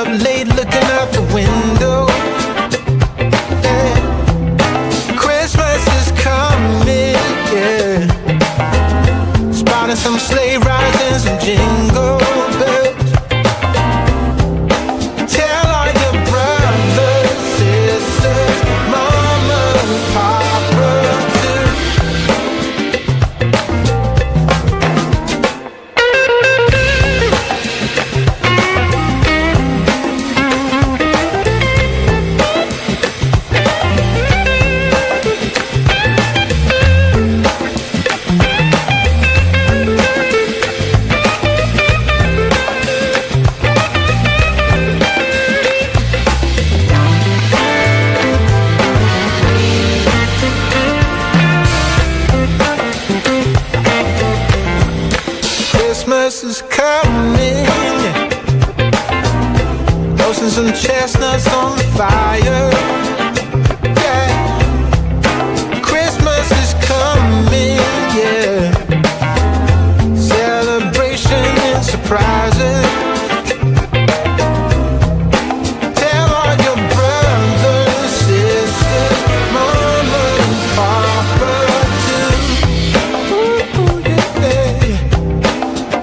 up late looking out the window. Yeah. Christmas is coming, yeah. Spotting some sleigh rides and some jingle bells. Tell all your brothers, sisters, mama and papa too. Christmas is coming, roasting some chestnuts on the fire. Yeah, Christmas is coming, yeah. Celebration and surprises. Tell all your brothers, sisters, mama and papa too. Ooh, yeah.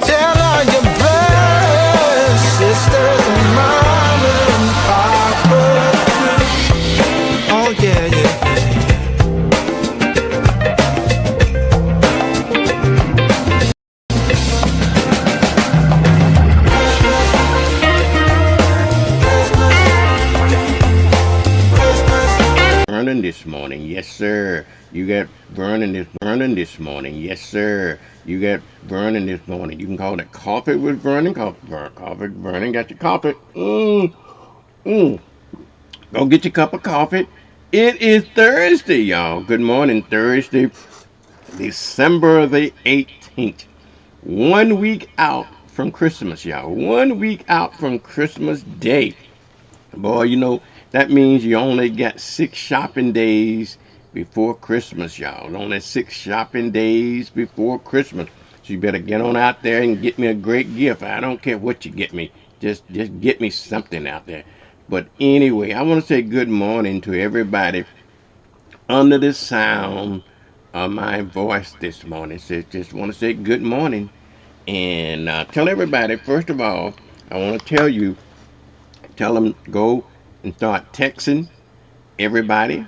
Tell all your brothers, sisters, and mama and papa too. Oh yeah, yeah, yeah. Vernon this morning, yes sir. You got Vernon this morning, yes sir. You got Vernon this morning. You can call it coffee with Vernon. Coffee, Vernon got your coffee. Go get your cup of coffee. It is Thursday, y'all. Good morning, Thursday, December the 18th. 1 week out from Christmas, y'all. 1 week out from Christmas Day. Boy, you know, that means you only got 6 shopping days before Christmas, y'all. Only 6 shopping days before Christmas. So you better get on out there and get me a great gift. I don't care what you get me. Just get me something out there. But anyway, I want to say good morning to everybody under the sound of my voice this morning. So just want to say good morning. And tell everybody, first of all, I want to tell them go and start texting everybody.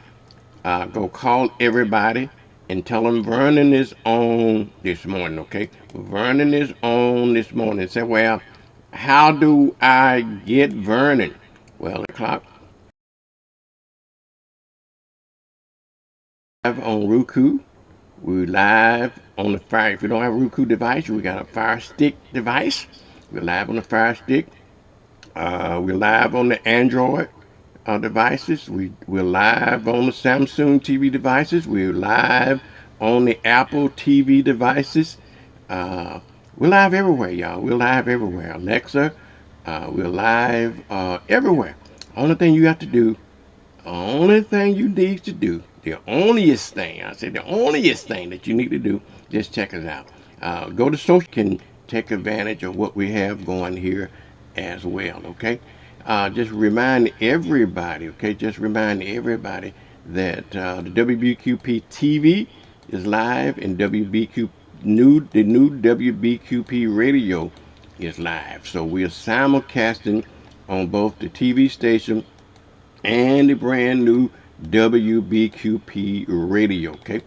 Go call everybody and tell them Vernon is on this morning, okay? Vernon is on this morning. Say, well, how do I get Vernon? Well, the clock live on Roku. We're live on the Fire. If you don't have a Roku device, we got a Fire Stick device. We're live on the Fire Stick. We're live on the Android devices. We're live on the Samsung TV devices. We're live on the Apple TV devices. We're live everywhere, y'all. We're live everywhere. Alexa, we're live everywhere. Only thing you need to do, the onlyest thing that you need to do, just check us out. Go to social, can take advantage of what we have going here as well, okay? Just remind everybody that the WBQP TV is live and the new WBQP radio is live. So we're simulcasting on both the TV station and the brand new WBQP radio, okay?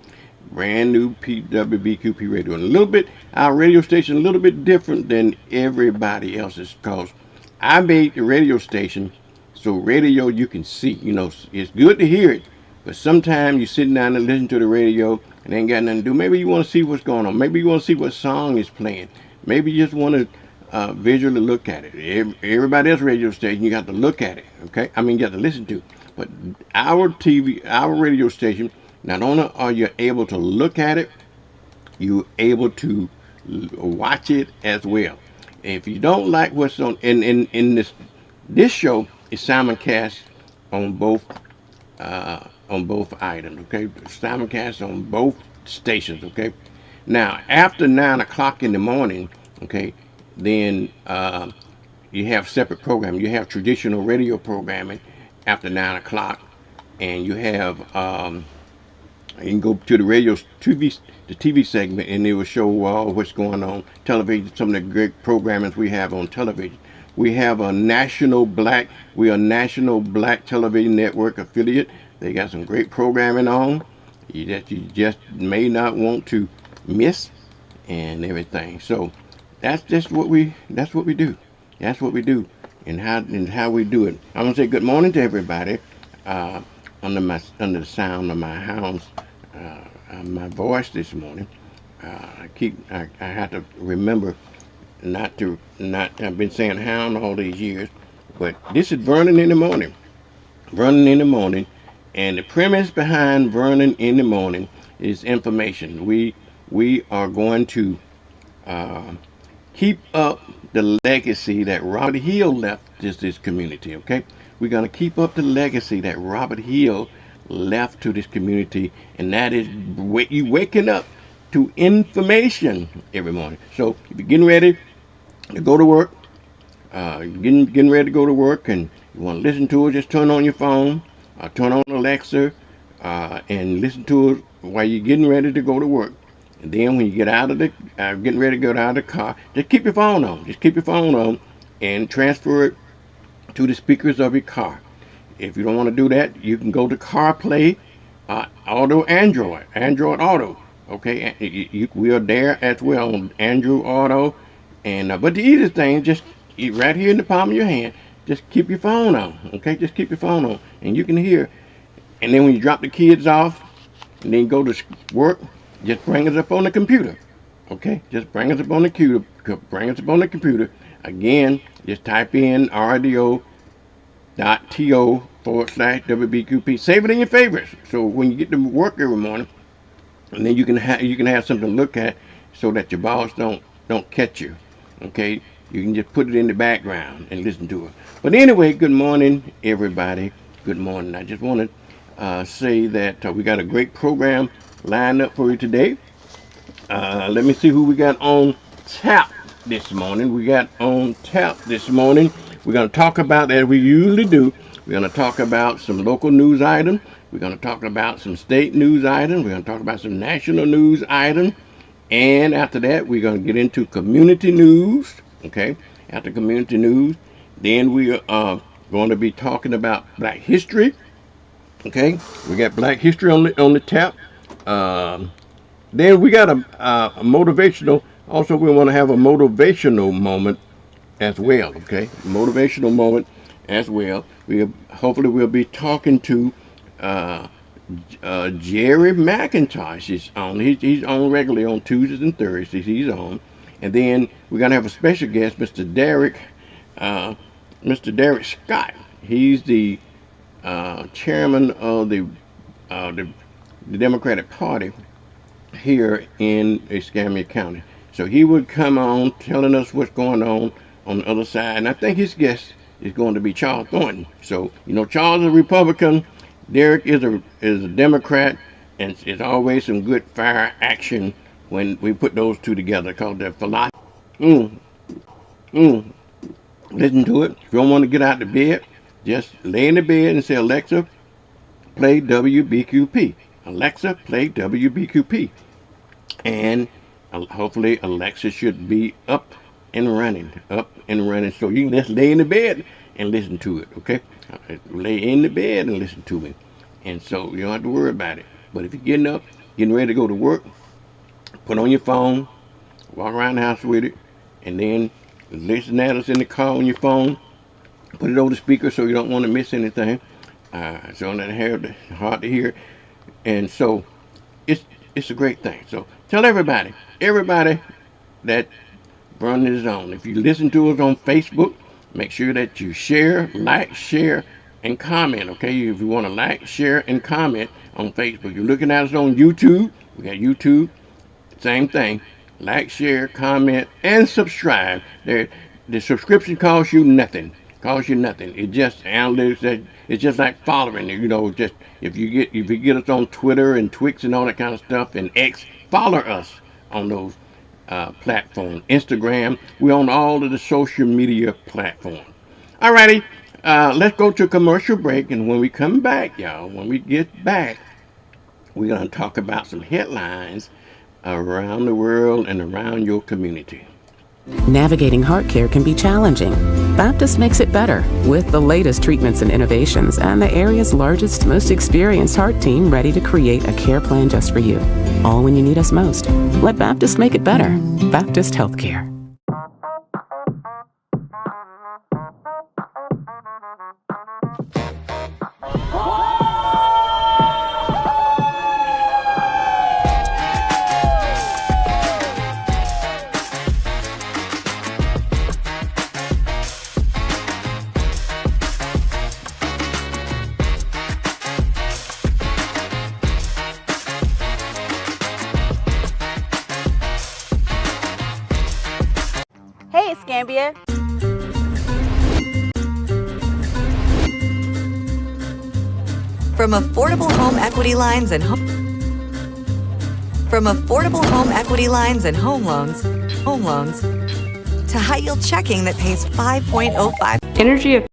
Brand new WBQP radio. And a little bit, our radio station a little bit different than everybody else's, because I made the radio station so radio you can see. You know, it's good to hear it, but sometimes you're sitting down and listen to the radio and ain't got nothing to do. Maybe you want to see what's going on. Maybe you want to see what song is playing. Maybe you just want to visually look at it. Everybody else's radio station, you got to look at it, okay? I mean, you got to listen to. But our radio station, not only are you able to look at it, you're able to watch it as well. If you don't like what's on in this show is simulcast on both items, okay? Simulcast on both stations, okay? Now after 9 o'clock in the morning, okay, then you have separate programming. You have traditional radio programming after 9 o'clock, and you have you can go to the radio the TV segment, and it will show what's going on television. Some of the great programmings we have on television. We have a we are National Black Television Network affiliate. They got some great programming on that you just may not want to miss and everything. So that's just what we do. That's what we do, and how we do it. I want to say good morning to everybody. Under the sound of my hounds, my voice this morning. I have to remember not. I've been saying hound all these years, but this is Vernon in the morning. Vernon in the morning, and the premise behind Vernon in the morning is information. We are going to keep up the legacy that Robert Hill left this community. Okay, we're going to keep up the legacy that Robert Hill left to this community, and that is you waking up to information every morning. So if you're getting ready to go to work, getting ready to go to work, and you want to listen to it, just turn on your phone, turn on Alexa, and listen to it while you're getting ready to go to work. And then when you get out of getting ready to get out of the car, just keep your phone on. Just keep your phone on and transfer it to the speakers of your car. If you don't want to do that, you can go to CarPlay, Auto, Android Auto. Okay, we are there as well on Android Auto, and but the easiest thing, just right here in the palm of your hand, just keep your phone on. Okay, just keep your phone on, and you can hear. And then when you drop the kids off, and then go to work, just bring us up on the computer. Okay, just bring us up on the computer. Bring us up on the computer. Again, just type in rdo.to/WBQP. Save it in your favorites. So when you get to work every morning, and then you can have something to look at, so that your boss don't catch you. Okay, you can just put it in the background and listen to it. But anyway, good morning, everybody. Good morning. I just want to say that we got a great program lined up for you today. Let me see who we got on tap this morning. We're going to talk about, as we usually do, we're going to talk about some local news items. We're going to talk about some state news items. We're going to talk about some national news items. And after that, we're going to get into community news. Okay? After community news, then we are going to be talking about Black history. Okay? We got Black history on the tap. Then we got a motivational. Also, we want to have a motivational moment as well. Okay, motivational moment as well. Hopefully we'll be talking to Jerry McIntosh. Is on. He's on regularly on Tuesdays and Thursdays. He's on, and then we're gonna have a special guest, Mr. Derek Scott. He's the chairman of the Democratic Party here in Escambia County. So he would come on telling us what's going on the other side. And I think his guest is going to be Charles Thornton. So, Charles is a Republican, Derek is a Democrat, and it's always some good fire action when we put those two together, called the philosophy. Listen to it. If you don't want to get out of bed, just lay in the bed and say, Alexa, play WBQP. Alexa, play WBQP. And hopefully Alexa should be up and running. So you can just lay in the bed and listen to it, okay? Lay in the bed and listen to me. And so you don't have to worry about it. But if you're getting up, getting ready to go to work, put on your phone, walk around the house with it, and then listen at us in the car on your phone. Put it over the speaker so you don't want to miss anything. So that hard to hear. And so it's a great thing. So tell everybody that Vernon is on. If you listen to us on Facebook, make sure that you like, share, and comment. Okay, if you want to like, share, and comment on Facebook. You're looking at us on YouTube. We got YouTube. Same thing. Like, share, comment, and subscribe. The subscription costs you nothing. It just analytics. It's just like following. Just if you get us on Twitter and Twix and all that kind of stuff and X, follow us on those platform. Instagram. We're on all of the social media platforms. Alrighty, let's go to a commercial break, and when we come back, y'all, when we get back, we're gonna talk about some headlines around the world and around your community. Navigating heart care can be challenging. Baptist makes it better with the latest treatments and innovations and the area's largest, most experienced heart team ready to create a care plan just for you. All when you need us most. Let Baptist make it better. Baptist Healthcare. Hey, Scambia. From affordable home equity lines and home loans to high yield checking that pays 5.05. Energy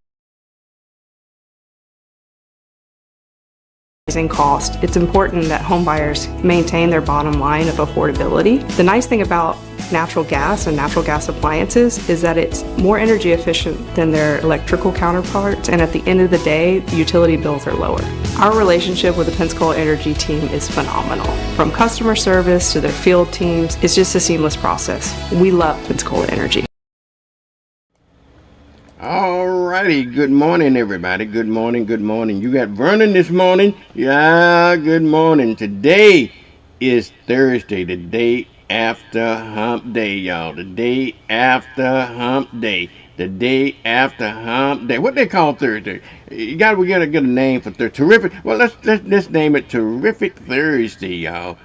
cost, it's important that home buyers maintain their bottom line of affordability. The nice thing about natural gas and natural gas appliances is that it's more energy efficient than their electrical counterparts, and at the end of the day, utility bills are lower. Our relationship with the Pensacola Energy team is phenomenal. From customer service to their field teams, it's just a seamless process. We love Pensacola Energy. Alrighty, good morning, everybody. Good morning, good morning. You got Vernon this morning? Yeah, good morning. Today is Thursday, the day after hump day, y'all. The day after hump day. The day after hump day. What they call Thursday? We gotta get a name for Thursday. Terrific. Well, let's name it Terrific Thursday, y'all.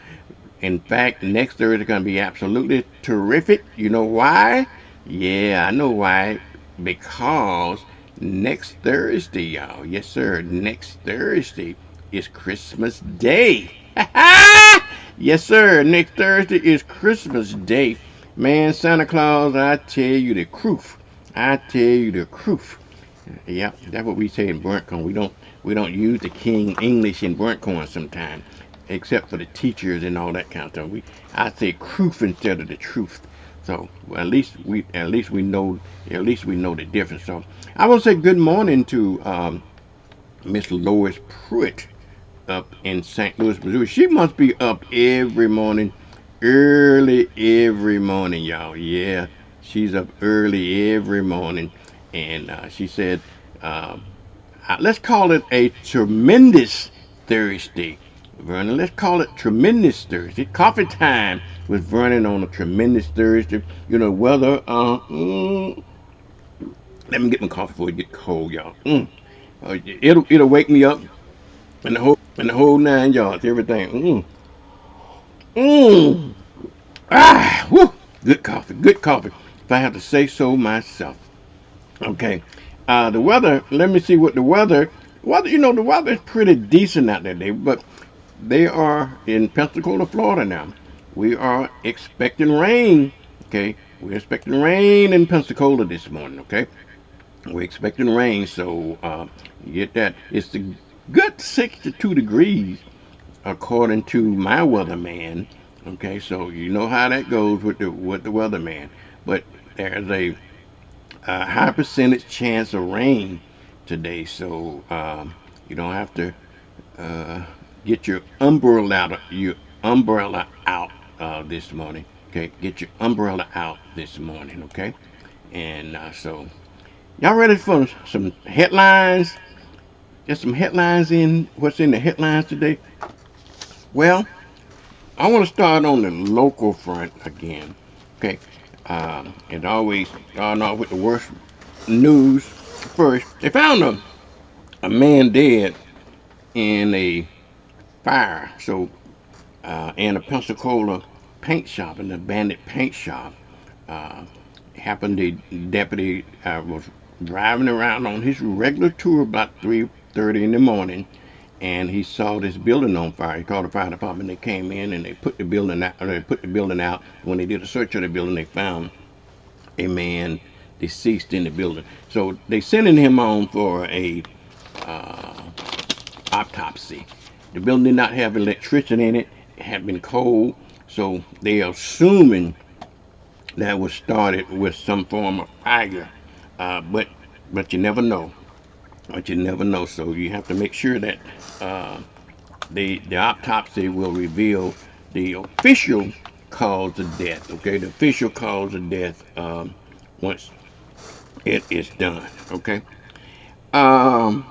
In fact, next Thursday is gonna be absolutely terrific. You know why? Yeah, I know why. Because next Thursday, y'all, yes sir, next Thursday is Christmas Day. Yes sir, next Thursday is Christmas Day. Man, Santa Claus, I tell you the truth. I tell you the truth. Yeah, that's what we say in burnt corn. We don't use the King English in burnt corn sometimes, except for the teachers and all that kind of stuff. I say truth instead of the truth. So well, at least we know the difference. So I want to say good morning to Miss Lois Pruitt up in St. Louis, Missouri. She must be up every morning, early every morning, y'all. Yeah, she's up early every morning, and she said, let's call it a tremendous Thursday. Vernon, let's call it Tremendous Thursday. Coffee time with Vernon on a Tremendous Thursday. You know, weather, let me get my coffee before it get cold, y'all. It'll wake me up and the whole 9 yards, everything. Whoo, good coffee, good coffee. If I have to say so myself. Okay, the weather. Let me see what the weather. You know, the weather is pretty decent out there, Dave, but they are in Pensacola, Florida now. We are expecting rain. Okay, we're expecting rain in Pensacola this morning. Okay, we're expecting rain, so you get that. It's a good 62 degrees according to my weatherman. Okay, so you know how that goes with the weatherman. But there's a high percentage chance of rain today, so you don't have to get your umbrella out this morning. Okay, get your umbrella out this morning. Okay, and so y'all ready for some headlines? Just some headlines in what's in the headlines today. Well, I want to start on the local front again. Okay, and always starting off with the worst news first. They found a man dead in a fire. So in a Pensacola paint shop, an abandoned paint shop. Happened the deputy was driving around on his regular tour about 3:30 in the morning, and he saw this building on fire. He called the fire department. They came in and they put the building out. Or they put the building out. When they did a search of the building, they found a man deceased in the building. So they sending him on for a uh, autopsy. The building did not have electricity in it. It had been cold, so they are assuming that was started with some form of fire. But you never know. But you never know. So you have to make sure that uh, the autopsy will reveal the official cause of death. Okay, the official cause of death once it is done. Okay. Um,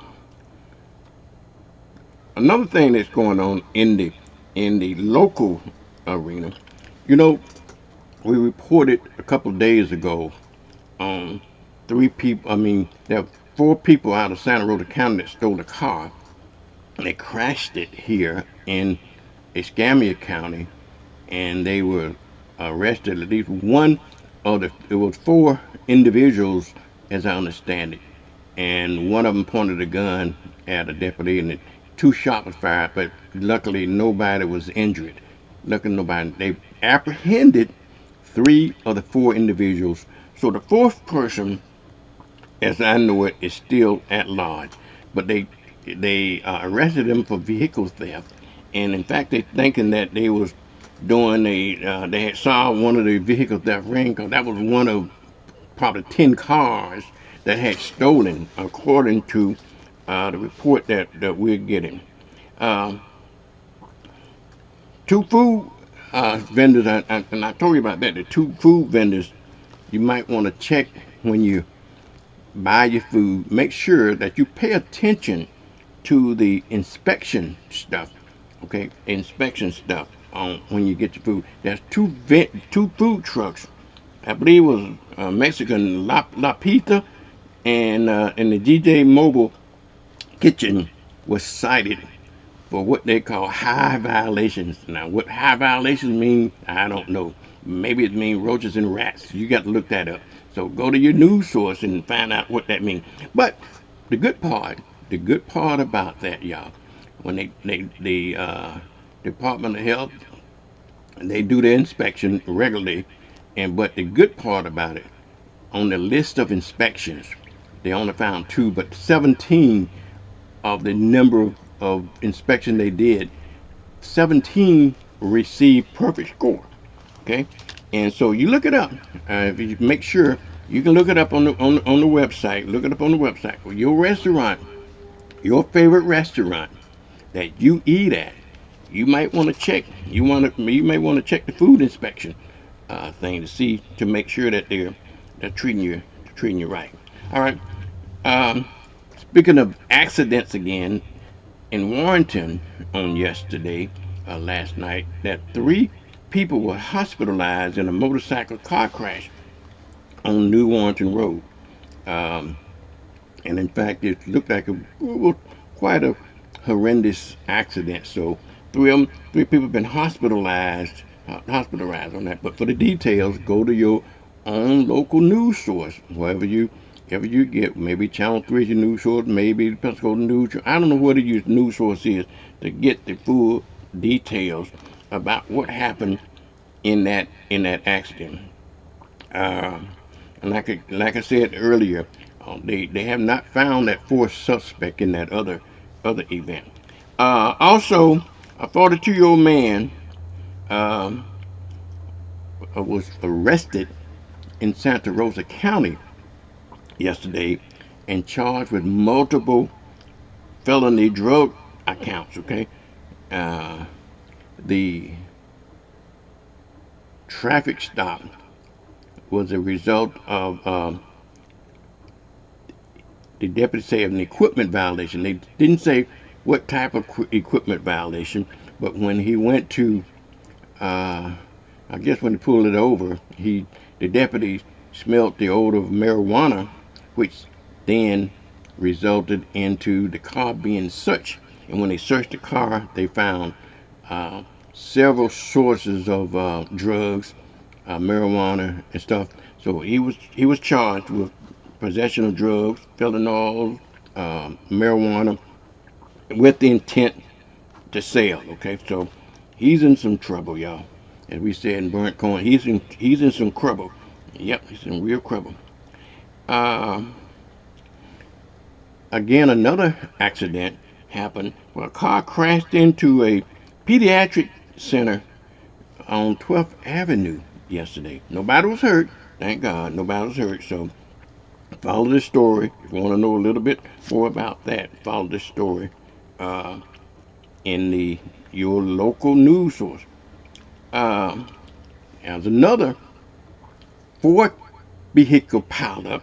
Another thing that's going on in the local arena, you know, we reported a couple of days ago on three people. I mean, there are four people out of Santa Rosa County that stole a car. And they crashed it here in Escambia County, and they were arrested. At least one of the, it was four individuals, as I understand it, and one of them pointed a gun at a deputy, and two shots was fired, but luckily nobody was injured. Luckily nobody. They apprehended three of the four individuals. So the fourth person, as I know it, is still at large, but they arrested him for vehicle theft, and in fact, they're thinking that they was doing a they had saw one of the vehicle theft ring, because that was one of probably 10 cars that had stolen, according to the report that we're getting. Um, Two food vendors, and I told you about that. The two food vendors, you might want to check when you buy your food. Make sure that you pay attention to the inspection stuff. Okay, inspection stuff on when you get your food. There's two food trucks. I believe it was Mexican La Pita and the DJ Mobile Kitchen was cited for what they call high violations. Now, what high violations mean, I don't know. Maybe it means roaches and rats. You got to look that up. So go to your news source and find out what that means. But the good part about that, y'all, when the Department of Health, they do their inspection regularly, but the good part about it, on the list of inspections, they only found two, but 17 of the number of inspection they did, 17 received perfect score. Okay, and so you look it up. If you make sure, you can look it up on the website. Look it up on the website. For your restaurant, your favorite restaurant that you eat at, you might want to check. You may want to check the food inspection thing to make sure that they're treating you right. All right. Speaking of accidents again, in Warrenton on last night, that 3 people were hospitalized in a motorcycle car crash on New Warrenton Road. And in fact, it looked like it was quite a horrendous accident. So 3 people have been hospitalized on that. But for the details, go to your own local news source, wherever you get. Maybe Channel 3 is your news source, maybe the Pensacola News. I don't know what your news source is, to get the full details about what happened in that accident. And like I said earlier, they have not found that fourth suspect in that other event. Also, a 42-year-old man was arrested in Santa Rosa County yesterday and charged with multiple felony drug accounts. Okay, the traffic stop was a result of the deputy say an equipment violation. They didn't say what type of equipment violation, but when he went to, I guess when he pulled it over, the deputy smelled the odor of marijuana, which then resulted into the car being searched. And when they searched the car, they found several sources of drugs, marijuana and stuff. So he was charged with possession of drugs, fentanyl, marijuana, with the intent to sell. Okay, so he's in some trouble, y'all. As we said in Burnt Corn, he's in some trouble. Yep, he's in real trouble. Um, Again, another accident happened where a car crashed into a pediatric center on 12th Avenue yesterday. Nobody was hurt, thank God. Nobody was hurt. So follow this story if you want to know a little bit more about that. Follow this story uh, in your local news source. Um, there's another Ford vehicle pileup.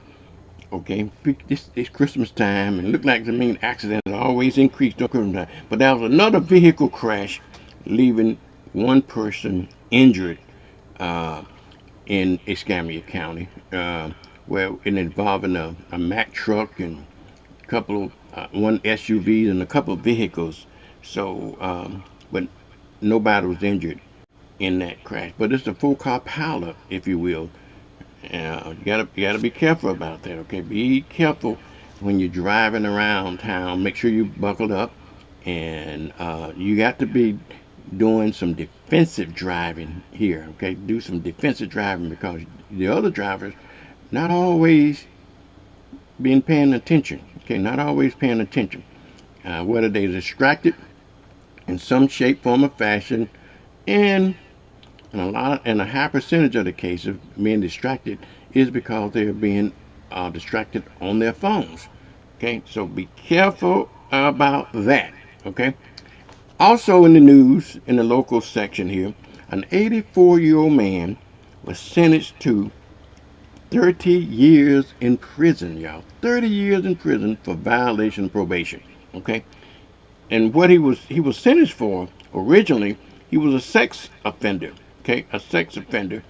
Okay, it's Christmas time, and it looked like the main accidents are always increased during Christmas time. But there was another vehicle crash, leaving one person injured uh, in Escambia County, where it involving a Mack truck and a couple of one SUV and a couple of vehicles. So, but nobody was injured in that crash. But it's a full car pileup, if you will. You gotta be careful about that. Okay, be careful when you're driving around town. Make sure you buckle up, and you got to be doing some defensive driving here. Okay, do some defensive driving because the other drivers not always being paying attention. Okay, not always paying attention. Whether they're distracted in some shape, form, or fashion, and a high percentage of the cases being distracted is because they're being distracted on their phones. Okay, so be careful about that. Okay. Also in the news, in the local section here, an 84-year-old man was sentenced to 30 years in prison, y'all. 30 years in prison for violation of probation. Okay, and what he was sentenced for originally, he was a sex offender. Okay, a sex offender,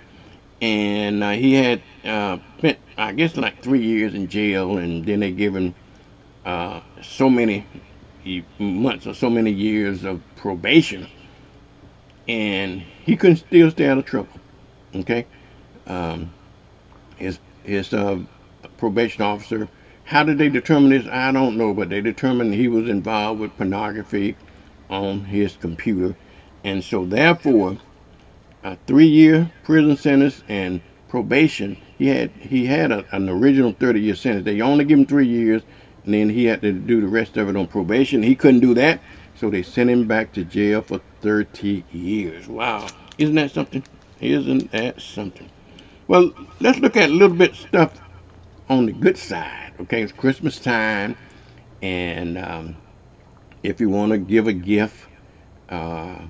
and he had spent, I guess, like 3 years in jail, and then they give him so many months or so many years of probation, and he couldn't still stay out of trouble. Okay, his probation officer. How did they determine this? I don't know, but they determined he was involved with pornography on his computer, and so therefore, a 3-year prison sentence and probation. He had an original 30-year sentence. They only give him 3 years, and then he had to do the rest of it on probation. He couldn't do that, so they sent him back to jail for 30 years. Wow, isn't that something? Isn't that something? Well, let's look at a little bit stuff on the good side. Okay, it's Christmas time, and if you want to give a gift of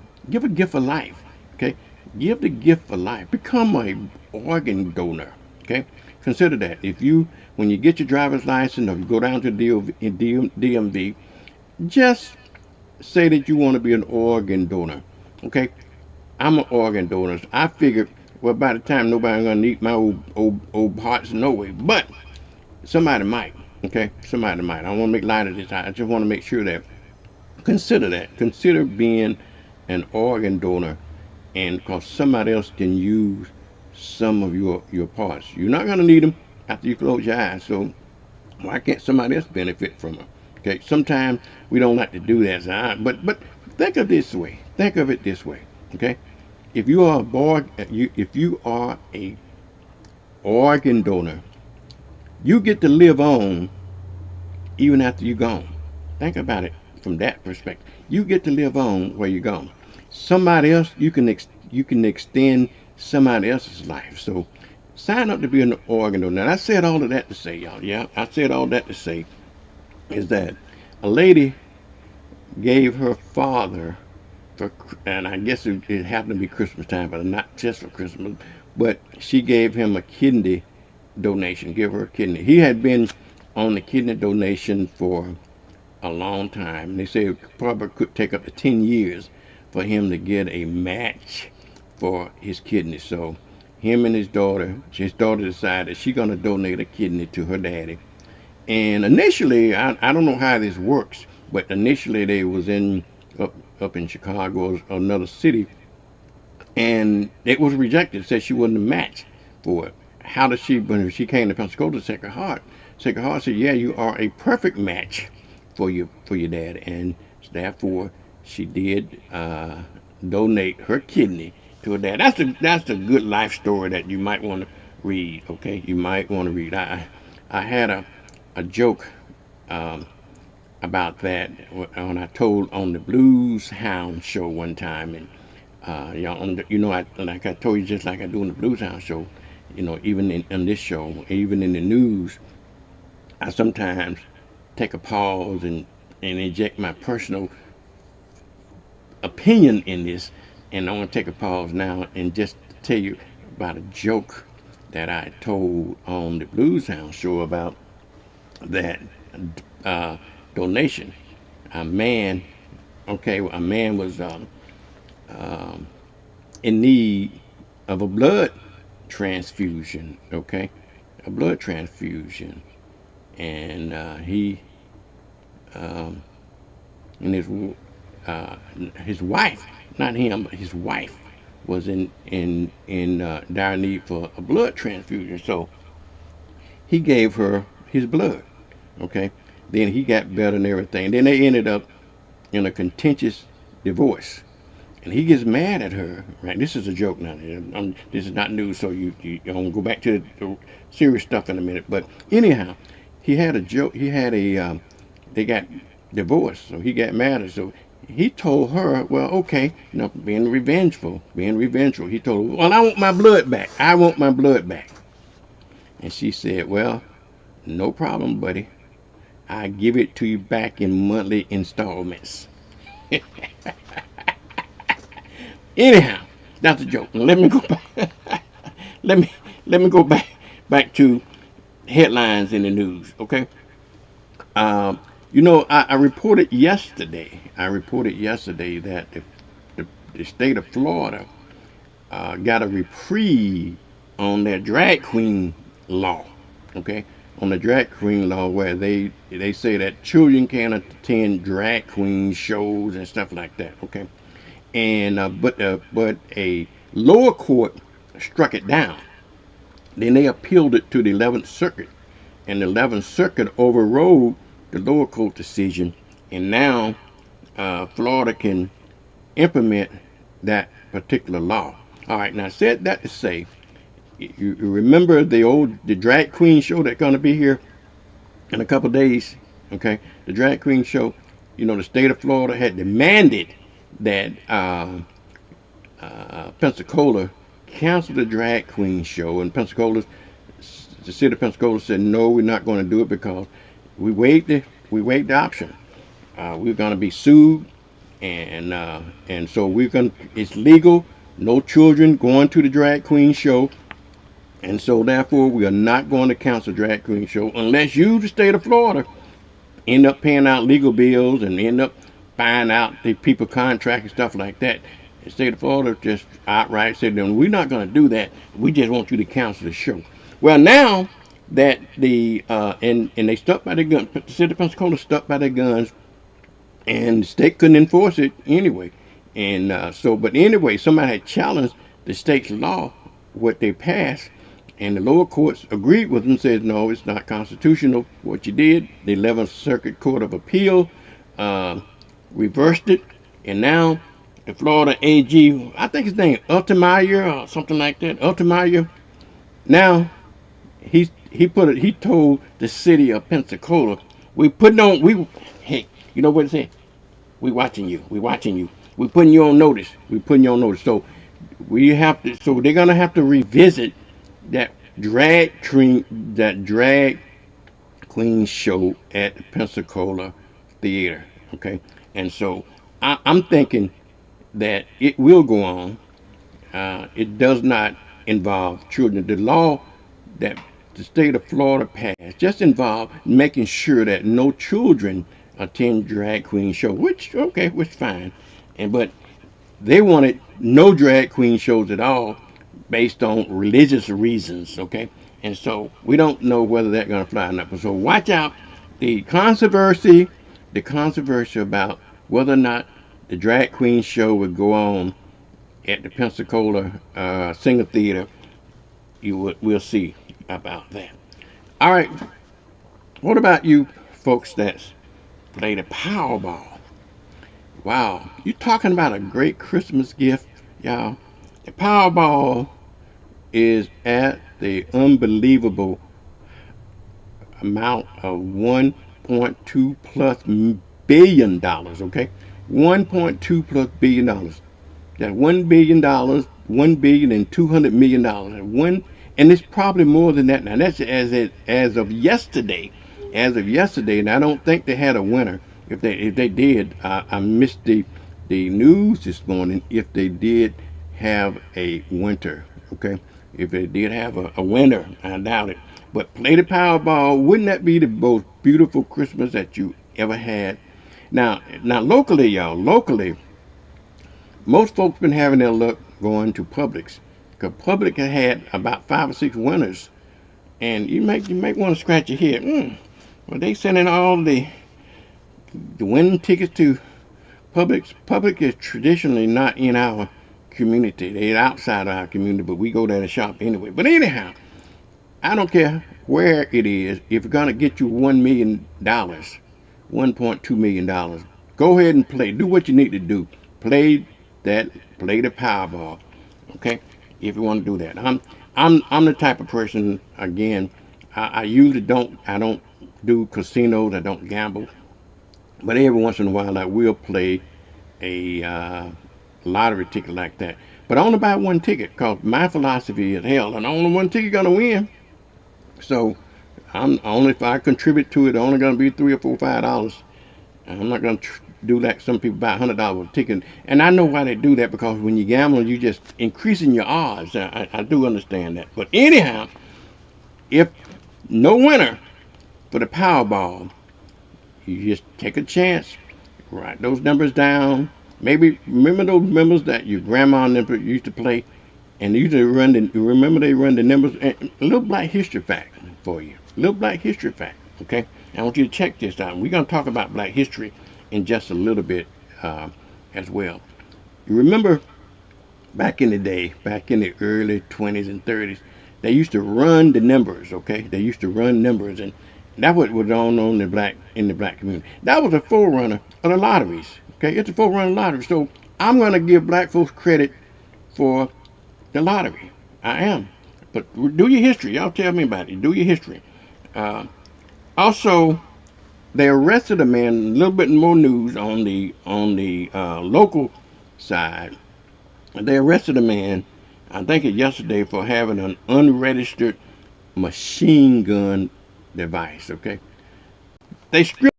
life. Okay. Give the gift of life. Become an organ donor. Okay, consider that. When you get your driver's license, or you go down to DMV, just say that you want to be an organ donor. Okay, I'm an organ donor. I figured, well, by the time nobody's gonna need my old parts, no way. But somebody might. Okay, somebody might. I don't want to make light of this. I just want to make sure that consider that. Consider being an organ donor. And because somebody else can use some of your parts. You're not going to need them after you close your eyes. So why can't somebody else benefit from them? Okay, sometimes we don't like to do that. But think of it this way. Think of it this way. Okay, if you are a organ donor, you get to live on even after you're gone. Think about it from that perspective. You get to live on where you're gone. Somebody else, you can extend somebody else's life. So sign up to be an organ donor. Now, I said all of that to say, y'all. Yeah, I said all that to say is that a lady gave her father and I guess it happened to be Christmas time, but not just for Christmas. But she gave him a kidney donation. Give her a kidney. He had been on the kidney donation for a long time. They say it probably could take up to 10 years for him to get a match for his kidney. So him and his daughter decided she's going to donate a kidney to her daddy. And initially, I don't know how this works, but initially they was up in Chicago or another city, and it was rejected. Said she wasn't a match for it. How does she, when she came to Pensacola, Sacred Heart said, yeah, you are a perfect match for your dad. And Therefore, she did donate her kidney to her dad. That's a good life story that you might want to read. Okay, you might want to read. I had a joke um, about that when I told on the Blues Hound show one time, and like I told you, just like I do on the Blues Hound show, even in this show, even in the news, I sometimes take a pause and inject my personal opinion in this, and I want to take a pause now and just tell you about a joke that I told on the Blues Hound show about that uh, donation. A man, a man was um, in need of a blood transfusion, a blood transfusion, and he um, and his wife, not him, but his wife, was in dire need for a blood transfusion. So he gave her his blood. Okay, then he got better and everything. Then they ended up in a contentious divorce, and he gets mad at her. Right, this is a joke now. This is not news, so I'm gonna go back to the serious stuff in a minute. But anyhow, he had a joke. He had they got divorced, so he got mad at her. So he told her, well, okay, being revengeful. He told her, well, I want my blood back. I want my blood back. And she said, well, no problem, buddy. I give it to you back in monthly installments. Anyhow, that's a joke. Now let me go back. let me go back to headlines in the news. Okay. I reported yesterday. That the state of Florida got a reprieve on their drag queen law. Okay, on the drag queen law where they say that children can't attend drag queen shows and stuff like that. Okay, and but a lower court struck it down. Then they appealed it to the 11th Circuit, and the 11th Circuit overrode the lower court decision, and now Florida can implement that particular law. All right, now I said that to say, you remember the drag queen show that's going to be here in a couple of days? Okay, the drag queen show. The state of Florida had demanded that Pensacola cancel the drag queen show, and the city of Pensacola said no, we're not going to do it because we waived the option. We're going to be sued, and so it's legal. No children going to the drag queen show, and so therefore we are not going to cancel drag queen show unless you, the state of Florida, end up paying out legal bills and end up buying out the people contract and stuff like that. The state of Florida just outright said, "No, we're not going to do that. We just want you to cancel the show." Well, now that and they stuck by their guns, the city of Pensacola stuck by their guns, and the state couldn't enforce it anyway. And but anyway, somebody had challenged the state's law, what they passed, and the lower courts agreed with them, said no, it's not constitutional what you did. The 11th Circuit Court of Appeal reversed it, and now the Florida AG, I think his name Ultimeyer or something like that, Ultimeyer. Now he told the city of Pensacola, hey, you know what it said? We watching you. We're putting you on notice. So so they're gonna have to revisit that drag queen show at the Pensacola Theater. Okay, and so I'm thinking that it will go on. It does not involve children. The law that the state of Florida passed just involved making sure that no children attend drag queen show, which fine, but they wanted no drag queen shows at all based on religious reasons. Okay, and so we don't know whether that's going to fly or not. So watch out. The controversy about whether or not the drag queen show would go on at the Pensacola Singer Theater, we'll see about that. All right, what about you folks that play the Powerball? Wow, you talking about a great Christmas gift, y'all. The Powerball is at the unbelievable amount of 1.2 plus billion dollars, okay? 1.2 plus billion dollars. That $1 billion, 1,200,000,000, and it's probably more than that now. That's as of yesterday. As of yesterday, and I don't think they had a winner. If they did, I missed the news this morning. If they did have a winner, okay. If they did have a winner, I doubt it. But play the Powerball. Wouldn't that be the most beautiful Christmas that you ever had? Now locally, y'all, locally, most folks been having their luck going to Publix, because Publix has had about 5 or 6 winners, and you might want to scratch your head. Well, they sending all the winning tickets to Publix. Publix is traditionally not in our community; they're outside of our community, but we go there to shop anyway. But anyhow, I don't care where it is. If it's gonna get you $1 million, $1.2 million, go ahead and play. Do what you need to do. Play play the Powerball, okay? If you want to do that, I'm the type of person. Again, I usually don't do casinos. I don't gamble, but every once in a while I will play a lottery ticket like that. But I only buy one ticket, cause my philosophy is hell, and only one ticket gonna win. So I'm only, if I contribute to it, only gonna be $3 or $4, $5. I'm not going to do like some people buy $100 a ticket. And I know why they do that, because when you gamble, you just increasing your odds. I do understand that. But anyhow, if no winner for the Powerball, you just take a chance, write those numbers down. Maybe remember those numbers that your grandma and them used to play, and they used to remember they run the numbers. And a little black history fact for you. A little black history fact, okay? I want you to check this out. We're going to talk about black history in just a little bit as well. You remember back in the day, back in the early 20s and 30s, they used to run the numbers, okay? They used to run numbers, and that's what was on in the black community. That was a forerunner of the lotteries, okay? It's a forerunner of lottery. So I'm going to give black folks credit for the lottery. I am. But do your history. Y'all tell me about it. Do your history. Also, they arrested a man. A little bit more news on the local side. They arrested a man, I think it yesterday, for having an unregistered machine gun device. Okay, they script.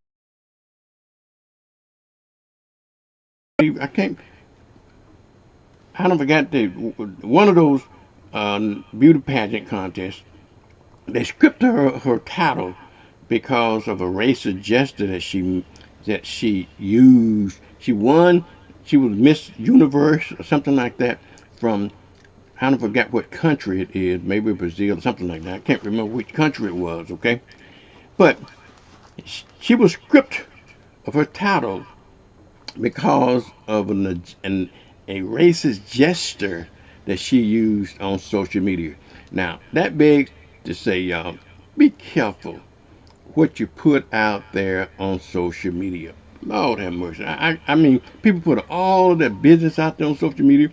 I can't. I don't forget one of those beauty pageant contests. They scripted her title because of a racist gesture that she used. She won. She was Miss Universe or something like that from, I don't forget what country it is. Maybe Brazil or something like that. I can't remember which country it was. Okay, but she was stripped of her title because of a racist gesture that she used on social media. Now that begs to say, y'all, be careful what you put out there on social media. Lord have mercy. I mean, people put all of their business out there on social media.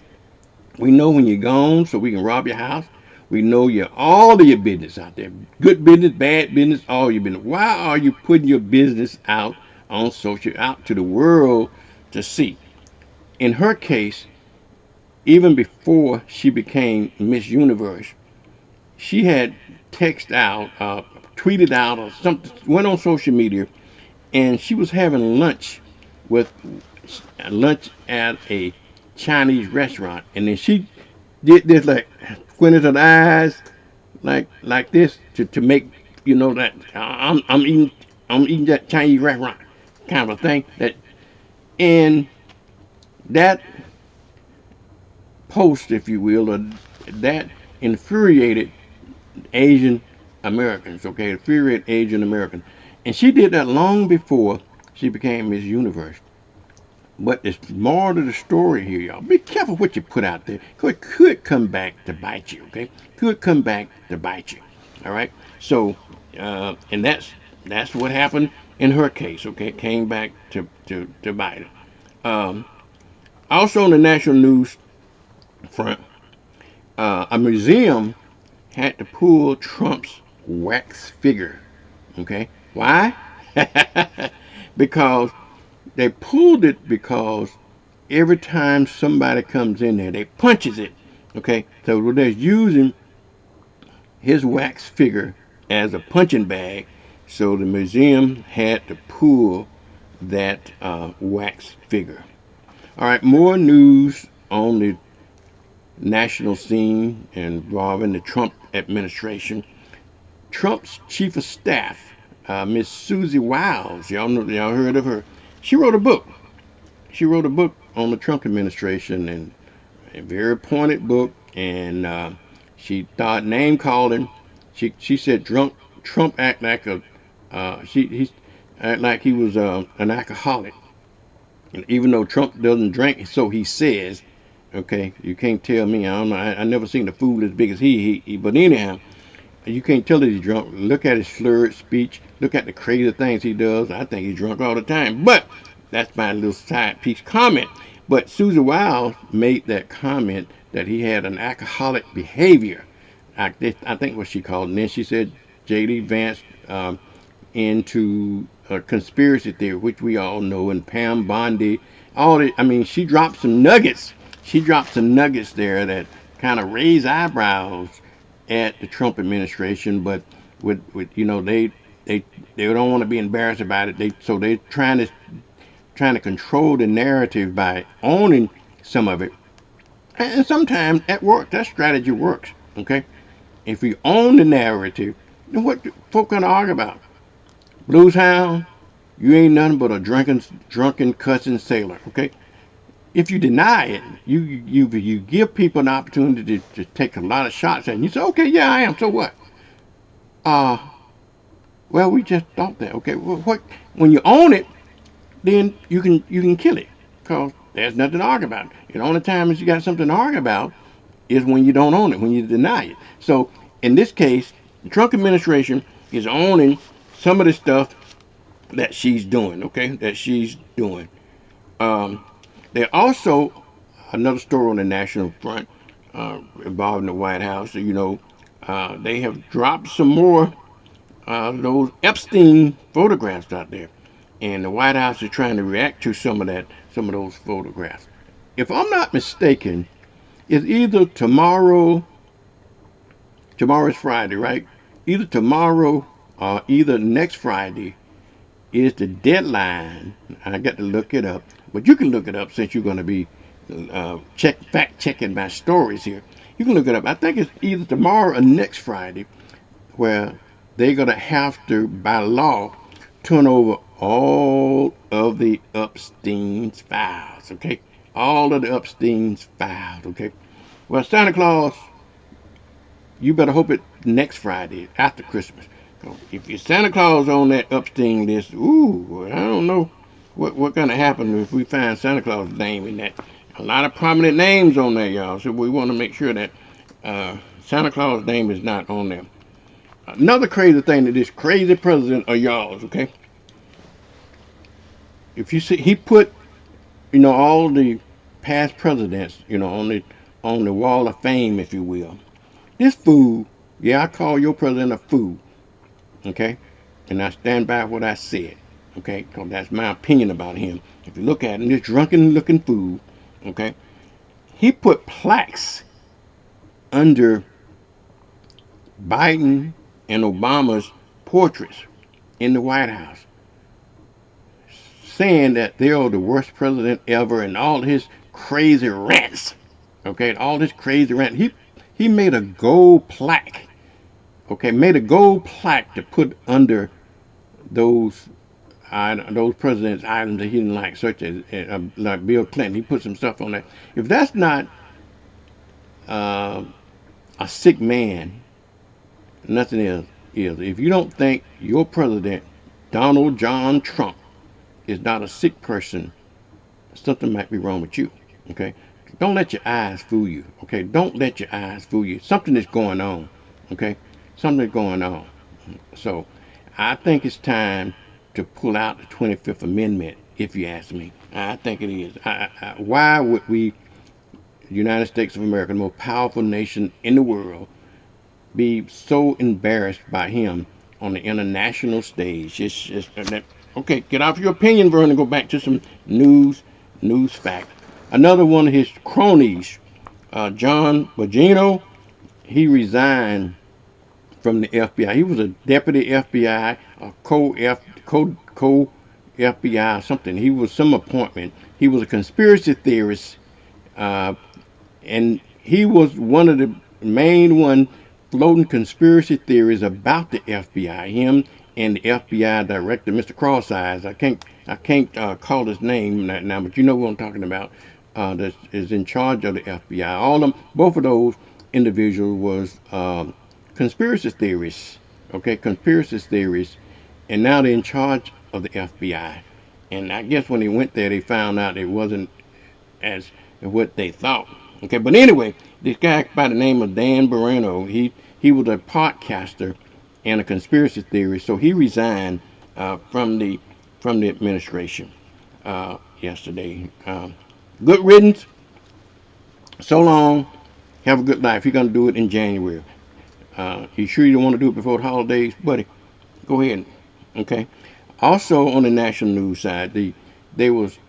We know when you're gone, so we can rob your house. We know all of your business out there. Good business, bad business, all your business. Why are you putting your business out on social, out to the world to see? In her case, even before she became Miss Universe, she had texted out, tweeted out, or something, went on social media, and she was having lunch at a Chinese restaurant, and then she did this, like squinted her eyes, like this to make that I'm eating that Chinese restaurant kind of thing. And that post, if you will, or that infuriated Asian Americans, okay? Infuriated Asian Americans. And she did that long before she became Miss Universe. But there's more to the story here, y'all. Be careful what you put out there. It could come back to bite you, okay? Could come back to bite you, all right? So, and that's what happened in her case, okay? Came back to bite her. Um, Also on the national news front, a museum had to pull Trump's wax figure. Okay, why? Because they pulled it because every time somebody comes in there, they punches it. Okay, so they're using his wax figure as a punching bag. So the museum had to pull that wax figure. All right, more news on the national scene involving the Trump administration. Trump's chief of staff, Miss Susie Wiles, y'all heard of her? She wrote a book. She wrote a book on the Trump administration, and a very pointed book. And she started name calling. She said Trump act like he act like he was an alcoholic. And even though Trump doesn't drink, so he says. Okay, you can't tell me. I don't know. I never seen a fool as big as he. But anyhow, you can't tell that he's drunk. Look at his slurred speech. Look at the crazy things he does. I think he's drunk all the time. But that's my little side piece comment. But Susan Wiles made that comment that he had an alcoholic behavior. I think what she called it. And then she said J.D. Vance into a conspiracy theory, which we all know, and Pam Bondi. I mean, she dropped some nuggets. She dropped some nuggets there that kind of raise eyebrows at the Trump administration, but with they don't want to be embarrassed about it. So they're trying to control the narrative by owning some of it, and sometimes that works. That strategy works. Okay, if you own the narrative, then what folk gonna argue about? Blues Hound, you ain't nothing but a drunken cussing sailor. Okay, if you deny it, you give people an opportunity to take a lot of shots at it. And you say, okay, yeah, I am. So what? Well, we just thought that. Okay, well, what? When you own it, then you can kill it, cause there's nothing to argue about. The only time you got something to argue about is when you don't own it, when you deny it. So in this case, the Trump administration is owning some of the stuff that she's doing. Okay, that she's doing. There also another story on the national front involving the White House. They have dropped some more those Epstein photographs out there, and the White House is trying to react to some of those photographs. If I'm not mistaken, it's either tomorrow. Tomorrow is Friday, right? Either tomorrow or either next Friday is the deadline. I got to look it up, but you can look it up since you're going to be fact checking my stories here. You can look it up. I think it's either tomorrow or next Friday where they're going to have to, by law, turn over all of the Epstein's files. Okay, all of the Epstein's files. Okay. Well, Santa Claus, you better hope it next Friday after Christmas. If you're Santa Claus on that Epstein list, I don't know what gonna happen if we find Santa Claus' name in that. A lot of prominent names on there, y'all. So we want to make sure that Santa Claus' name is not on there. Another crazy thing that this crazy president of y'all's, okay? If you see, he put, all the past presidents, on the wall of fame, if you will. This fool, I call your president a fool. Okay, and I stand by what I said. Okay, because that's my opinion about him. If you look at him, this drunken-looking fool. Okay, he put plaques under Biden and Obama's portraits in the White House, saying that they are the worst president ever, and all his crazy rants. Okay, all this crazy rant. He made a gold plaque. Okay, made a gold plaque to put under those presidents' items that he didn't like, such as like Bill Clinton. He put some stuff on there. If that's not a sick man, nothing else is. If you don't think your president, Donald John Trump, is not a sick person, something might be wrong with you. Okay, don't let your eyes fool you. Okay, don't let your eyes fool you. Something is going on. Okay. Something's going on. So I think it's time to pull out the 25th Amendment if you ask me. I think it is. Why would we, the United States of America, the most powerful nation in the world, be so embarrassed by him on the international stage? It's just okay. Get off your opinion, Vernon. Go back to some news fact. Another one of his cronies, John Bongino, he resigned from the FBI. He was a deputy FBI, a co FBI something. He was some appointment. He was a conspiracy theorist, and he was one of the main one floating conspiracy theories about the FBI. Him and the FBI director, Mr. Cross Eyes. I can't call his name right now, but you know what I'm talking about. That is in charge of the FBI. Both of those individuals was conspiracy theorists. Okay, conspiracy theories, and now they're in charge of the FBI. And I guess when they went there, they found out it wasn't as what they thought. Okay, but anyway, this guy by the name of Dan Barano, he was a podcaster and a conspiracy theorist, so he resigned from the administration yesterday. Good riddance. So long. Have a good life. You're gonna do it in January. You sure you don't want to do it before the holidays, buddy? Go ahead. Okay. Also on the national news side, there was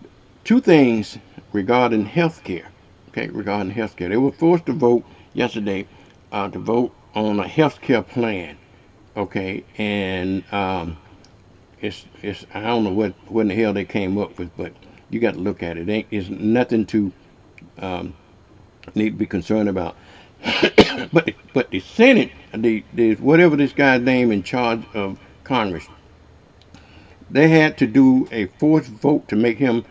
two things regarding health care. Okay, regarding health care. They were forced to vote yesterday to vote on a health care plan. Okay, and it's I don't know what in the hell they came up with, but you got to look at it. It's nothing to need to be concerned about. but the Senate, the whatever this guy's name in charge of Congress, they had to do a forced vote to make him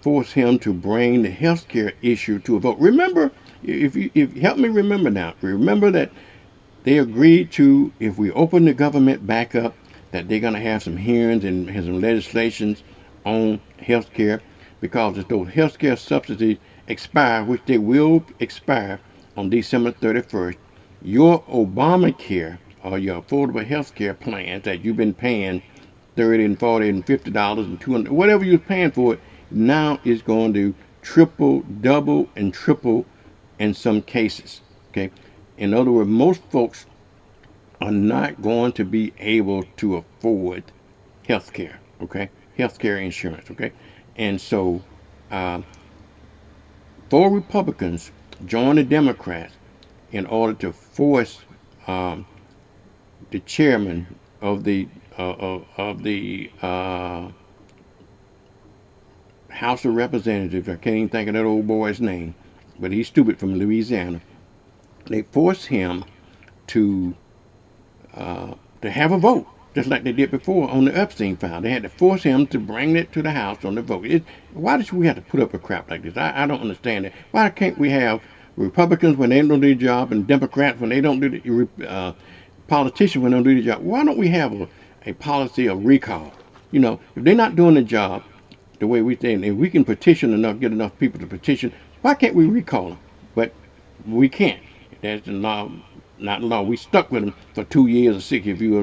force him to bring the health care issue to a vote. Remember, if help me remember now. Remember that they agreed to, if we open the government back up, that they're gonna have some hearings and some legislations on health care, because if those health care subsidies expire, which they will expire on December 31st, your Obamacare or your affordable health care plans that you've been paying $30 and $40 and $50 and $200, whatever you're paying for it, now is going to triple, double, and triple in some cases. Okay, in other words, most folks are not going to be able to afford health care. Okay, health care insurance. Okay, and so 4 Republicans joined the Democrats in order to force the chairman of the House of Representatives. I can't even think of that old boy's name, but he's stupid, from Louisiana. They forced him to have a vote, just like they did before on the Epstein file. They had to force him to bring it to the House on the vote. Why did we have to put up with crap like this? I don't understand it. Why can't we have Republicans when they don't do their job, and Democrats when they don't do the politicians when they don't do their job? Why don't we have a policy of recall? You know, if they're not doing the job the way we think, if we can petition enough, get enough people to petition, why can't we recall them? But we can't. That's the law, not the law. We stuck with them for 2 years or 6. If you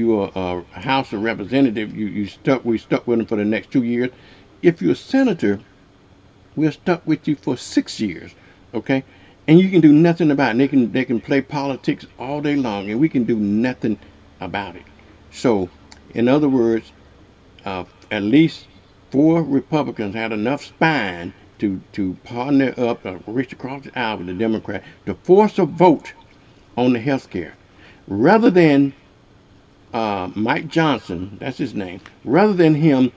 were a House of Representative, we stuck with them for the next 2 years. If you're a senator, we're stuck with you for 6 years. Okay, and you can do nothing about it. They can play politics all day long, and we can do nothing about it. So, in other words, at least 4 Republicans had enough spine to partner up, reach across the aisle with the Democrat to force a vote on the health care, rather than Mike Johnson, that's his name, rather than him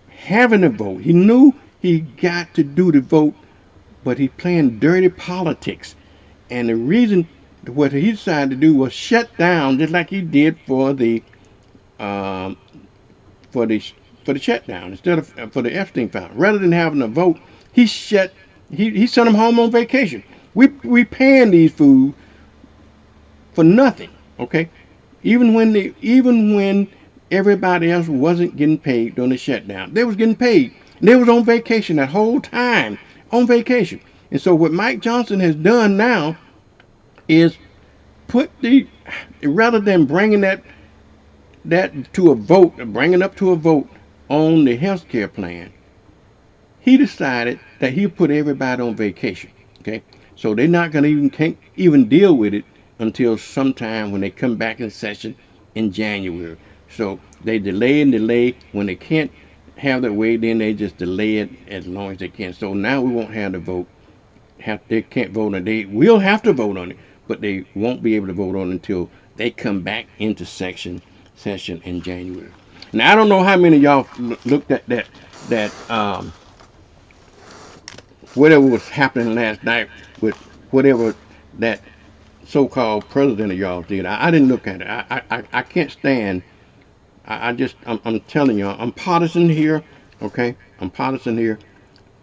having a vote. He knew he got to do the vote, but he's playing dirty politics. And the reason what he decided to do was shut down, just like he did for the shutdown, instead of for the Epstein file. Rather than having a vote, he sent them home on vacation. We paying these fools for nothing. Okay, even when everybody else wasn't getting paid during the shutdown, they was getting paid. And they was on vacation that whole time, on vacation. And so what Mike Johnson has done now is rather than bringing that to a vote, bringing up to a vote on the health care plan, he decided that he'll put everybody on vacation. Okay, so they're not gonna can't even deal with it until sometime when they come back in session in January. So they delay and delay. When they can't have their way, then they just delay it as long as they can. So now we won't have the vote. They can't vote on it. They will have to vote on it, but they won't be able to vote on it until they come back into session in January. Now I don't know how many of y'all looked at that whatever was happening last night with whatever that so-called president of y'all did. I didn't look at it. I can't stand. I'm telling you, I'm partisan here. Okay, I'm partisan here.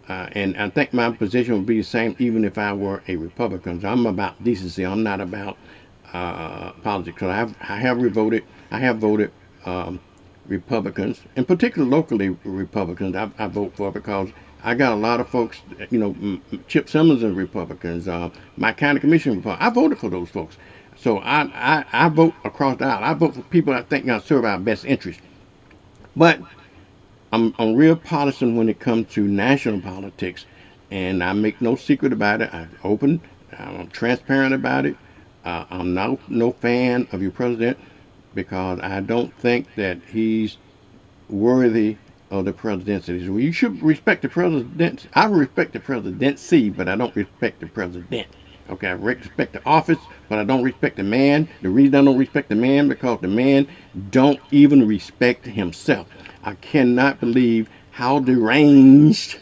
And I think my position would be the same even if I were a Republican. So I'm about decency. I'm not about politics. I have voted. I have voted Republicans, in particular locally Republicans. I vote for because I got a lot of folks. Chip Simmons and Republicans. My county commission Republicans. I voted for those folks. So I vote across the aisle. I vote for people I think gonna serve our best interest. But I'm real partisan when it comes to national politics, and I make no secret about it. I'm open. I'm transparent about it. I'm no fan of your president because I don't think that he's worthy of the presidency. Well, you should respect the president. I respect the presidency, but I don't respect the president. Okay, I respect the office, but I don't respect the man. The reason I don't respect the man because the man don't even respect himself. I cannot believe how deranged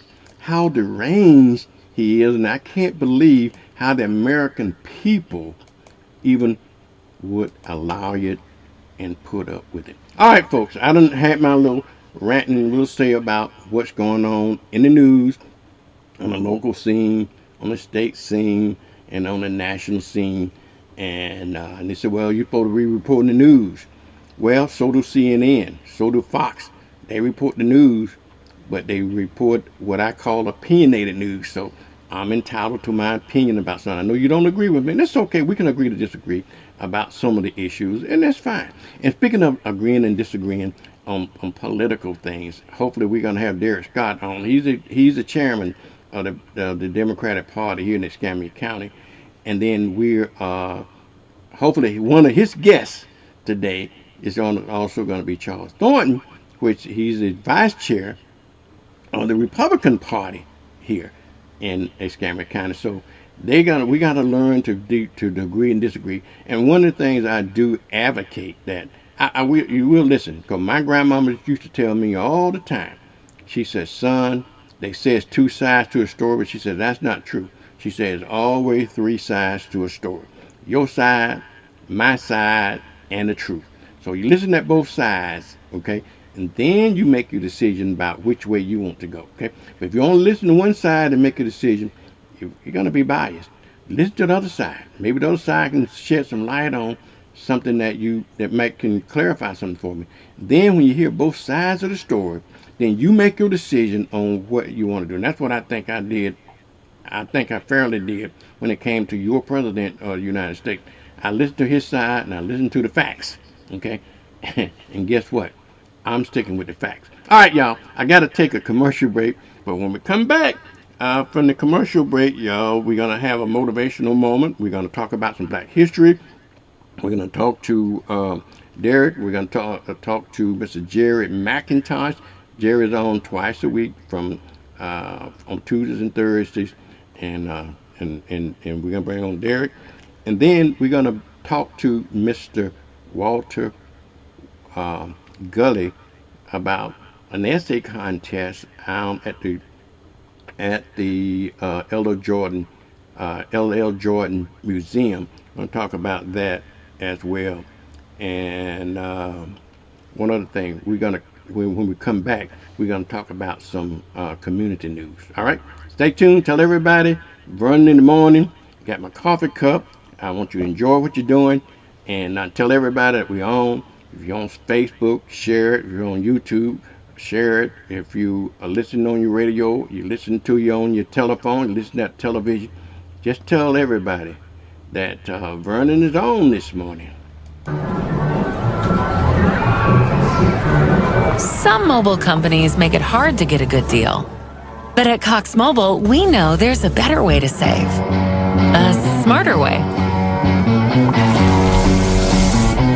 he is, and I can't believe how the American people even would allow it and put up with it. All right, folks, I done had my little ranting little say about what's going on in the news, on the local scene, on the state scene, and on the national scene. And they said, well, you're supposed to be reporting the news. Well, so do CNN, so do Fox. They report the news, but they report what I call opinionated news. So I'm entitled to my opinion about something. I know you don't agree with me, and that's okay. We can agree to disagree about some of the issues, and that's fine. And speaking of agreeing and disagreeing on political things, hopefully we're going to have Derek Scott on. He's the chairman of the Democratic Party here in Escambia County. And then we're hopefully one of his guests today is also going to be Charles Thornton, which he's the vice chair of the Republican Party here in Escambia County. So we got to learn to agree and disagree. And one of the things I do advocate that you will listen, because my grandmama used to tell me all the time. She says, son, they say it's two sides to a story, but she says that's not true. She says always three sides to a story. Your side, my side, and the truth. So you listen at both sides, okay? And then you make your decision about which way you want to go, okay? But if you only listen to one side and make a decision, you're going to be biased. Listen to the other side. Maybe the other side can shed some light on something that can clarify something for me. Then when you hear both sides of the story, then you make your decision on what you want to do. And that's what I think I did. I think I fairly did when it came to your president of the United States. I listened to his side and I listened to the facts, okay? And guess what? I'm sticking with the facts. All right, y'all, I got to take a commercial break. But when we come back from the commercial break, y'all, we're going to have a motivational moment. We're going to talk about some Black history. We're going to talk to Derek. We're going to talk to Mr. Jerry McIntosh. Jerry's on twice a week on Tuesdays and Thursdays. And we're going to bring on Derek. And then we're going to talk to Mr. Walter Gully about an essay contest at the L.L. Jordan Museum. I'm going to talk about that as well. And one other thing, when we come back, we're going to talk about some community news. All right, stay tuned. Tell everybody, Vernon in the morning. Got my coffee cup. I want you to enjoy what you're doing, and tell everybody that we're on. If you're on Facebook, share it. If you're on YouTube, share it. If you are listening on your radio, you listen to you on your telephone, you listen to television, just tell everybody that Vernon is on this morning. Some mobile companies make it hard to get a good deal. But at Cox Mobile, we know there's a better way to save. A smarter way.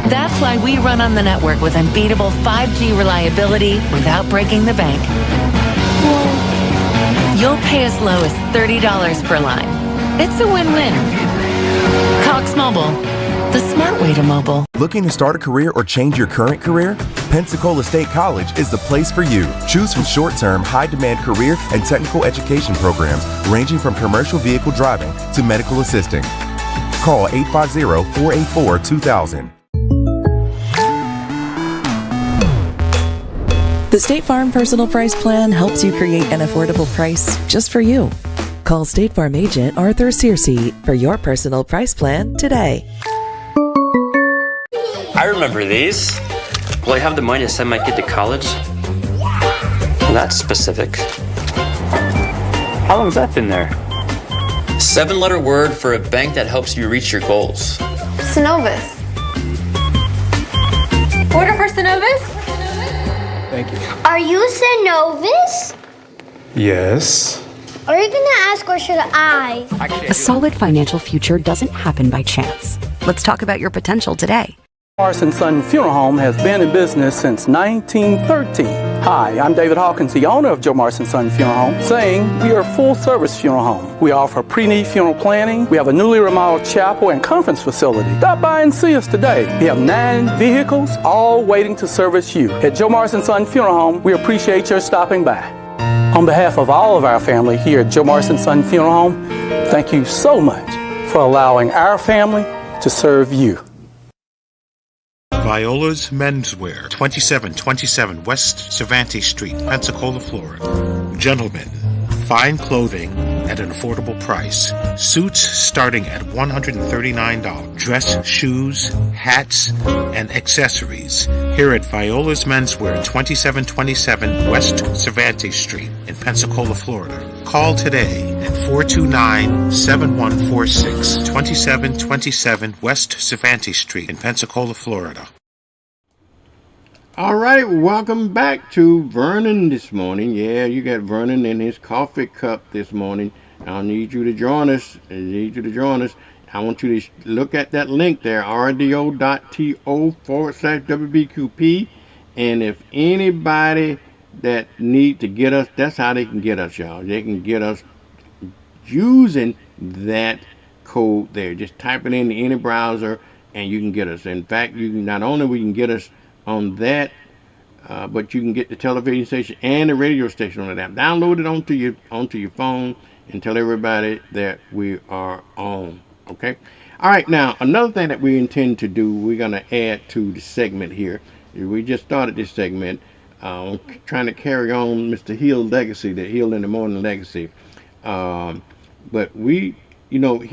That's why we run on the network with unbeatable 5G reliability without breaking the bank. You'll pay as low as $30 per line. It's a win-win. Cox Mobile, the smart way to mobile. Looking to start a career or change your current career? Pensacola State College is the place for you. Choose from short-term, high-demand career and technical education programs ranging from commercial vehicle driving to medical assisting. Call 850-484-2000. The State Farm Personal Price Plan helps you create an affordable price just for you. Call State Farm agent Arthur Searcy for your personal price plan today. I remember these. Will I have the money to send my kid to college? Well, that's specific. How long has that been there? 7-letter word for a bank that helps you reach your goals. Synovus. Order for Synovus? Thank you. Are you Synovus? Yes. Are you gonna ask or should I? A solid financial future doesn't happen by chance. Let's talk about your potential today. Morrison Son Funeral Home has been in business since 1913. Hi, I'm David Hawkins, the owner of Joe Morrison Son Funeral Home, saying we are a full-service funeral home. We offer pre-need funeral planning. We have a newly remodeled chapel and conference facility. Stop by and see us today. We have 9 vehicles, all waiting to service you. At Joe Morrison Son Funeral Home, we appreciate your stopping by. On behalf of all of our family here at Joe Morrison Son Funeral Home, thank you so much for allowing our family to serve you. Viola's Menswear, 2727 West Cervantes Street, Pensacola, Florida. Gentlemen, fine clothing at an affordable price. Suits starting at $139. Dress, shoes, hats, and accessories. Here at Viola's Menswear, 2727 West Cervantes Street in Pensacola, Florida. Call today at 429-7146, 2727 West Cervantes Street in Pensacola, Florida. All right, welcome back to Vernon this morning. Yeah, you got Vernon in his coffee cup this morning. I need you to join us. I want you to look at that link there, rdo.to/WBQP. And if anybody that need to get us, that's how they can get us, y'all. They can get us using that code there. Just type it in any browser and you can get us. In fact, you can not only we can get us on that, but you can get the television station and the radio station on that app. Download it onto your phone and tell everybody that we are on. Okay. All right. Now, another thing that we intend to do, we're going to add to the segment here. We just started this segment, trying to carry on Mr. Hill's legacy, the Hill in the Morning legacy. But he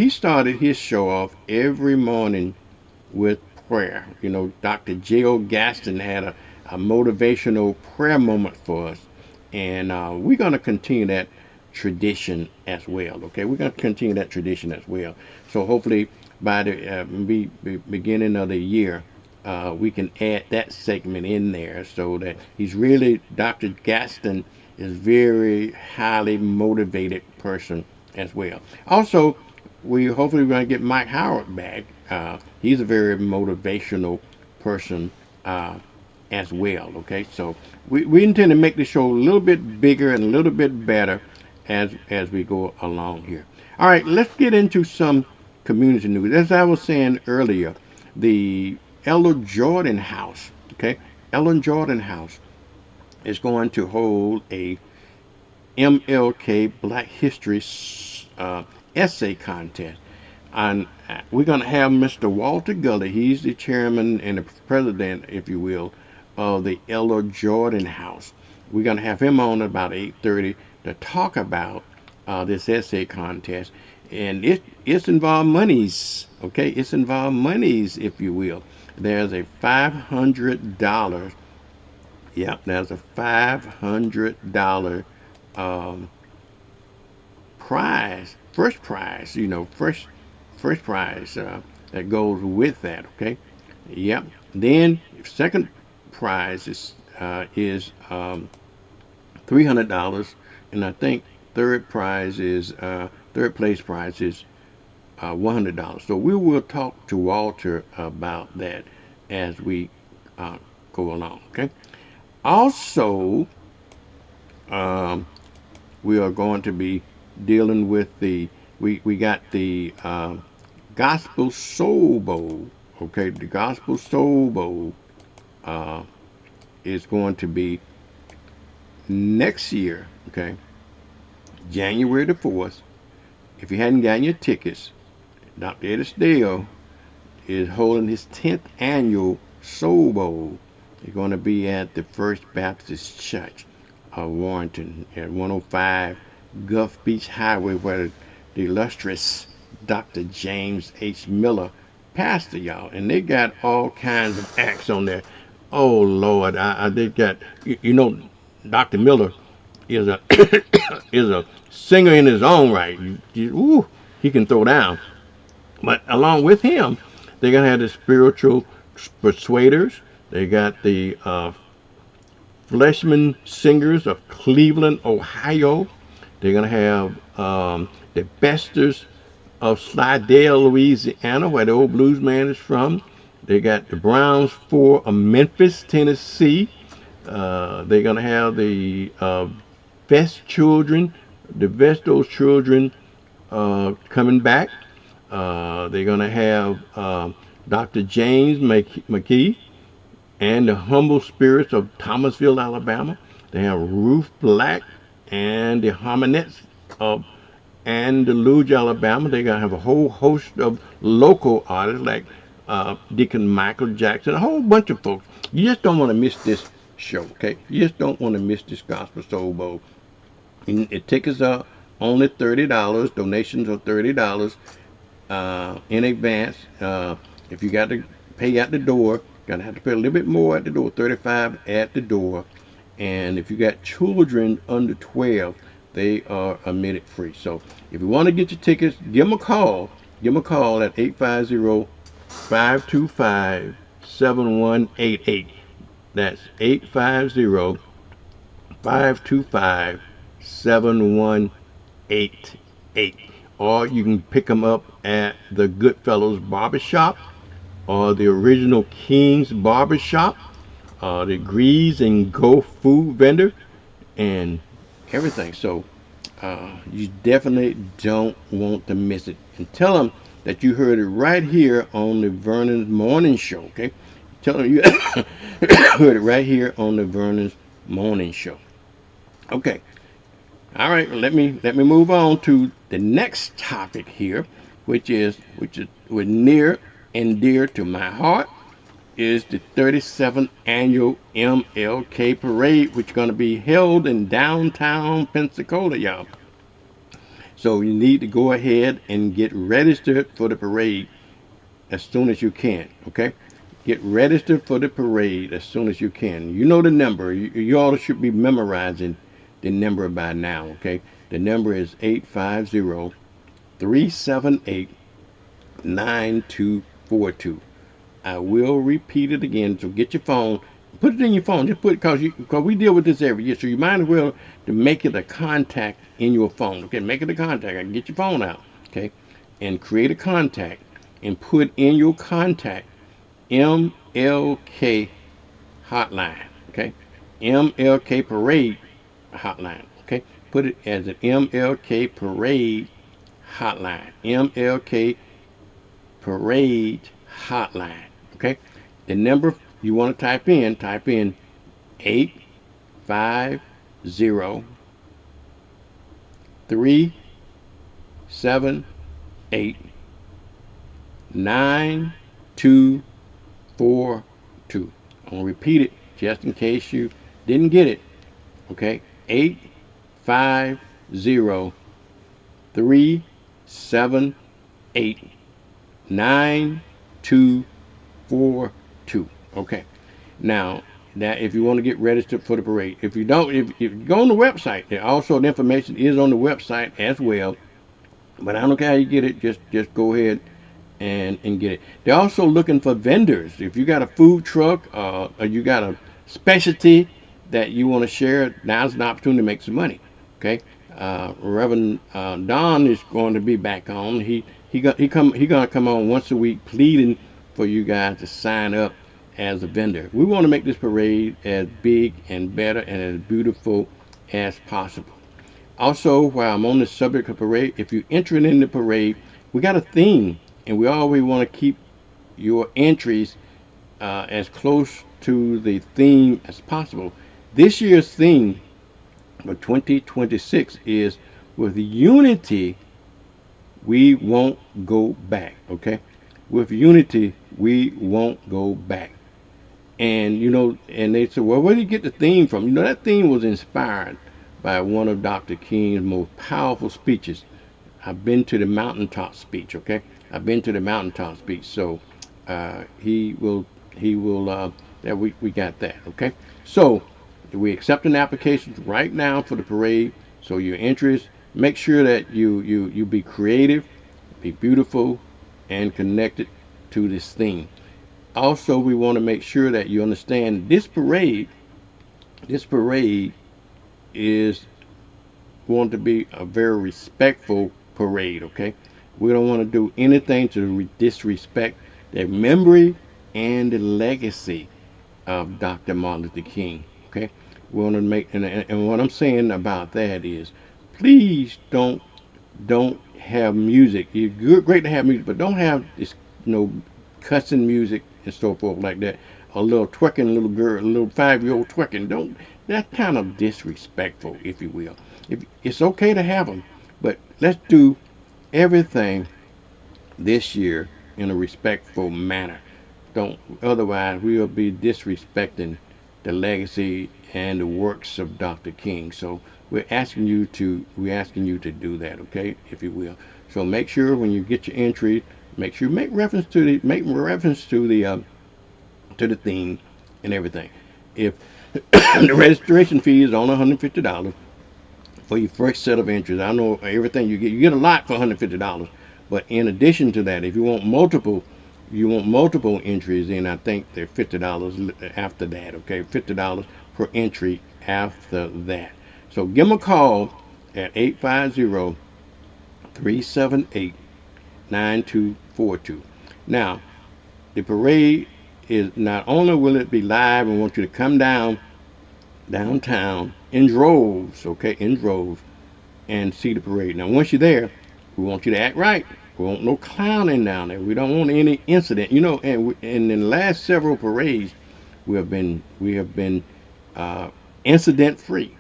started his show off every morning with prayer. Dr. J.O. Gaston had a motivational prayer moment for us, and we're going to continue that tradition as well. Okay, we're going to continue that tradition as well. So hopefully by the beginning of the year, we can add that segment in there, so that Dr. Gaston is very highly motivated person as well. Also, we're going to get Mike Howard back. He's a very motivational person as well. Okay, so we intend to make the show a little bit bigger and a little bit better as we go along here. All right, let's get into some community news. As I was saying earlier, the Ellen Jordan House, Ellen Jordan House is going to hold a MLK Black History essay contest. And we're going to have Mr. Walter Gully. He's the chairman and the president, if you will, of the Ella Jordan House. We're going to have him on about 8:30 to talk about this essay contest. And it's involved monies, okay? It's involved monies, if you will. There's a $500. Yep, there's a $500 prize, first prize, first prize that goes with that. Okay, yep. Then second prize is is $300, and I think third place prize is $100. So we will talk to Walter about that as we go along. Okay. Also, we are going to be dealing with we got the Gospel Soul Bowl. Okay, the Gospel Soul Bowl is going to be next year. Okay, January the 4th. If you hadn't gotten your tickets, Dr. Eddie Steele is holding his 10th annual Soul Bowl. It's going to be at the First Baptist Church of Warrenton at 105 Gulf Beach Highway, where the illustrious Dr. James H. Miller pastor, y'all. And they got all kinds of acts on there. Oh, Lord. They got, Dr. Miller is a is a singer in his own right. He can throw down. But along with him, they're going to have the spiritual persuaders. They got the Fleshman Singers of Cleveland, Ohio. They're going to have the Besters of Slidell, Louisiana, where the old blues man is from. They got the Browns 4 of Memphis, Tennessee. They're going to have the Vestos Children coming back. They're going to have Dr. James McKee and the Humble Spirits of Thomasville, Alabama. They have Ruth Black and the Harmonettes of Andalusia, Alabama. They're going to have a whole host of local artists like Deacon Michael Jackson, a whole bunch of folks. You just don't want to miss this show, okay? You just don't want to miss this Gospel Soul Bowl. And the tickets are only $30. Donations are $30 in advance. If you got to pay at the door, gonna have to pay a little bit more at the door, $35 at the door. And if you got children under 12, they are admitted free. So if you want to get your tickets, give them a call. Give them a call at 850-525-7188. That's 850-525-7188. Or you can pick them up at the Goodfellows Barbershop, or the Original King's Barbershop, the Grease and Go Food Vendor, and everything. So you definitely don't want to miss it. And tell them that you heard it right here on the Vernon's Morning Show, okay? Tell them you heard it right here on the Vernon's Morning Show. Okay. All right, let me move on to the next topic here, which is near and dear to my heart, is the 37th annual MLK Parade, which is going to be held in downtown Pensacola, y'all. So you need to go ahead and get registered for the parade as soon as you can, okay? Get registered for the parade as soon as you can. You know the number. You all should be memorizing the number by now, okay? The number is 850-378-9242. I will repeat it again, so get your phone. Put it in your phone. Just put it, because we deal with this every year, so you might as well to make it a contact in your phone, okay? Make it a contact. Get your phone out, okay? And create a contact and put in your contact MLK hotline, okay? MLK Parade hotline, okay? Put it as an MLK Parade hotline. MLK Parade hotline, okay? The number you want to type in 850-378-9242. I'm going to repeat it just in case you didn't get it, okay? 850-378-9242. Okay. Now if you want to get registered for the parade, if you don't, if you go on the website, also the information is on the website as well. But I don't care how you get it, just go ahead and get it. They're also looking for vendors. If you got a food truck, or you got a specialty that you want to share, now's an opportunity to make some money. Okay, Reverend Don is going to be back on. He gonna come on once a week, pleading for you guys to sign up as a vendor. We want to make this parade as big and better and as beautiful as possible. Also, while I'm on the subject of parade, if you're entering in the parade, we got a theme, and we always want to keep your entries as close to the theme as possible. This year's theme for 2026 is with unity, we won't go back. Okay, with unity, we won't go back. And and they said, well, where did you get the theme from? That theme was inspired by one of Dr. King's most powerful speeches. I've been to the mountaintop speech. Okay, I've been to the mountaintop speech. So he will. That we got that. Okay, so we accepting applications right now for the parade. So your interest, make sure that you be creative, be beautiful, and connected to this theme. Also, we want to make sure that you understand this parade is going to be a very respectful parade. Okay, we don't want to do anything to disrespect the memory and the legacy of Dr. Martin Luther King. Okay, we want to make, and what I'm saying about that is, please don't have music. It's great to have music, but don't have this cussing music and so forth like that. A little twerking little girl, a little 5-year-old twerking. Don't. That's kind of disrespectful, if you will. If it's okay to have them, but let's do everything this year in a respectful manner. Don't. Otherwise, we will be disrespecting the legacy and the works of Dr. King. So we're asking you to do that, okay, if you will. So make sure when you get your entry, make sure you make reference to the theme and everything. If the registration fee is only $150 for your first set of entries, I know everything you get a lot for $150. But in addition to that, if you want multiple entries, then I think they're $50 after that. Okay, $50 per entry after that. So give them a call at 850-378-9242. Now, the parade is not only will it be live, I want you to come downtown in droves, okay, in droves, and see the parade. Now, once you're there, we want you to act right. We want no clowning down there. We don't want any incident. And in the last several parades, we have been incident free.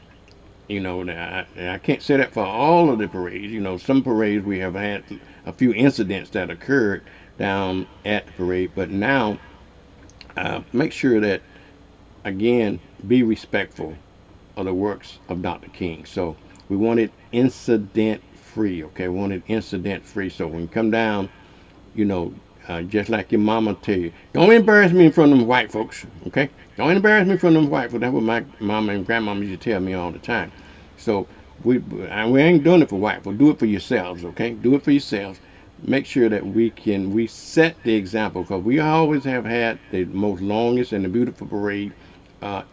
I can't say that for all of the parades. Some parades we have had a few incidents that occurred down at the parade, but now make sure that, again, be respectful of the works of Dr. King. So we want it incident free. Okay, we want it incident free. So when you come down, just like your mama tell you, don't embarrass me in front of them white folks. Okay, don't embarrass me in front of them white folks. That's what my mama and grandmama used to tell me all the time. So we ain't doing it for white folks. Do it for yourselves. Okay, do it for yourselves. Make sure that we set the example, because we always have had the most longest and the beautiful parade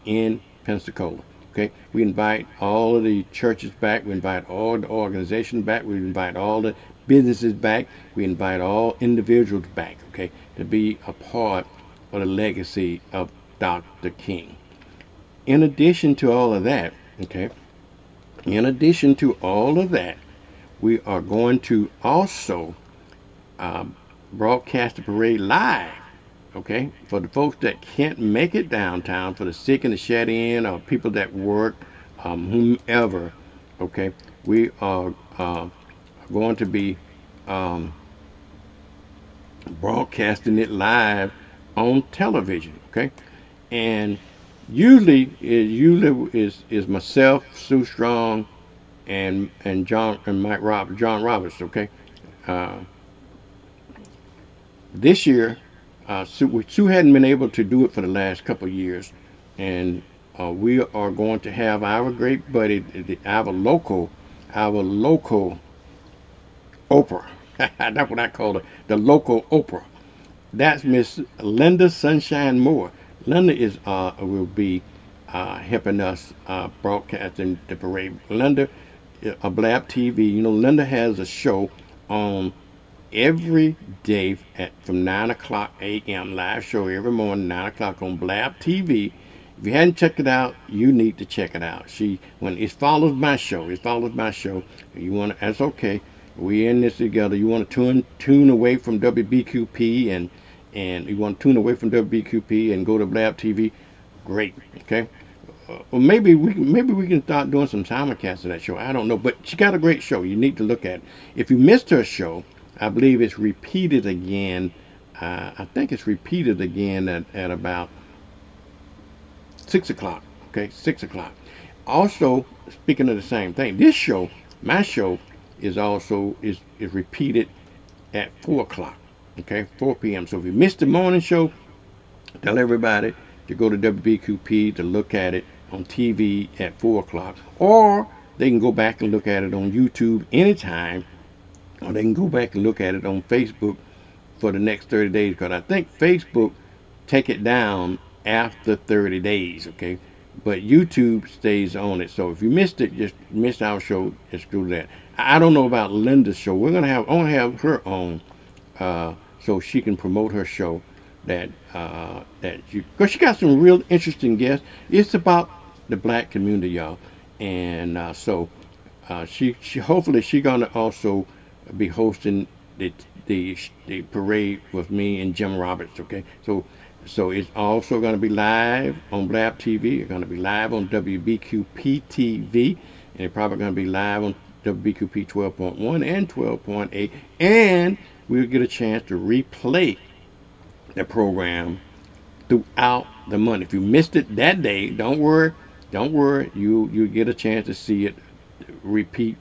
in Pensacola. Okay, we invite all of the churches back. We invite all the organizations back. We invite all the businesses back. We invite all individuals back, okay, to be a part of the legacy of Dr. King. In addition to all of that, we are going to also broadcast the parade live, okay, for the folks that can't make it downtown, for the sick and the shut in, or people that work, whomever. Okay, we are going to be broadcasting it live on television. Okay, and usually is myself, Sue Strong, and John Roberts. Okay, this year Sue hadn't been able to do it for the last couple of years, and we are going to have our great buddy, our local Oprah. That's what I call it, the local Oprah. That's Miss Linda Sunshine Moore. Linda is will be helping us broadcasting the parade. Linda, Blab TV. You know, Linda has a show on every day from 9 o'clock a.m. live show every morning, 9 o'clock on Blab TV. If you hadn't checked it out, you need to check it out. When it follows my show, You want to, that's okay. We're in this together. You want to tune away from WBQP and you want to tune away from WBQP and go to Blab TV. Great, okay. Or maybe we can start doing some simulcasts of that show. I don't know, but she got a great show. You need to look at it. If you missed her show, I believe it's repeated again. I think it's repeated again at about 6 o'clock. Okay, 6 o'clock. Also, speaking of the same thing, this show, my show, is also is repeated at 4 o'clock. Okay, 4 p.m. So if you missed the morning show, tell everybody to go to WBQP to look at it on TV at 4 o'clock, or they can go back and look at it on YouTube anytime, or they can go back and look at it on Facebook for the next 30 days, because I think Facebook take it down after 30 days, okay? But YouTube stays on it. So if you missed it, just missed our show, just do that. I don't know about Linda's show. I want to have her on so she can promote her show because she got some real interesting guests. It's about the black community, y'all. And she hopefully she gonna also be hosting the parade with me and Jim Roberts, okay? So it's also going to be live on Blab TV. It's going to be live on WBQP TV. And it's probably going to be live on WBQP 12.1 and 12.8. And we'll get a chance to replay the program throughout the month. If you missed it that day, don't worry. You get a chance to see it repeat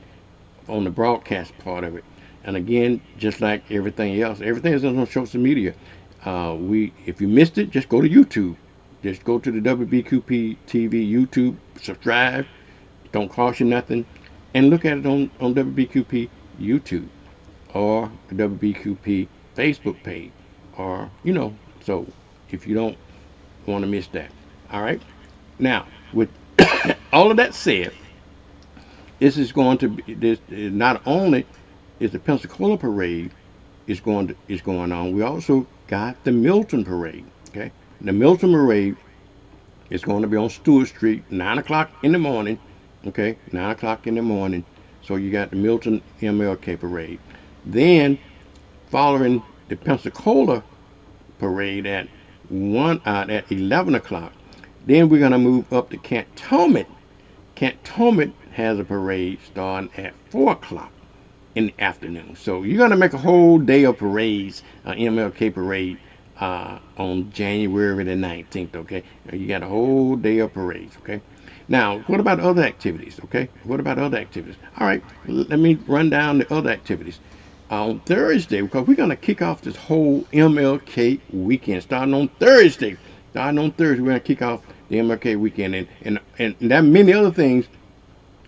on the broadcast part of it. And again, just like everything else is on social media. If you missed it, just go to YouTube. Just go to the WBQP TV YouTube, subscribe. Don't cost you nothing, and look at it on WBQP YouTube or the WBQP Facebook page, or So if you don't want to miss that, all right. Now, with all of that said, this is going to be this. Not only is the Pensacola Parade is going on, we also got the Milton Parade. Okay, the Milton Parade is going to be on Stewart Street, 9 o'clock in the morning. Okay, 9 o'clock in the morning. So you got the Milton MLK Parade. Then, following the Pensacola Parade at 11 o'clock. Then we're gonna move up to Cantonment. Cantonment has a parade starting at 4 o'clock in the afternoon. So you're gonna make a whole day of parades, MLK parade, on January the 19th. Okay, you got a whole day of parades. Okay. Now, what about other activities? Okay, what about other activities? All right, let me run down the other activities. On Thursday, because we're gonna kick off this whole MLK weekend starting on Thursday. We're gonna kick off the MLK weekend, and there are many other things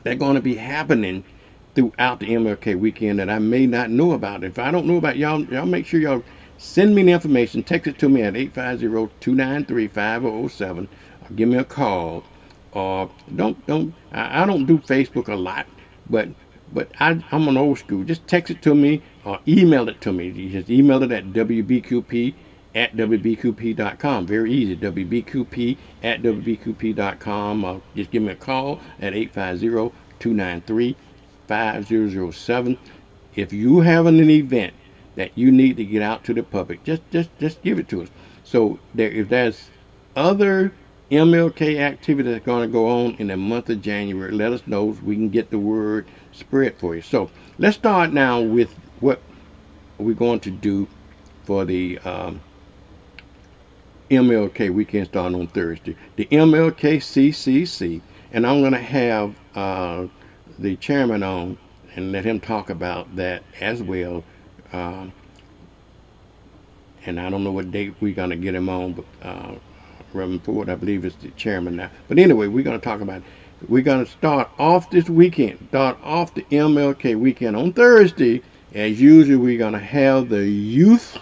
that are going to be happening throughout the MLK weekend that I may not know about. If I don't know about y'all make sure y'all send me the information. Text it to me at 850-293-5007, or give me a call. Or I don't do Facebook a lot, but I'm an old school. Just text it to me or email it to me. You just email it at WBQP@WBQP.com. Very easy, WBQP@WBQP.com. Or just give me a call at 850-293-5007. If you have an event that you need to get out to the public, just give it to us. So if there's other MLK activity that's going to go on in the month of January, let us know so we can get the word spread for you. So let's start now with what we're going to do for the MLK weekend starting on Thursday. The MLK CCC, and I'm going to have the chairman on and let him talk about that as well. And I don't know what date we're going to get him on, but Reverend Ford, I believe, is the chairman now. But anyway, we're going to talk about it. We're going to start off this weekend, start off the MLK weekend on Thursday. As usual, we're going to have the Youth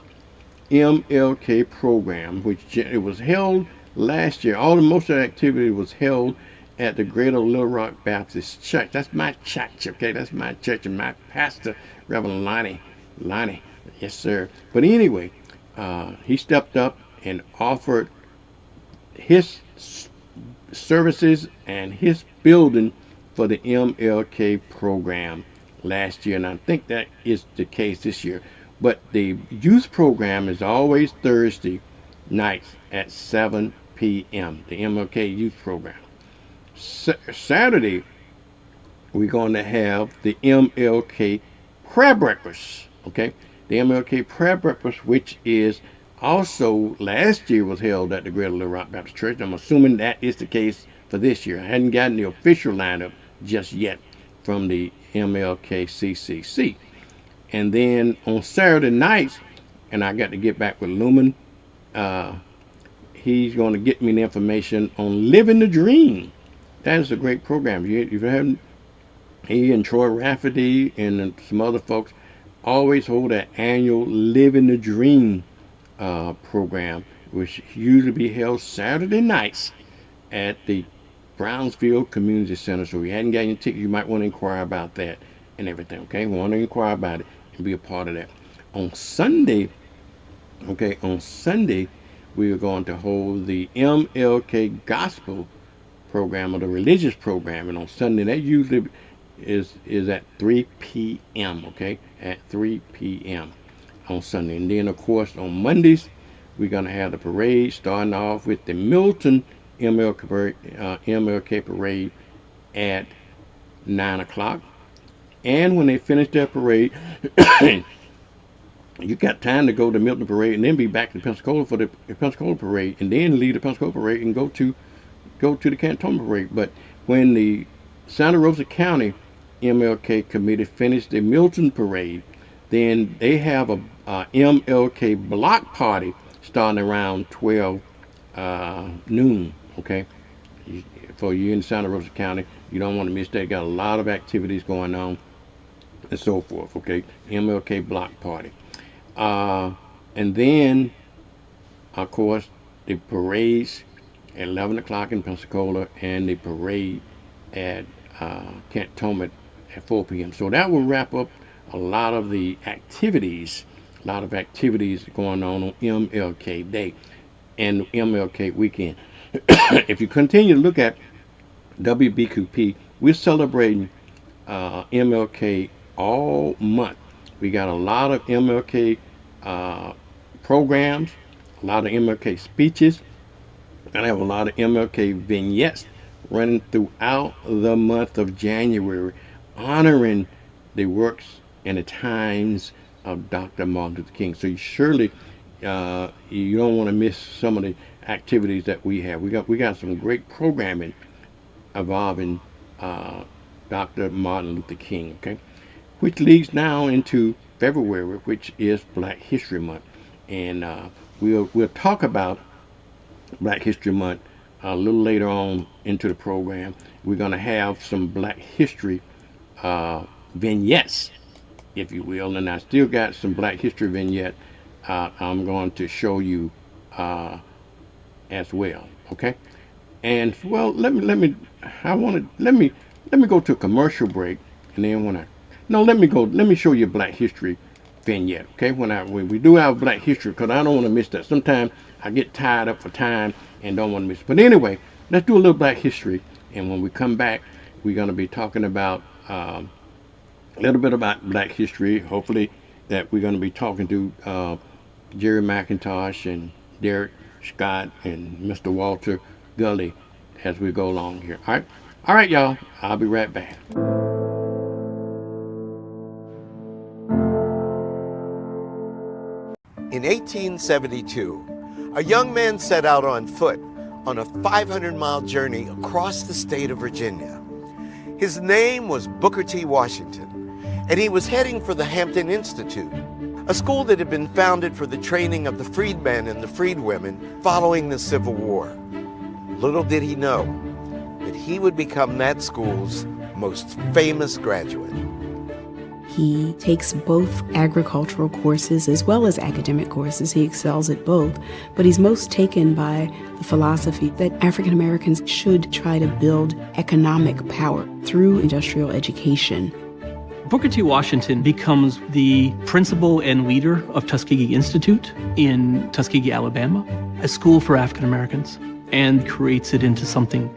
MLK program, which it was held last year. Most of the activity was held at the Greater Little Rock Baptist Church. That's my church, okay? That's my church, and my pastor, Reverend Lonnie, yes, sir. But anyway, he stepped up and offered his services and his building for the MLK program last year, and I think that is the case this year. But the youth program is always Thursday nights at 7 p.m., the MLK youth program. Saturday, we're going to have the MLK prayer breakfast, okay? The MLK prayer breakfast, which is also last year was held at the Greater Little Rock Baptist Church. I'm assuming that is the case for this year. I hadn't gotten the official lineup just yet from the MLK CCC. And then on Saturday nights, and I got to get back with Lumen, he's going to get me the information on Living the Dream. That is a great program. You haven't, he and Troy Rafferty and some other folks always hold that annual Living the Dream program, which usually be held Saturday nights at the Brownsville Community Center. So if you hadn't gotten your ticket, you might want to inquire about that and everything, okay? Want to inquire about it and be a part of that. On Sunday, we are going to hold the MLK Gospel program, or the religious program, and on Sunday that usually is at 3 p.m. okay, at 3 p.m. on Sunday. And then of course on Mondays we're going to have the parade, starting off with the Milton MLK parade at 9 o'clock. And when they finish their parade, you got time to go to Milton parade and then be back to Pensacola for the Pensacola parade, and then leave the Pensacola parade and go to the Canton parade. But when the Santa Rosa County MLK committee finished the Milton parade, then they have a MLK block party starting around 12 noon, okay? For you in Santa Rosa County, you don't want to miss that. Got a lot of activities going on and so forth, okay? MLK block party. And then, of course, the parades at 11 o'clock in Pensacola, and the parade at Cantonment at 4 p.m. So that will wrap up a lot of the activities, going on MLK Day and MLK weekend. If you continue to look at WBQP, we're celebrating MLK all month. We got a lot of MLK programs, a lot of MLK speeches, and I have a lot of MLK vignettes running throughout the month of January, honoring the works and the times of Dr. Martin Luther King. So you surely you don't want to miss some of the activities that we have. We got some great programming involving Dr. Martin Luther King, okay? Which leads now into February, which is Black History Month. And we'll talk about Black History Month a little later on into the program. We're going to have some Black History vignettes, if you will, and I still got some Black History vignette I'm going to show you as well, okay? And well, let me go to a commercial break, and then let me show you a Black History vignette, okay? When we do have Black History, because I don't want to miss that. Sometimes I get tied up for time and don't want to miss it. But anyway, let's do a little Black History, and when we come back, we're going to be talking about a little bit about Black History. Hopefully that we're going to be talking to Jerry McIntosh and Derek Scott and Mr. Walter Gully as we go along here. All right, y'all. I'll be right back. In 1872, a young man set out on foot on a 500-mile journey across the state of Virginia. His name was Booker T. Washington, and he was heading for the Hampton Institute, a school that had been founded for the training of the freedmen and the freedwomen following the Civil War. Little did he know that he would become that school's most famous graduate. He takes both agricultural courses as well as academic courses. He excels at both, but he's most taken by the philosophy that African Americans should try to build economic power through industrial education. Booker T. Washington becomes the principal and leader of Tuskegee Institute in Tuskegee, Alabama, a school for African Americans, and creates it into something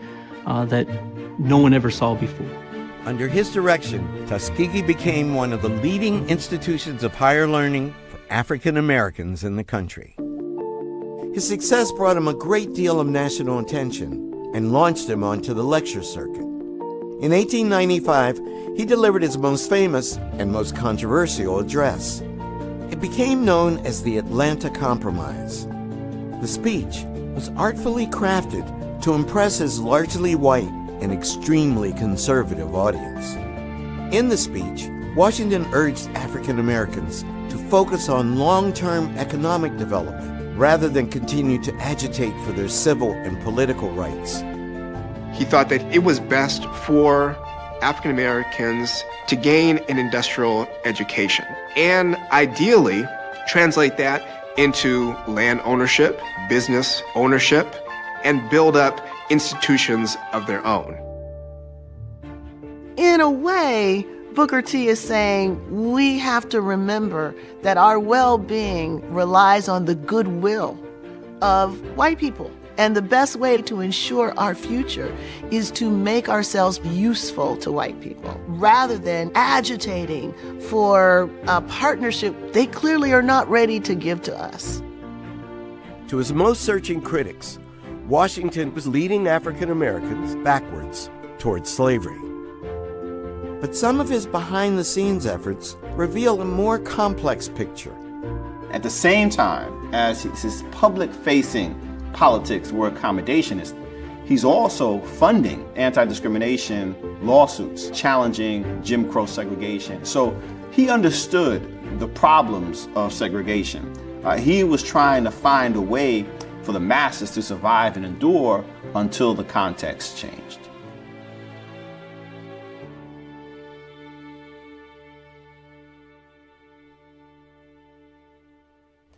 that no one ever saw before. Under his direction, Tuskegee became one of the leading institutions of higher learning for African Americans in the country. His success brought him a great deal of national attention and launched him onto the lecture circuit. In 1895, he delivered his most famous and most controversial address. It became known as the Atlanta Compromise. The speech was artfully crafted to impress his largely white and extremely conservative audience. In the speech, Washington urged African Americans to focus on long-term economic development rather than continue to agitate for their civil and political rights. He thought that it was best for African Americans to gain an industrial education and ideally translate that into land ownership, business ownership, and build up institutions of their own. In a way, Booker T is saying we have to remember that our well-being relies on the goodwill of white people. And the best way to ensure our future is to make ourselves useful to white people rather than agitating for a partnership they clearly are not ready to give to us. To his most searching critics, Washington was leading African Americans backwards towards slavery. But some of his behind-the-scenes efforts reveal a more complex picture. At the same time as his public-facing politics were accommodationist, he's also funding anti-discrimination lawsuits challenging Jim Crow segregation. So he understood the problems of segregation. He was trying to find a way for the masses to survive and endure until the context changed.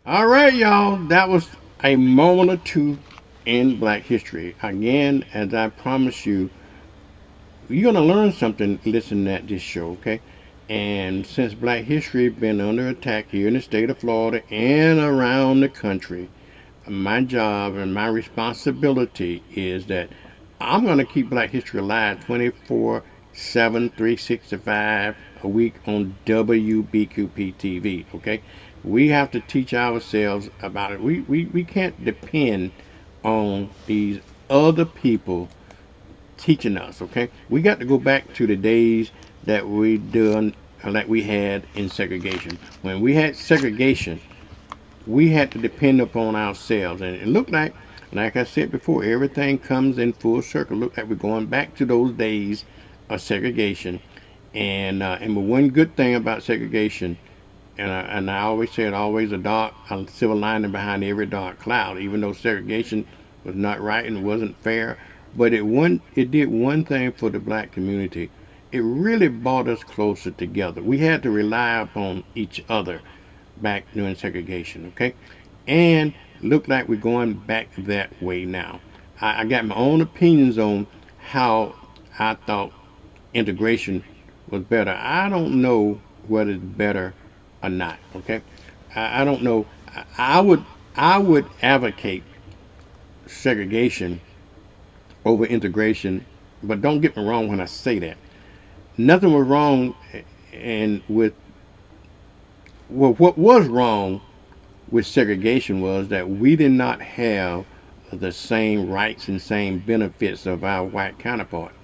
All right, y'all, that was a moment or two in Black history. Again, as I promised you, you're going to learn something listening at this show, okay? And since Black history has been under attack here in the state of Florida and around the country, my job and my responsibility is that I'm going to keep Black history alive 24/7, 365 a week on WBQP TV, okay? We have to teach ourselves about it. We can't depend on these other people teaching us, okay? We got to go back to the days that we had in segregation. When we had segregation, we had to depend upon ourselves. And it looked like I said before, everything comes in full circle. Look like we're going back to those days of segregation. And one good thing about segregation, and I always said, always a silver lining behind every dark cloud. Even though segregation was not right and wasn't fair, but it did one thing for the Black community. It really brought us closer together. We had to rely upon each other back during segregation, okay? And look like we're going back that way now. I got my own opinions on how I thought integration was better. I don't know whether it's better or not, okay? I don't know. I would advocate segregation over integration, but don't get me wrong when I say that. Nothing was wrong what was wrong with segregation was that we did not have the same rights and same benefits of our white counterparts.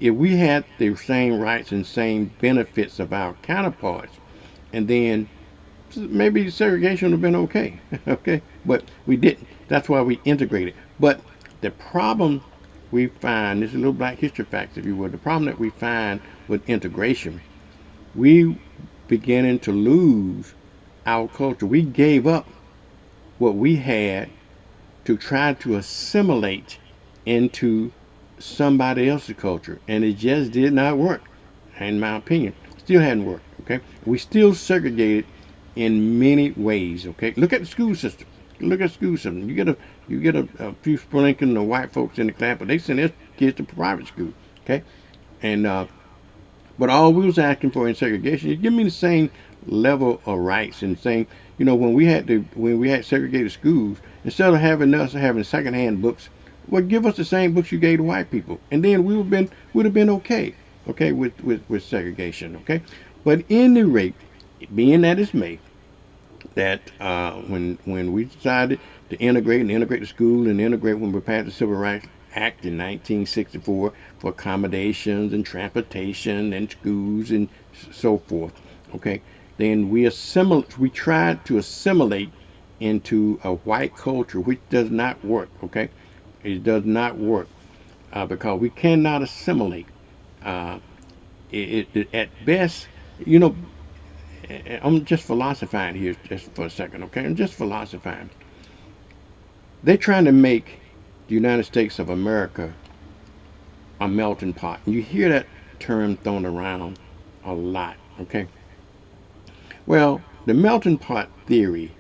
If we had the same rights and same benefits of our counterparts, and then maybe segregation would have been okay, okay? But we didn't. That's why we integrated. But the problem we find, this is a little Black history facts, if you will, the problem that we find with integration, we beginning to lose our culture. We gave up what we had to try to assimilate into somebody else's culture, and it just did not work, in my opinion. Still hadn't worked, Okay, we still segregated in many ways. Okay, look at the school system. Look at the school system. You get a few sprinkling of white folks in the class, but they send their kids to private school. Okay, and but all we was asking for in segregation is give me the same level of rights and saying, when we had segregated schools, instead of having secondhand books, well, give us the same books you gave to white people, and then would have been okay, with segregation, okay. But any rate, being that it's May, that when we decided to integrate the school and integrate when we passed the Civil Rights Act in 1964 for accommodations and transportation and schools and so forth, okay, then we tried to assimilate into a white culture, which does not work, okay. It does not work because we cannot assimilate. At best, I'm just philosophizing here just for a second, okay? I'm just philosophizing. They're trying to make the United States of America a melting pot. You hear that term thrown around a lot, okay? Well, the melting pot theory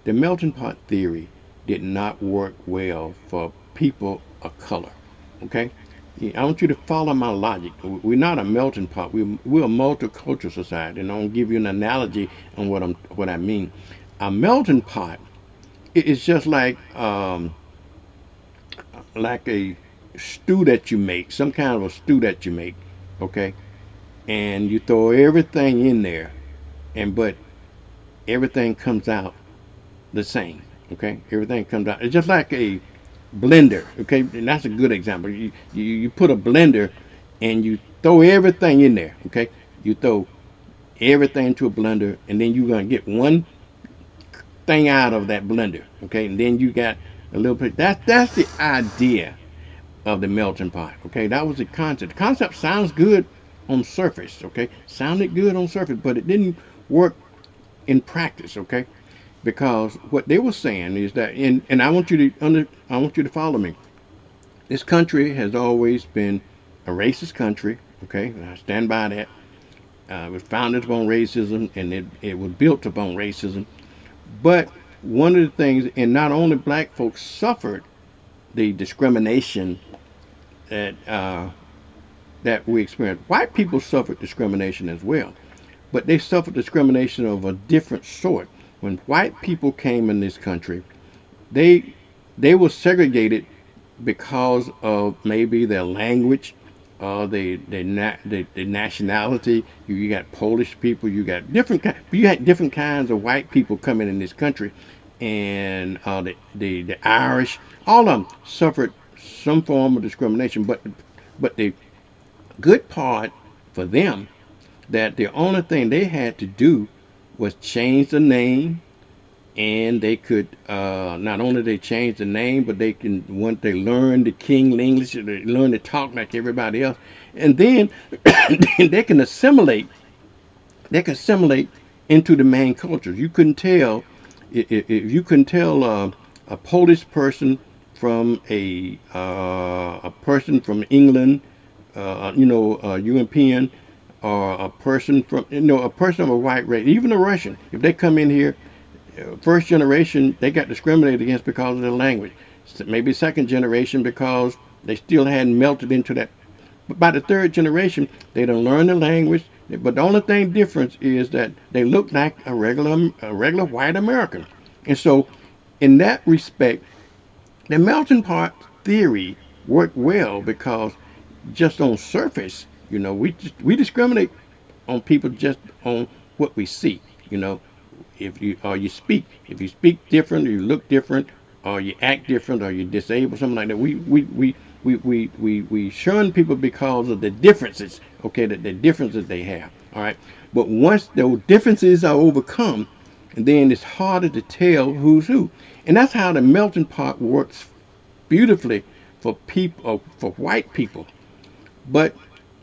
did not work well for people of color, okay? I want you to follow my logic. We're not a melting pot. We're a multicultural society, and I'll give you an analogy on what I mean. A melting pot is just like a stew that you make, some kind of a stew that you make, okay? And you throw everything in there, but everything comes out the same, okay? Everything comes out. It's just like a blender, okay? And that's a good example. You put a blender and you throw everything in there, okay? You throw everything into a blender, and then you're gonna get one thing out of that blender, okay? And then you got a little bit. That's the idea of the melting pot, okay? That was the concept. The concept sounds good on surface, okay? Sounded good on surface, but it didn't work in practice, okay? Because what they were saying is that, and I want you to follow me. This country has always been a racist country, okay? And I stand by that. It was founded upon racism, and it was built upon racism. But one of the things, and not only black folks suffered the discrimination that we experienced, white people suffered discrimination as well, but they suffered discrimination of a different sort. When white people came in this country, they were segregated because of maybe their language, the nationality. You got Polish people, you had different kinds of white people coming in this country, and the Irish, all of them suffered some form of discrimination. But the good part for them, that the only thing they had to do was change the name, and they could not only they change the name, but once they learn the King English, they learn to talk like everybody else, and then they can assimilate. They can assimilate into the main culture. You couldn't tell if you couldn't tell a Polish person from a person from England, a European, or a person from a person of a white race, even a Russian. If they come in here, first generation, they got discriminated against because of their language. Maybe second generation because they still hadn't melted into that. But by the third generation, they don't learn the language. But the only thing difference is that they look like a regular white American. And so, in that respect, the melting pot theory worked well because just on surface, we discriminate on people just on what we see. If you speak different, or you look different, or you act different, or you're disabled, something like that. We shun people because of the differences. Okay, the differences they have. All right, but once those differences are overcome, then it's harder to tell who's who, and that's how the melting pot works beautifully for white people. But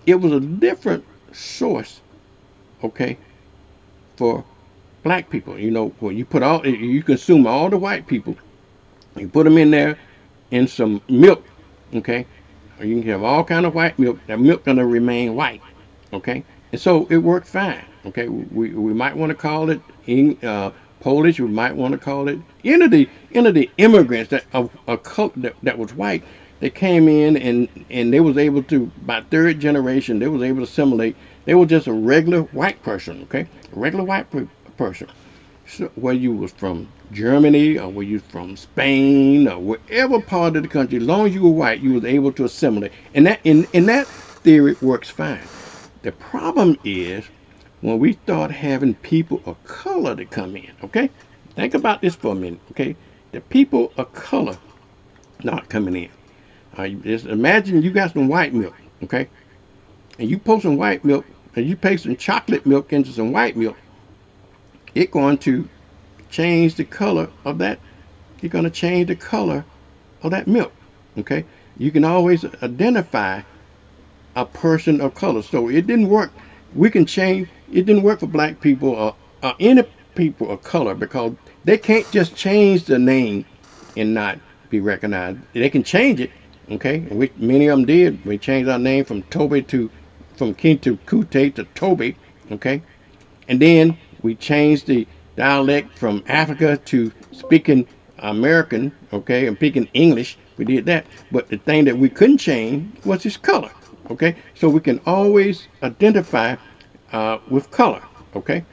it was a different source, okay, for black people. When you consume all the white people, you put them in there in some milk, okay, or you can have all kind of white milk. That milk gonna remain white, okay, And so it worked fine. Okay, we might want to call it Polish. We might want to call it any of the immigrants that was white. They came in and they was able to, by third generation, they was able to assimilate. They were just a regular white person. Okay, a regular white person. So whether you was from Germany or where you from Spain or whatever part of the country, as long as you were white, you was able to assimilate. And that in that theory works fine. The problem is when we start having people of color to come in, okay? Think about this for a minute, okay? The people of color not coming in. Just imagine you got some white milk, okay? And you pour some white milk and you pay some chocolate milk into some white milk. It's going to change the color of that. You're going to change the color of that milk, okay? You can always identify a person of color. So it didn't work. We can change. It didn't work for black people or any people of color because they can't just change the name and not be recognized. They can change it, okay? And many of them did. We changed our name from Kintu Kute to Toby, okay? And then we changed the dialect from Africa to speaking American, okay, and speaking English. We did that. But the thing that we couldn't change was his color. Okay, so we can always identify with color. Okay,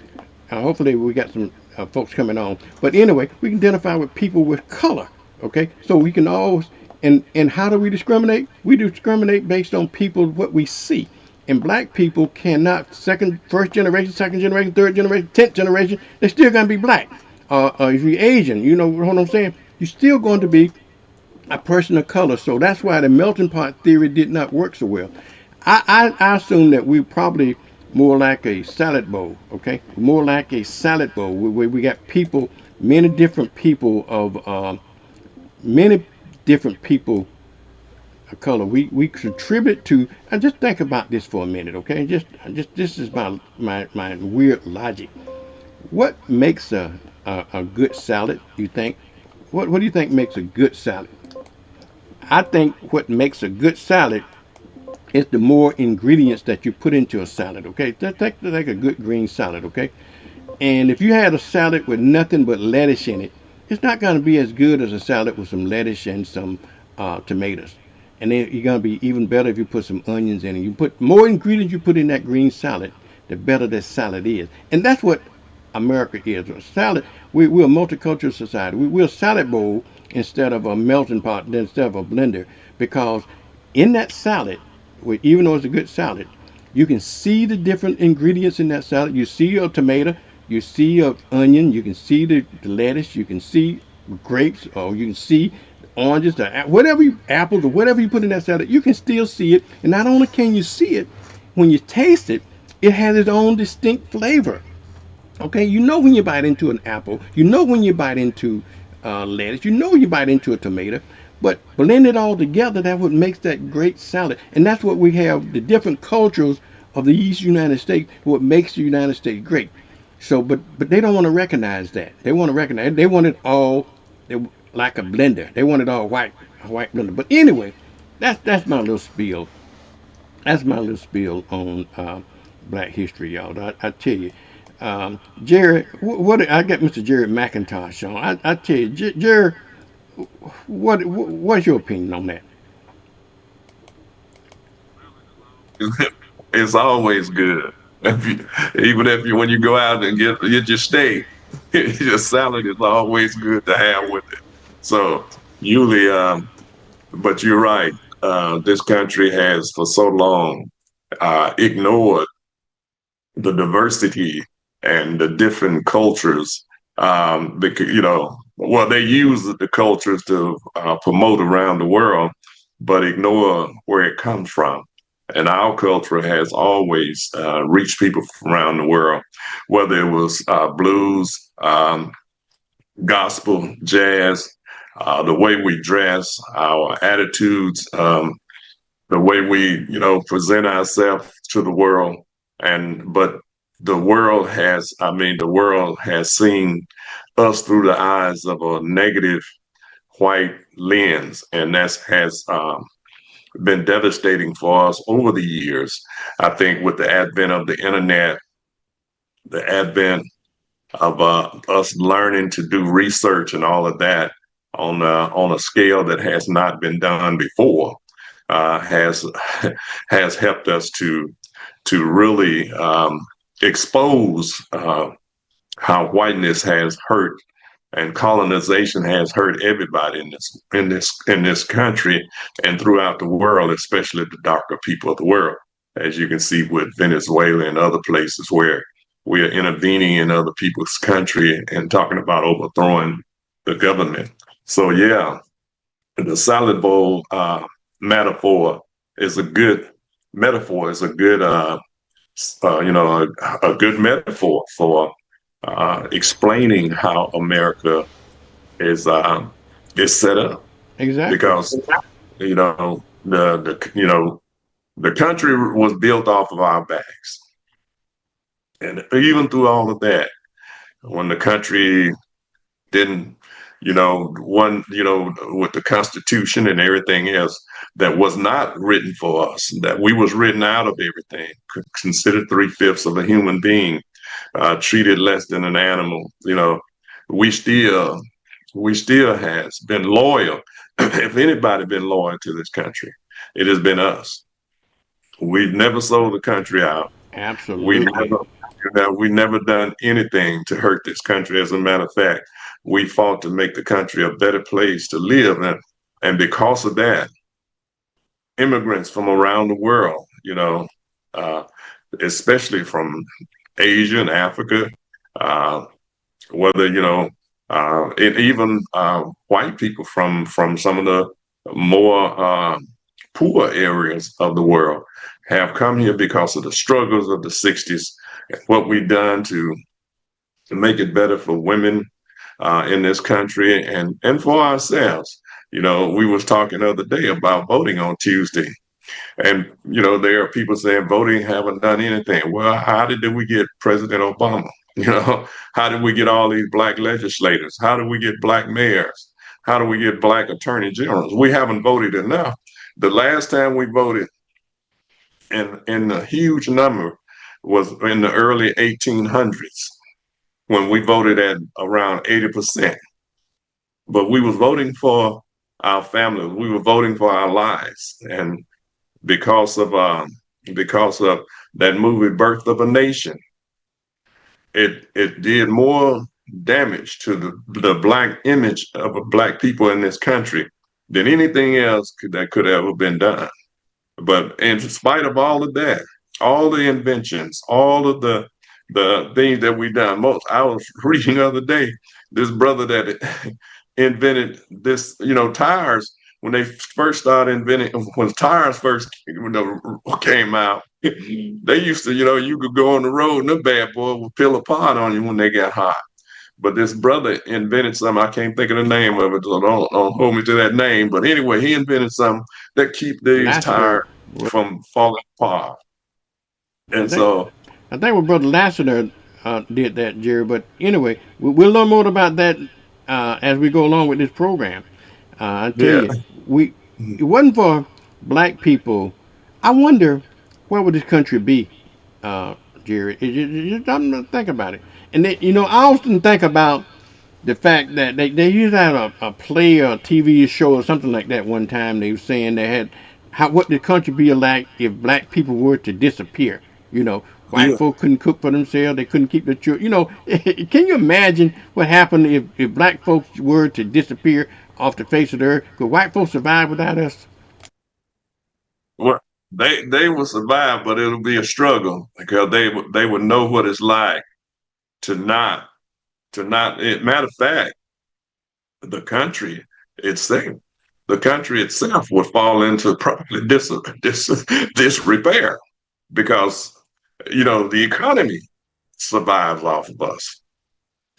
hopefully we got some folks coming on. But anyway, we can identify with people with color. Okay, so we can always and how do we discriminate? We discriminate based on people what we see. And black people cannot first generation, second generation, third generation, 10th generation. They're still going to be black. If you're Asian, you know what I'm saying. You're still going to be a person of color. So that's why the melting pot theory did not work so well. I assume that we probably more like a salad bowl, okay? More like a salad bowl where we got people, many different people of color. We contribute to, and just think about this for a minute, okay? Just this is my weird logic. What makes a good salad, you think? What do you think makes a good salad? I think what makes a good salad is the more ingredients that you put into a salad, okay? Take a good green salad, okay? And if you had a salad with nothing but lettuce in it, it's not going to be as good as a salad with some lettuce and some tomatoes. And then you're going to be even better if you put some onions in it. You put more ingredients you put in that green salad, the better that salad is. And that's what America is. A salad, we're a multicultural society. We're a salad bowl instead of a melting pot, instead of a blender. Because in that salad, even though it's a good salad, you can see the different ingredients in that salad. You see a tomato, you see an onion, you can see the lettuce, you can see grapes, or you can see oranges, apples, or whatever you put in that salad. You can still see it. And not only can you see it, when you taste it, it has its own distinct flavor. Okay, you know when you bite into an apple, you know when you bite into lettuce, you know you bite into a tomato, but blend it all together, that's what makes that great salad. And that's what we have, the different cultures of the East United States, what makes the United States great. So, but they don't want to recognize that. They want it all like a blender. They want it all white, a white blender. But anyway, that's my little spiel. That's my little spiel on Black history, y'all. I tell you. Jerry, what I got Mr. Jerry McIntosh on. I tell you, Jerry, what's your opinion on that? It's always good. Even if when you go out and get your steak, your salad is always good to have with it. So usually, but you're right. This country has for so long ignored the diversity and the different cultures, because they use the cultures to promote around the world, but ignore where it comes from. And our culture has always reached people from around the world, whether it was blues, gospel, jazz, the way we dress, our attitudes, the way we present ourselves to the world. But the world has seen us through the eyes of a negative white lens, and that has been devastating for us over the years. I think with the advent of the internet, the advent of us learning to do research and all of that on a scale that has not been done before, has has helped us to really expose how whiteness has hurt and colonization has hurt everybody in this country and throughout the world, especially the darker people of the world, as you can see with Venezuela and other places where we are intervening in other people's country and talking about overthrowing the government. So yeah, the salad bowl metaphor is a good metaphor. Is a good a good metaphor for explaining how America is set up. Exactly. Because the country was built off of our backs, and even through all of that, when the country didn't, with the Constitution and everything else that was not written for us, that we was written out of everything, considered 3/5 of a human being, treated less than an animal. We still has been loyal. If anybody been loyal to this country, it has been us. We've never sold the country out. Absolutely. We never done anything to hurt this country. As a matter of fact, we fought to make the country a better place to live in. And because of that, immigrants from around the world, especially from Asia and Africa, whether, and even white people from some of the more poor areas of the world have come here because of the struggles of the 60s, what we've done to make it better for women in this country and for ourselves. We was talking the other day about voting on Tuesday. And, there are people saying voting haven't done anything. Well, how did we get President Obama? How did we get all these black legislators? How do we get black mayors? How do we get black attorney generals? We haven't voted enough. The last time we voted in a huge number was in the early 1800s when we voted at around 80%. But we was voting for our families. We were voting for our lives. And because of that movie, Birth of a Nation, it did more damage to the black image of black people in this country than anything else that could ever been done. But in spite of all of that, all the inventions, all of the things that we done, I was reading the other day, this brother that invented this, tires. When they first started inventing, when tires first came out, they used to, you could go on the road and the bad boy would peel apart on you when they got hot. But this brother invented something, I can't think of the name of it, so don't hold me to that name. But anyway, he invented something that keep these tires from falling apart. And I think with Brother Lassiter did that, Jerry. But anyway, we'll learn more about that as we go along with this program. I tell you, it wasn't for black people. I wonder where would this country be, Jerry? I'm thinking about it, and I often think about the fact that they used to have a play or a TV show or something like that one time. They were saying they had what the country be like if black people were to disappear. White folk couldn't cook for themselves. They couldn't keep the children. Can you imagine what happened if black folks were to disappear off the face of the earth? Could white folks survive without us? Well, they will survive, but it'll be a struggle because they would know what it's like to not. Matter of fact, the country itself would fall into probably disrepair because the economy survives off of us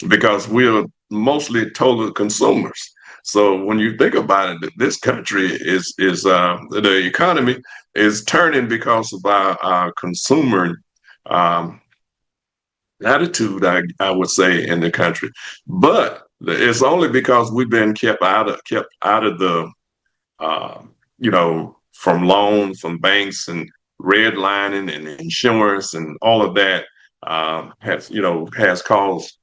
because we're mostly total consumers. So when you think about it, this country is the economy is turning because of our consumer attitude, I would say, in the country. But it's only because we've been kept out of the from loans from banks and redlining and insurance and all of that has caused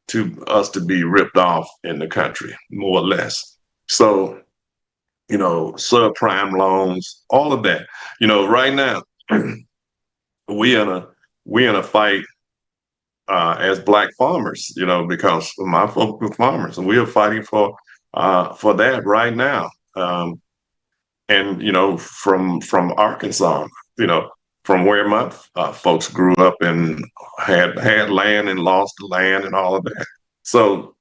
to us to be ripped off in the country, more or less. So, subprime loans, all of that. Right now, we in a fight as Black farmers, because my folks are farmers, and we are fighting for that right now. And from Arkansas, from where my folks grew up and had land and lost the land and all of that. So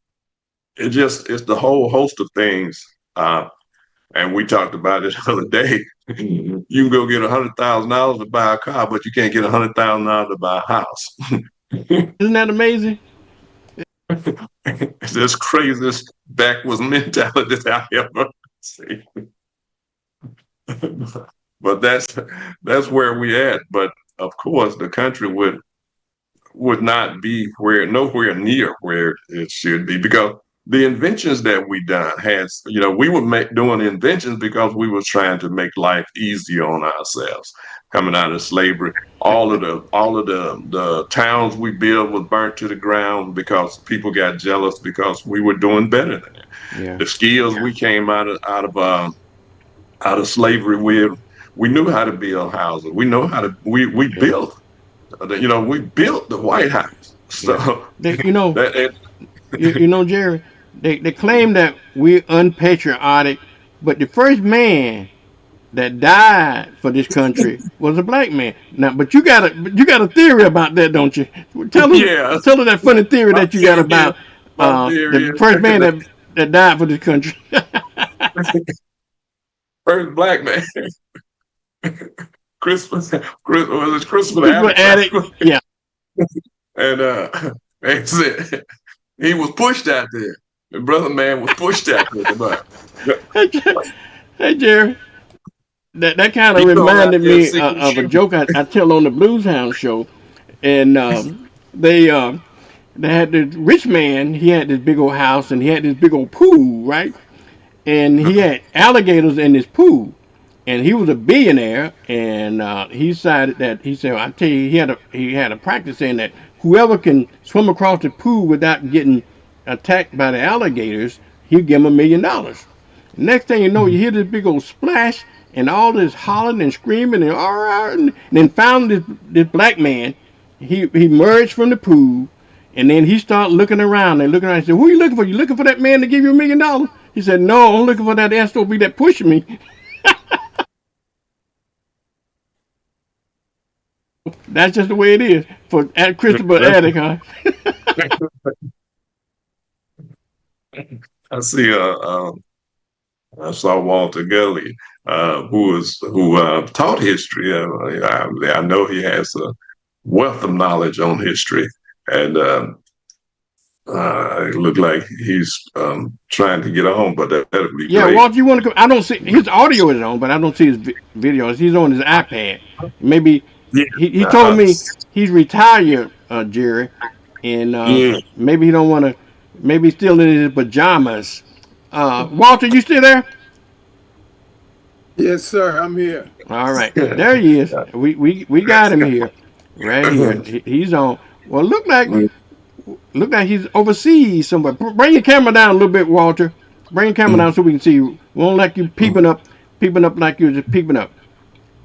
it's the whole host of things. And we talked about it the other day. You can go get $100,000 to buy a car, but you can't get $100,000 to buy a house. Isn't that amazing? It's this craziest backwards mentality that I ever seen. But that's where we at. But of course, the country would not be nowhere near where it should be, because the inventions that we done we were doing inventions because we were trying to make life easier on ourselves. Coming out of slavery, all of the towns we built was burnt to the ground because people got jealous because we were doing better than it. Yeah. The skills we came out of slavery with, we knew how to build houses. We know how to we built. We built the White House. So Jerry, they claim that we're unpatriotic, but the first man that died for this country was a Black man. Now, but you got a theory about that, don't you? Tell her that funny theory that you got about the first man that died for this country. First Black man. Christmas Addict. Yeah. And said he was pushed out there. The brother man was pushed out there. Hey, Jerry. That kind of reminded me of a joke I tell on the Blues Hound show. And they had this rich man, he had this big old house and he had this big old pool, right? And he had alligators in his pool. And he was a billionaire, and he decided that I tell you, he had a practice saying that whoever can swim across the pool without getting attacked by the alligators, he'll give him $1 million. Next thing you know, you hear this big old splash, and all this hollering and screaming and then found this Black man. He emerged from the pool, and then he started looking around and looking around. He said, "Who are you looking for? You looking for that man to give you $1 million?" He said, "No, I'm looking for that SOB that pushed me." That's just the way it is for Christopher Addick, huh? I saw Walter Gully, who taught history. I know he has a wealth of knowledge on history, and it looked like he's trying to get on, but that'd be great. Walter, you want to come? I don't see his audio is on, but I don't see his videos. He's on his iPad. Maybe he told me he's retired, Jerry, and maybe he don't want to. Maybe he's still in his pajamas. Walter, you still there? Yes, sir. I'm here. All right, there he is. We got him here, right here. He's on. Well, look like he's overseas somewhere. Bring your camera down a little bit, Walter. Bring your camera down so we can see you. We won't like you peeping up like you're just peeping up.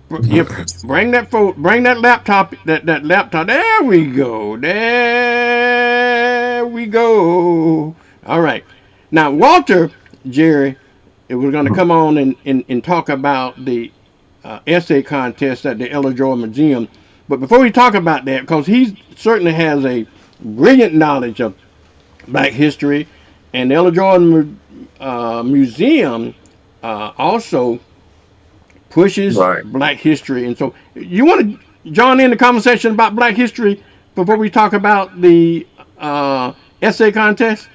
Bring that laptop. That laptop. There we go. There we go. All right. Now, Walter, Jerry, we're going to come on and talk about the essay contest at the Ella Jordan Museum. But before we talk about that, because he certainly has a brilliant knowledge of Black history, and the Ella Jordan Museum also pushes Black history. And so you want to join in the conversation about Black history before we talk about the essay contest?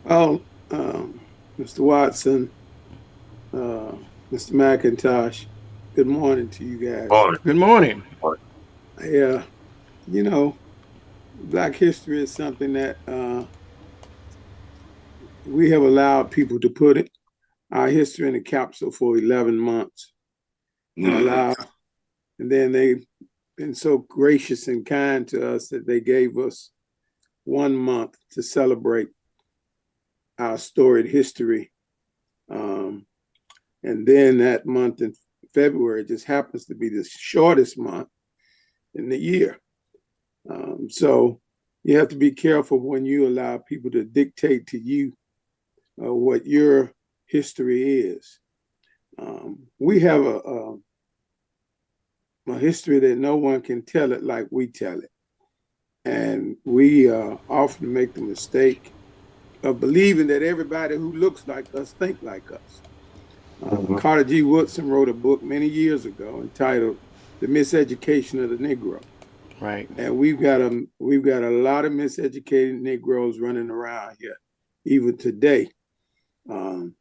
Oh, Mr. Watson, Mr. McIntosh, good morning to you guys. Good morning. Yeah, Black history is something that we have allowed people to put our history in a capsule for 11 months. And then they've been so gracious and kind to us that they gave us 1 month to celebrate our storied history. And then that month in February just happens to be the shortest month in the year. So you have to be careful when you allow people to dictate to you what your history is. We have a history that no one can tell it like we tell it. And we often make the mistake of believing that everybody who looks like us think like us. Carter G. Woodson wrote a book many years ago entitled "The Miseducation of the Negro." Right. And we've got a lot of miseducated Negroes running around here, even today. And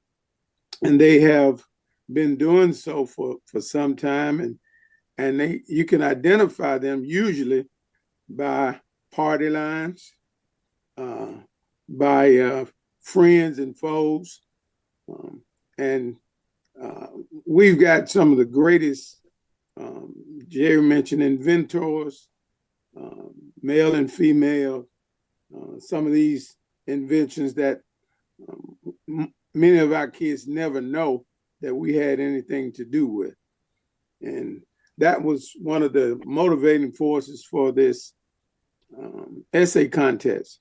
they have been doing so for some time, and you can identify them usually by party lines, by friends and foes, and we've got some of the greatest, Jerry mentioned inventors, male and female, some of these inventions that many of our kids never know that we had anything to do with. And that was one of the motivating forces for this essay contest.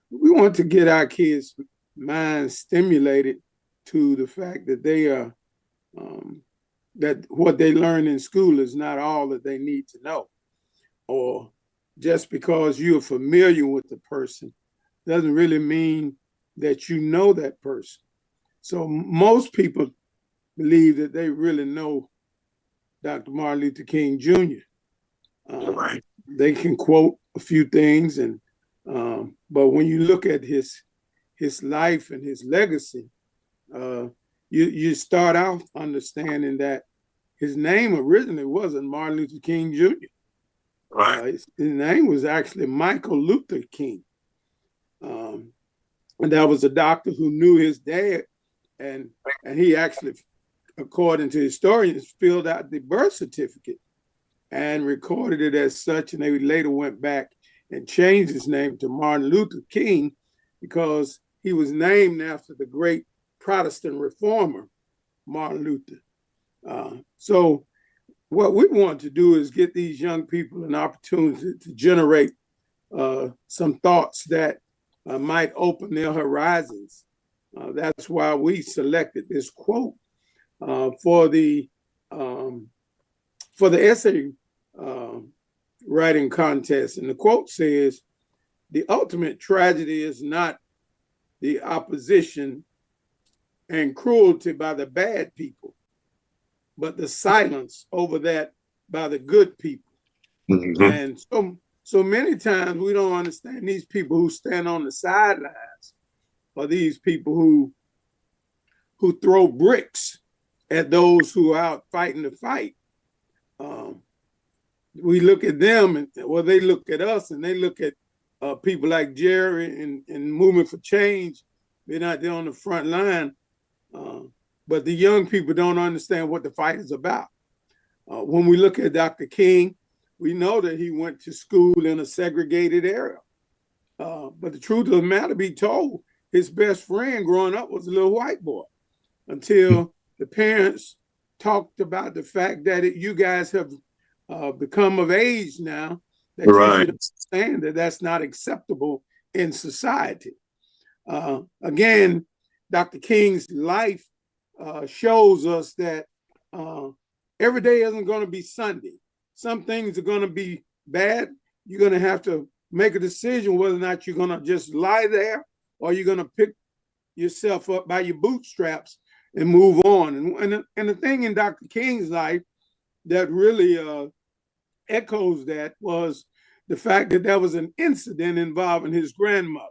We want to get our kids' minds stimulated to the fact that they are, that what they learn in school is not all that they need to know. Or just because you're familiar with the person doesn't really mean that you know that person. So most people believe that they really know Dr. Martin Luther King Jr. They can quote a few things, and but when you look at his life and his legacy, you start out understanding that his name originally wasn't Martin Luther King Jr. His name was actually Michael Luther King. And that was a doctor who knew his dad, and he actually, according to historians, filled out the birth certificate and recorded it as such. And they later went back and changed his name to Martin Luther King because he was named after the great Protestant reformer, Martin Luther. So what we want to do is get these young people an opportunity to generate some thoughts that might open their horizons. That's why we selected this quote for the essay writing contest. And the quote says, "The ultimate tragedy is not the opposition and cruelty by the bad people, but the silence over that by the good people." And so many times we don't understand these people who stand on the sidelines, or these people who throw bricks at those who are out fighting the fight. We look at them, and they look at us, and they look at people like Jerry and Movement for Change. They're not there on the front line, but the young people don't understand what the fight is about. When we look at Dr. King, we know that he went to school in a segregated area. But the truth of the matter be told, his best friend growing up was a little white boy, until the parents talked about the fact that you guys have become of age now, that you should understand that that's not acceptable in society. Again, Dr. King's life shows us that every day isn't going to be Sunday. Some things are going to be bad. You're going to have to make a decision whether or not you're going to just lie there, or you're going to pick yourself up by your bootstraps and move on. And the thing in Dr. King's life that really echoes that was the fact that there was an incident involving his grandmother.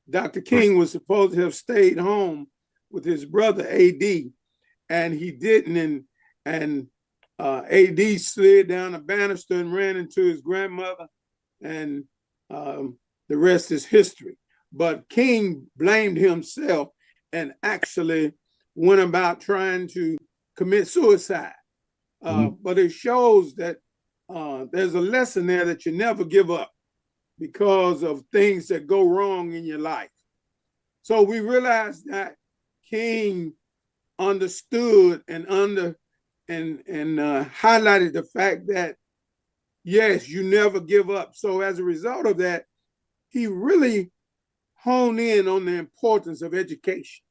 Dr. King was supposed to have stayed home with his brother, A.D., and he didn't. And A.D. slid down a banister and ran into his grandmother, and the rest is history. But King blamed himself and actually went about trying to commit suicide. But it shows that there's a lesson there that you never give up because of things that go wrong in your life. So we realized that King understood and highlighted the fact that, yes, you never give up. So as a result of that, he really honed in on the importance of education.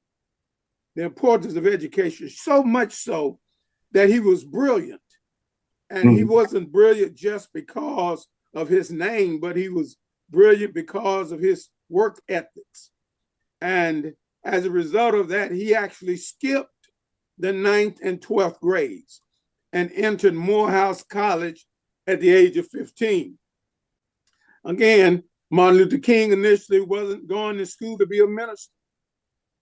The importance of education, so much so that he was brilliant. And he wasn't brilliant just because of his name, but he was brilliant because of his work ethics. And as a result of that, he actually skipped the 9th and 12th grades and entered Morehouse College at the age of 15. Again, Martin Luther King initially wasn't going to school to be a minister,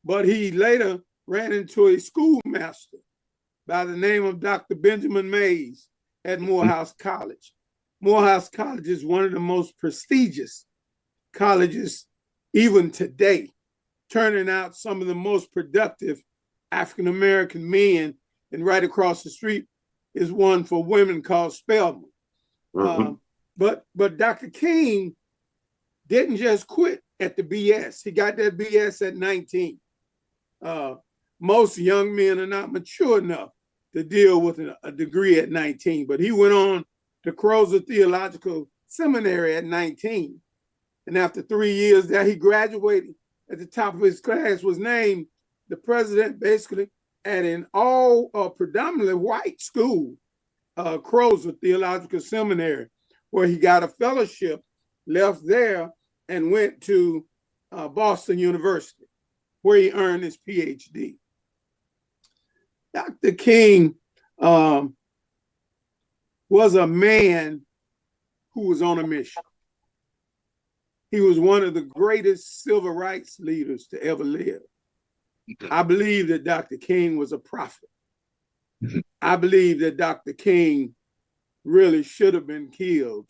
but he later ran into a schoolmaster by the name of Dr. Benjamin Mays at Morehouse College. Morehouse College is one of the most prestigious colleges even today, turning out some of the most productive African-American men. And right across the street is one for women called Spelman. But Dr. King didn't just quit at the BS. He got that BS at 19. Most young men are not mature enough to deal with a degree at 19, but he went on to Crozer Theological Seminary at 19. And after 3 years there, he graduated at the top of his class, was named the president basically at an all predominantly white school, Crozer Theological Seminary, where he got a fellowship, left there, and went to Boston University, where he earned his PhD. Dr. King was a man who was on a mission. He was one of the greatest civil rights leaders to ever live. I believe that Dr. King was a prophet. I believe that Dr. King really should have been killed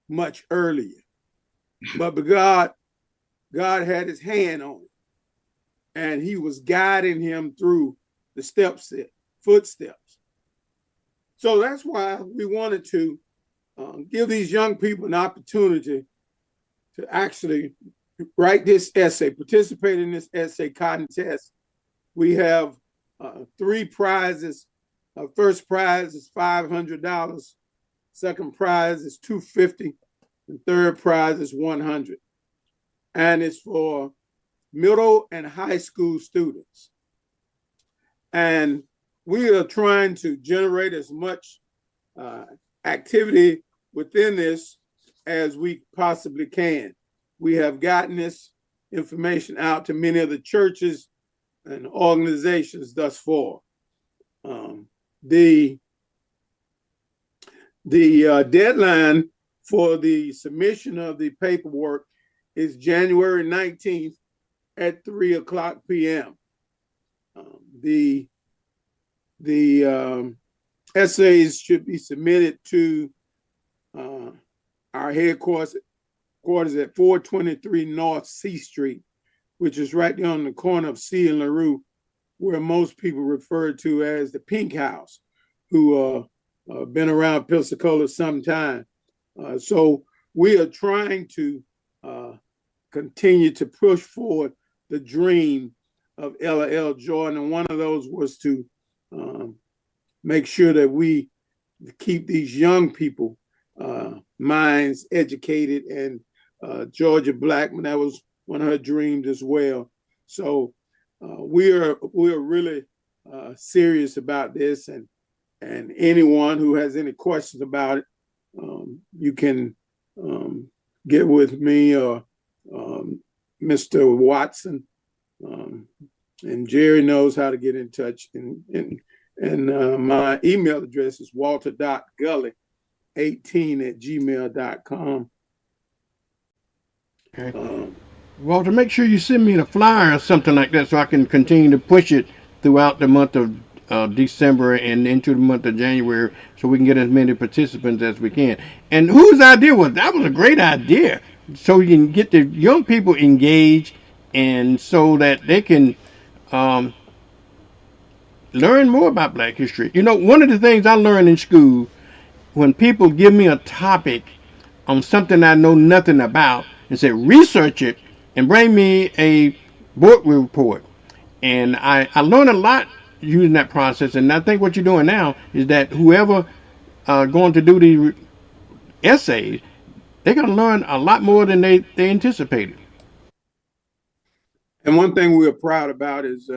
much earlier. But God had his hand on it, and he was guiding him through the footsteps. So that's why we wanted to give these young people an opportunity to actually write this essay, participate in this essay contest. We have 3 prizes. First prize is $500. Second prize is $250. And third prize is $100. And it's for middle and high school students. And we are trying to generate as much activity within this as we possibly can. We have gotten this information out to many of the churches and organizations thus far. The deadline for the submission of the paperwork is January 19th at 3:00 p.m. The essays should be submitted to our headquarters at 423 North C Street, which is right there on the corner of C and LaRue, where most people refer to as the Pink House, who been around Pensacola some time. So we are trying to continue to push forward the dream of Ella L. Jordan, and one of those was to make sure that we keep these young people minds educated, and Georgia Blackman, that was one of her dreams as well. So we are really serious about this, and anyone who has any questions about it, you can get with me or Mr. Watson, and Jerry knows how to get in touch. And my email address is walter.gully18@gmail.com. Okay. Walter, make sure you send me a flyer or something like that so I can continue to push it throughout the month of December and into the month of January, so we can get as many participants as we can. And whose idea was that? Was a great idea, so you can get the young people engaged, and so that they can learn more about Black history. You know, one of the things I learned in school, when people give me a topic on something I know nothing about and say research it and bring me a board report, and I learned a lot using that process. And I think what you're doing now is that whoever going to do the essays, they're going to learn a lot more than they anticipated. And one thing we're proud about is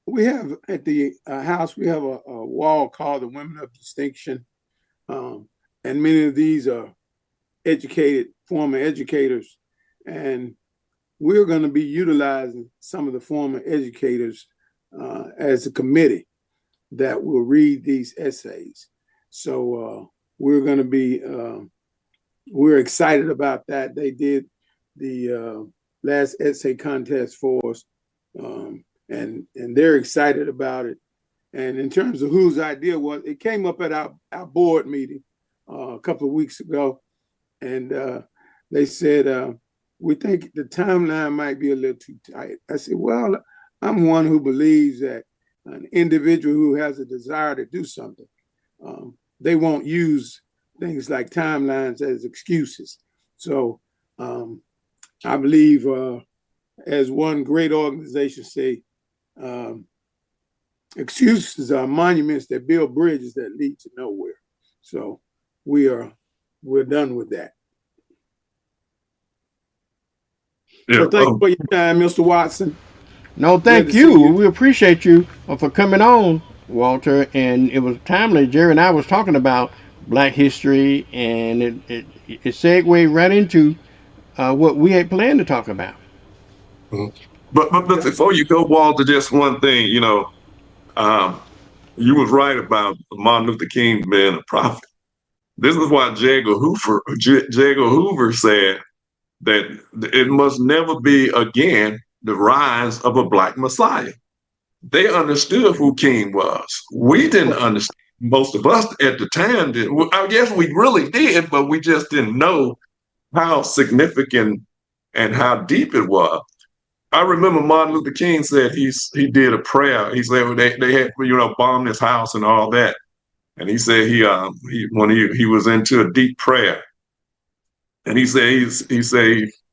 we have at the house, we have a wall called the Women of Distinction. And many of these are educated, former educators. And we're going to be utilizing some of the former educators as a committee that will read these essays. So we're going to be, we're excited about that. They did the last essay contest for us, and they're excited about it. And in terms of whose idea was, it came up at our board meeting a couple of weeks ago, and they said, we think the timeline might be a little too tight. I said, well, I'm one who believes that an individual who has a desire to do something, they won't use things like timelines as excuses. So I believe, as one great organization say, excuses are monuments that build bridges that lead to nowhere. So we're done with that. Yeah. So thank you for your time, Mr. Watson. No, thank you. We appreciate you for coming on, Walter. And it was timely. Jerry and I was talking about Black history, and it segued right into what we had planned to talk about. But before you go, Walter, just one thing. You know, you was right about Martin Luther King being a prophet. This is why J. Edgar Hoover said that it must never be again the rise of a Black Messiah. They understood who King was. We didn't understand. Most of us at the time did. I guess we really did, but we just didn't know how significant and how deep it was. I remember Martin Luther King said he did a prayer. He said they had bombed his house and all that, and he said when he was into a deep prayer, and he said he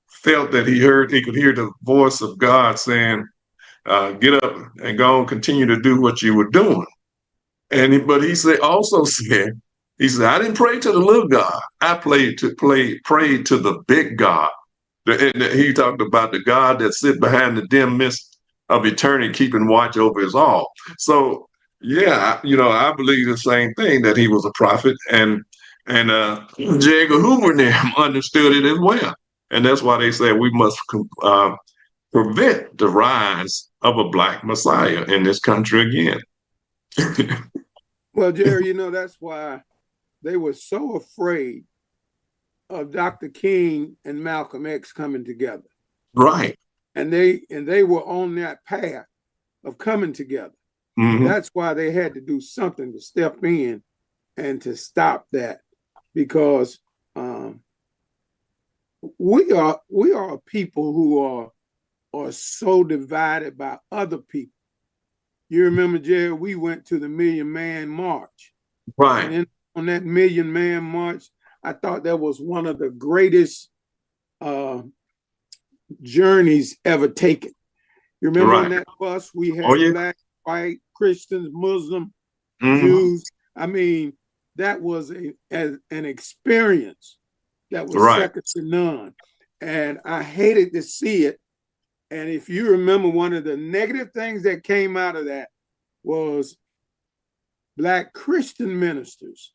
felt that he could hear the voice of God saying, "Get up and go and continue to do what you were doing." But he said I didn't pray to the little God. I prayed to the big God. He talked about the God that sit behind the dim mist of eternity, keeping watch over us all. So yeah, I believe the same thing, that he was a prophet, and J. Edgar Hoover and them understood it as well, and that's why they said we must prevent the rise of a Black Messiah in this country again. Well, Jerry, that's why they were so afraid of Dr. King and Malcolm X coming together. Right. And they were on that path of coming together. Mm-hmm. That's why they had to do something to step in and to stop that, because we are a people who are so divided by other people. You remember, Jerry, we went to the Million Man March. Right. And on that Million Man March, I thought that was one of the greatest journeys ever taken. You remember on that bus, we had Black, white, Christians, Muslim, Jews. I mean, that was an experience that was second to none. And I hated to see it. And if you remember, one of the negative things that came out of that was Black Christian ministers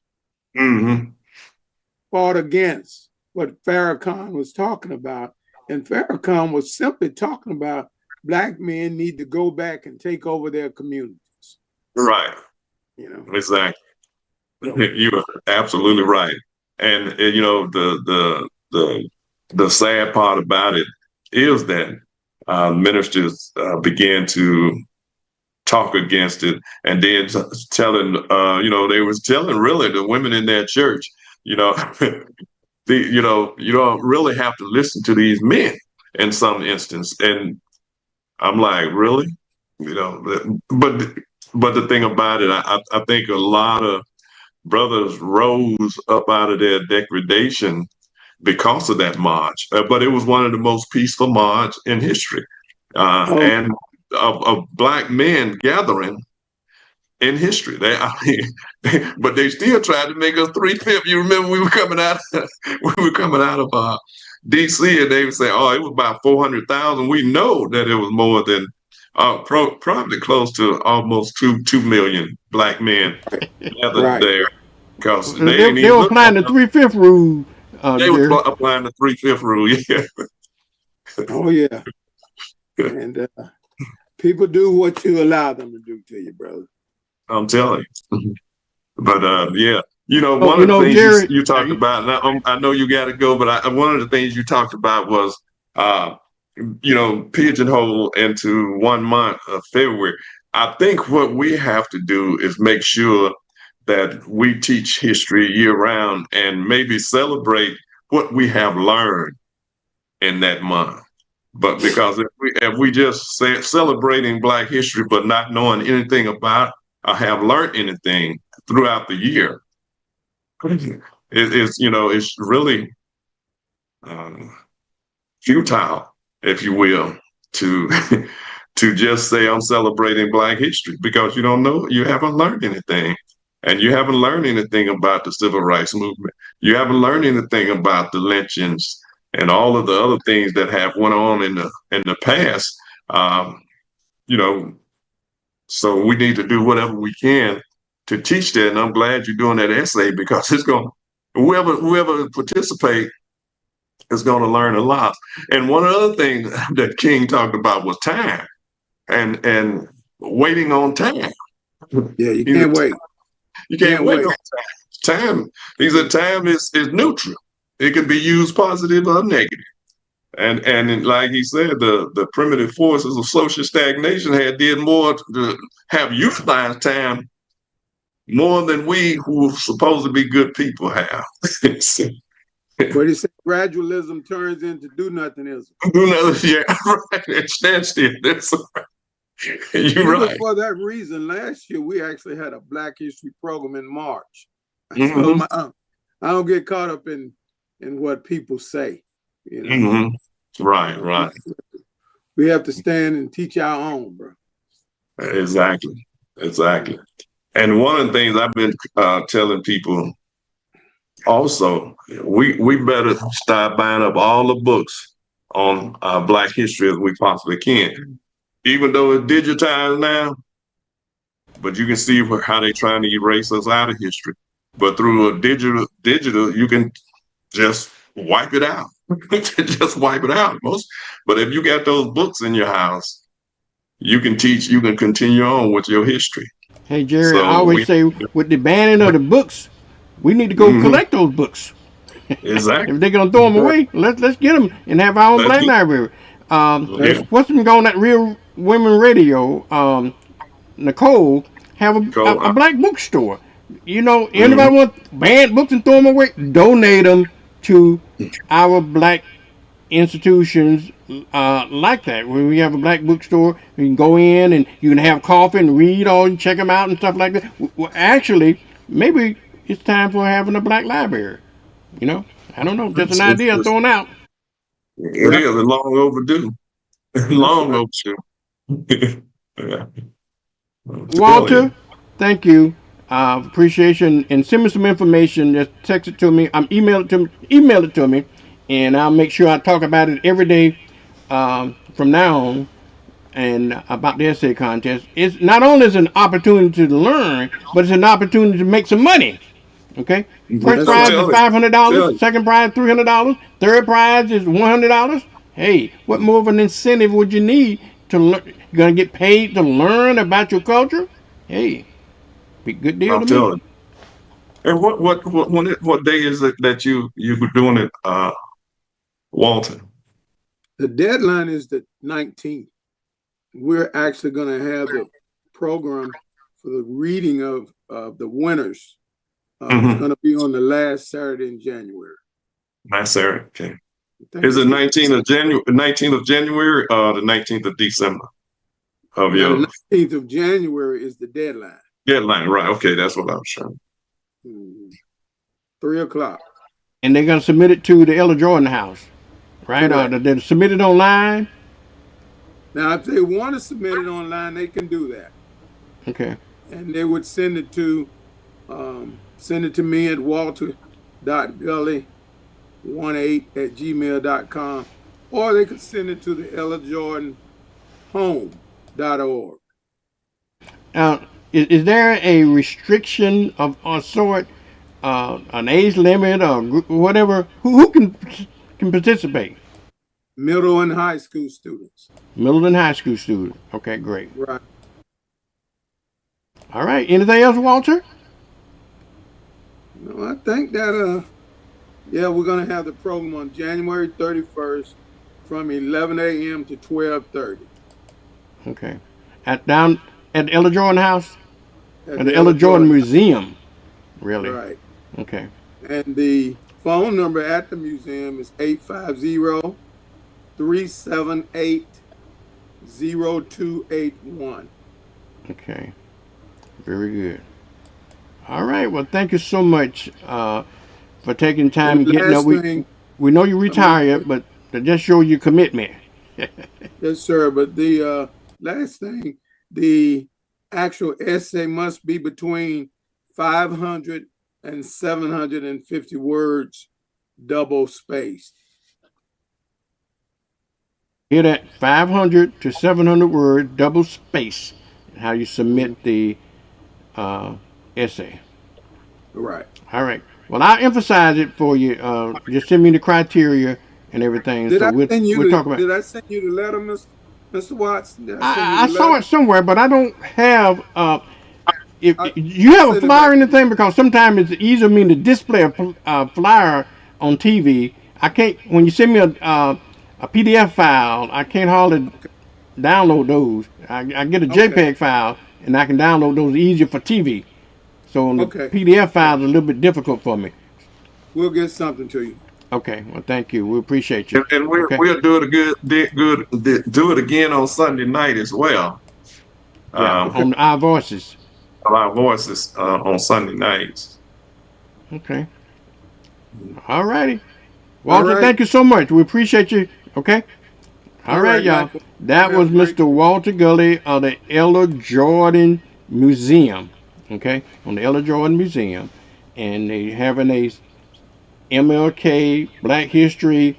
fought against what Farrakhan was talking about. And Farrakhan was simply talking about Black men need to go back and take over their communities. Right. Exactly. So. You are absolutely right. And the sad part about it is that ministers began to talk against it, and then telling, they was telling really the women in that church, you don't really have to listen to these men in some instance. And I'm like, really? But but the thing about it, I think a lot of brothers rose up out of their degradation because of that march. But it was one of the most peaceful march in history, and of black men gathering in history. But they still tried to make us 3/5. You remember we were coming out, of D.C. and they would say, "Oh, it was about 400,000." We know that it was more than probably close to almost 2 million black men gathered there because they were applying the 3/5 rule. They were applying the 3/5 rule. Yeah. Oh yeah. And people do what you allow them to do to you, brother. I'm telling you. But yeah, one of the things Jerry, you talked about, and I know you got to go, but one of the things you talked about was, pigeonhole into 1 month of February. I think what we have to do is make sure that we teach history year round and maybe celebrate what we have learned in that month. But because if we just say celebrating Black history, but not knowing anything about or have learned anything throughout the year, it's really futile, if you will, to to just say I'm celebrating Black history because you don't know, you haven't learned anything. And you haven't learned anything about the civil rights movement. You haven't learned anything about the lynchings and all of the other things that have went on in the past. So we need to do whatever we can to teach that. And I'm glad you're doing that essay because it's going whoever participate is going to learn a lot. And one other thing that King talked about was time and waiting on time. Yeah, you can't wait. You can't wait on time. He said time is neutral. It can be used positive or negative. And like he said, the primitive forces of social stagnation did more to have utilized time more than we who are supposed to be good people have. But he said gradualism turns into do nothingism. Do nothing, yeah, right. Stand still. That's right. You're right. For that reason, last year we actually had a Black History program in March. Mm-hmm. So I don't get caught up in what people say. Mm-hmm. Right. We have to stand and teach our own, bro. Exactly. And one of the things I've been telling people also, we better start buying up all the books on Black history as we possibly can. Even though it's digitized now, but you can see how they're trying to erase us out of history. But through a digital, you can just wipe it out. Just wipe it out. But if you got those books in your house, you can continue on with your history. Hey, Jerry, I always say with the banning of the books, we need to go collect those books. Exactly. If they're going to throw them away, let's get them and have our own Black library. What's been going at Real Women Radio? Nicole have a Black bookstore. Anybody want banned books and throw them away? Donate them to our Black institutions like that. When we have a Black bookstore, you can go in and you can have coffee and read and check them out and stuff like that. Well, actually, maybe it's time for having a Black library. I don't know. Just an idea thrown out. It is long overdue. Long overdue. Yeah. Walter, thank you. Appreciation, and send me some information. Just text it to me. Email it to me, and I'll make sure I talk about it every day from now on. And about the essay contest, it's not only is an opportunity to learn, but it's an opportunity to make some money. Okay, first prize is $500, second prize $300, third prize is $100. Hey, what more of an incentive would you need to learn? You're gonna get paid to learn about your culture. Hey, be a good deal to me. And what day is it that you were doing it, Walter? The deadline is the 19th. We're actually going to have the program for the reading of the winners. It's going to be on the last Saturday in January. Last Saturday, okay. Is it 19th of January or the 19th of December? of Now, your the 19th of January is the deadline. deadline? Right. Okay, that's what I was trying. 3 o'clock. And they're going to submit it to the Ella Jordan House, right? Or they're submit it online? Now, if they want to submit it online, they can do that. Okay. And they would send it to me at walter.gully18@gmail.com, or they could send it to the ellajordanhome.org. Is there a restriction of a sort, an age limit or whatever? Who can participate? Middle and high school students. Middle and high school students. Okay, great. Right. All right. Anything else, Walter? No, I think that we're gonna have the program on January 31st from 11 a.m. to 12:30. Okay. Down at the Ella Jordan House? At the Ella Jordan Museum. Really? Right. Okay. And the phone number at the museum is 850-378-0281. Okay. Very good. All right. Well, thank you so much for taking time and getting up. We know you retired, but to just show your commitment. Yes, sir. But the last thing, the actual essay must be between 500 and 750 words, double spaced. Hear that? 500 to 700 words, double space. How you submit the essay. Right. All right. Well, I'll emphasize it for you. Just send me the criteria and everything. Did I send you the letter, Mr. Watson? I saw it somewhere, but I don't have. If you have a flyer or anything, because sometimes it's easier for me to display a flyer on TV. I can't. When you send me a PDF file, I can't hardly download those. I get a JPEG file, and I can download those easier for TV. So on the PDF file is a little bit difficult for me. We'll get something to you. Okay. Well, thank you. We appreciate you. And we'll do it again on Sunday night as well. On Our Voices. Our Voices on Sunday nights. Okay. All righty. Walter, thank you so much. We appreciate you. Okay. All right, y'all. That was Mr. Walter Gully of the Ella Jordan Museum. Okay, on the Ella Jordan Museum, and they having a MLK Black History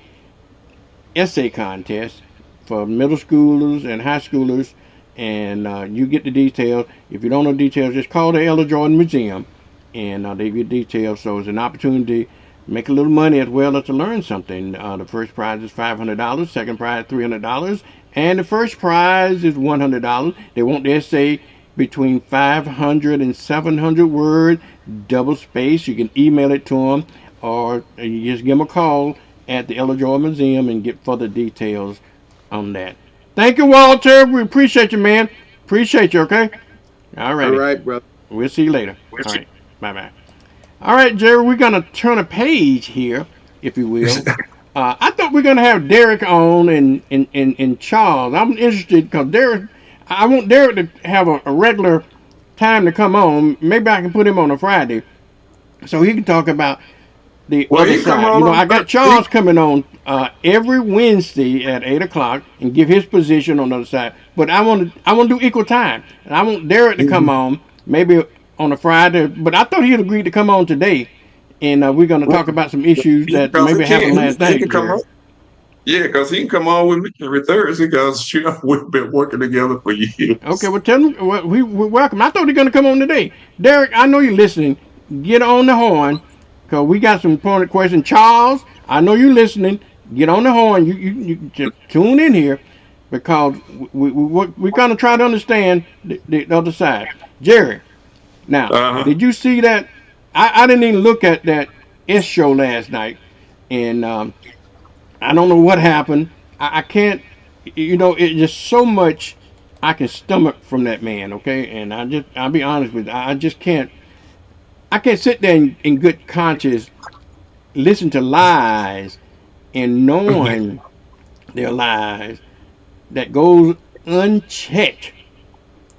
essay contest for middle schoolers and high schoolers, and you get the details. If you don't know details, just call the Ella Jordan Museum, and they get details. So it's an opportunity to make a little money as well as to learn something. The first prize is $500, second prize $300, and the first prize is $100. They want the essay between 500 and 700 words, double space. You can email it to them, or you just give them a call at the Ella Jordan Museum and get further details on that. Thank you, Walter. We appreciate you, man. Appreciate you, okay? All right. All right, brother. We'll see you later. All right. Bye-bye. All right, Jerry, we're going to turn a page here, if you will. I thought we were going to have Derek on and Charles. I'm interested because I want Derek to have a regular time to come on. Maybe I can put him on a Friday so he can talk about the other side. I got Charles coming on every Wednesday at 8 o'clock and give his position on the other side. But I want to do equal time. And I want Derek to come on maybe on a Friday. But I thought he had agreed to come on today. And we're going to talk about some issues that maybe happened last night. Yeah, because he can come on with me every Thursday because we've been working together for years. Okay, well, tell him we're welcome. I thought he was going to come on today. Derek, I know you're listening. Get on the horn because we got some important questions. Charles, I know you're listening. Get on the horn. You just tune in here because we're going to try to understand the other side. Jerry, now, did you see that? I didn't even look at that S show last night, and I don't know what happened. I can't, it's just so much I can stomach from that man, okay? And I'll be honest with you, I just can't, sit there in good conscience, listen to lies, and knowing they're lies that goes unchecked.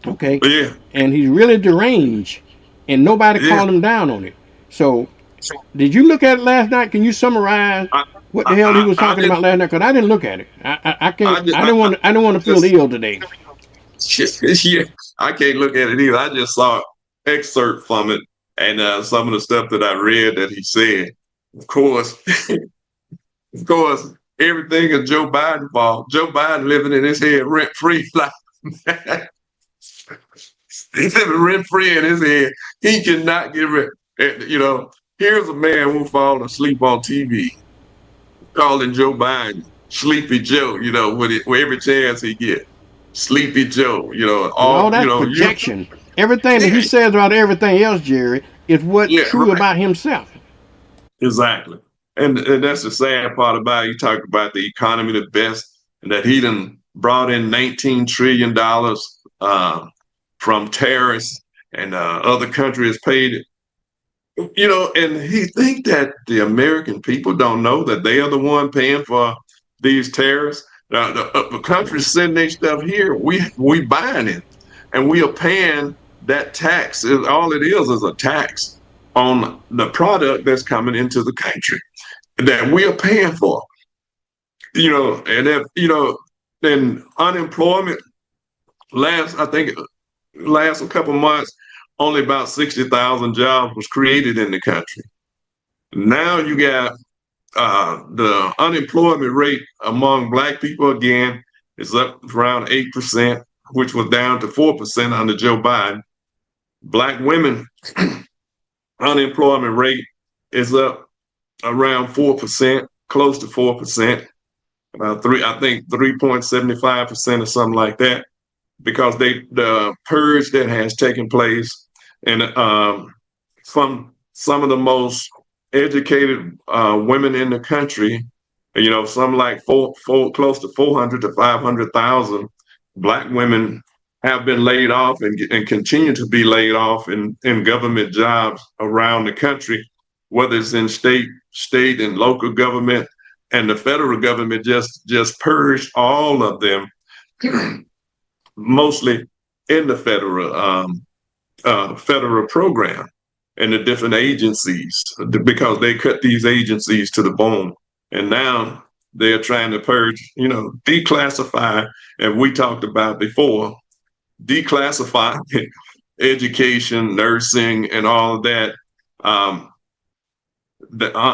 Okay, Yeah. and he's really deranged, and nobody Yeah. called him down on it. So, did you look at it last night? Can you summarize what the hell he was I talking about didn't. last night? Because I didn't look at it. I can't. I I didn't want to feel just ill today. yeah, I can't look at it either. I just saw excerpt from it and some of the stuff that I read that he said. Of course, of course, everything is Joe Biden fault. Joe Biden living in his head rent free. Like he's living rent free in his head. He cannot get rid. You know, here's a man who falling asleep on TV, calling Joe Biden Sleepy Joe. You know, with every chance he get, Sleepy Joe. You know, No, all you that's know, you projection. Everything that he yeah, says about everything else, Jerry, is what's yeah, true right. about himself. Exactly. And that's the sad part about it. You talk about the economy, the best, and that he done brought in $19 trillion from tariffs and other countries paid it. You know, and he think that the American people don't know that they are the one paying for these tariffs. The countries send their stuff here, we buying it, and we are paying that tax. All it is a tax on the product that's coming into the country that we are paying for. You know, and if you know, then unemployment I think last a couple months, only about 60,000 jobs was created in the country. Now you got the unemployment rate among Black people again is up around 8%, which was down to 4% under Joe Biden. Black women unemployment rate is up around 4%, close to 4%, about I think 3.75% or something like that, because the purge that has taken place and from some of the most educated women in the country, you know, some like close to 400 to 500,000 Black women have been laid off and continue to be laid off in government jobs around the country, whether it's in state and local government, and the federal government just purged all of them, mostly in the federal program and the different agencies, because they cut these agencies to the bone. And now they're trying to purge, you know, declassify, and we talked about before, declassify education, nursing, and all of that,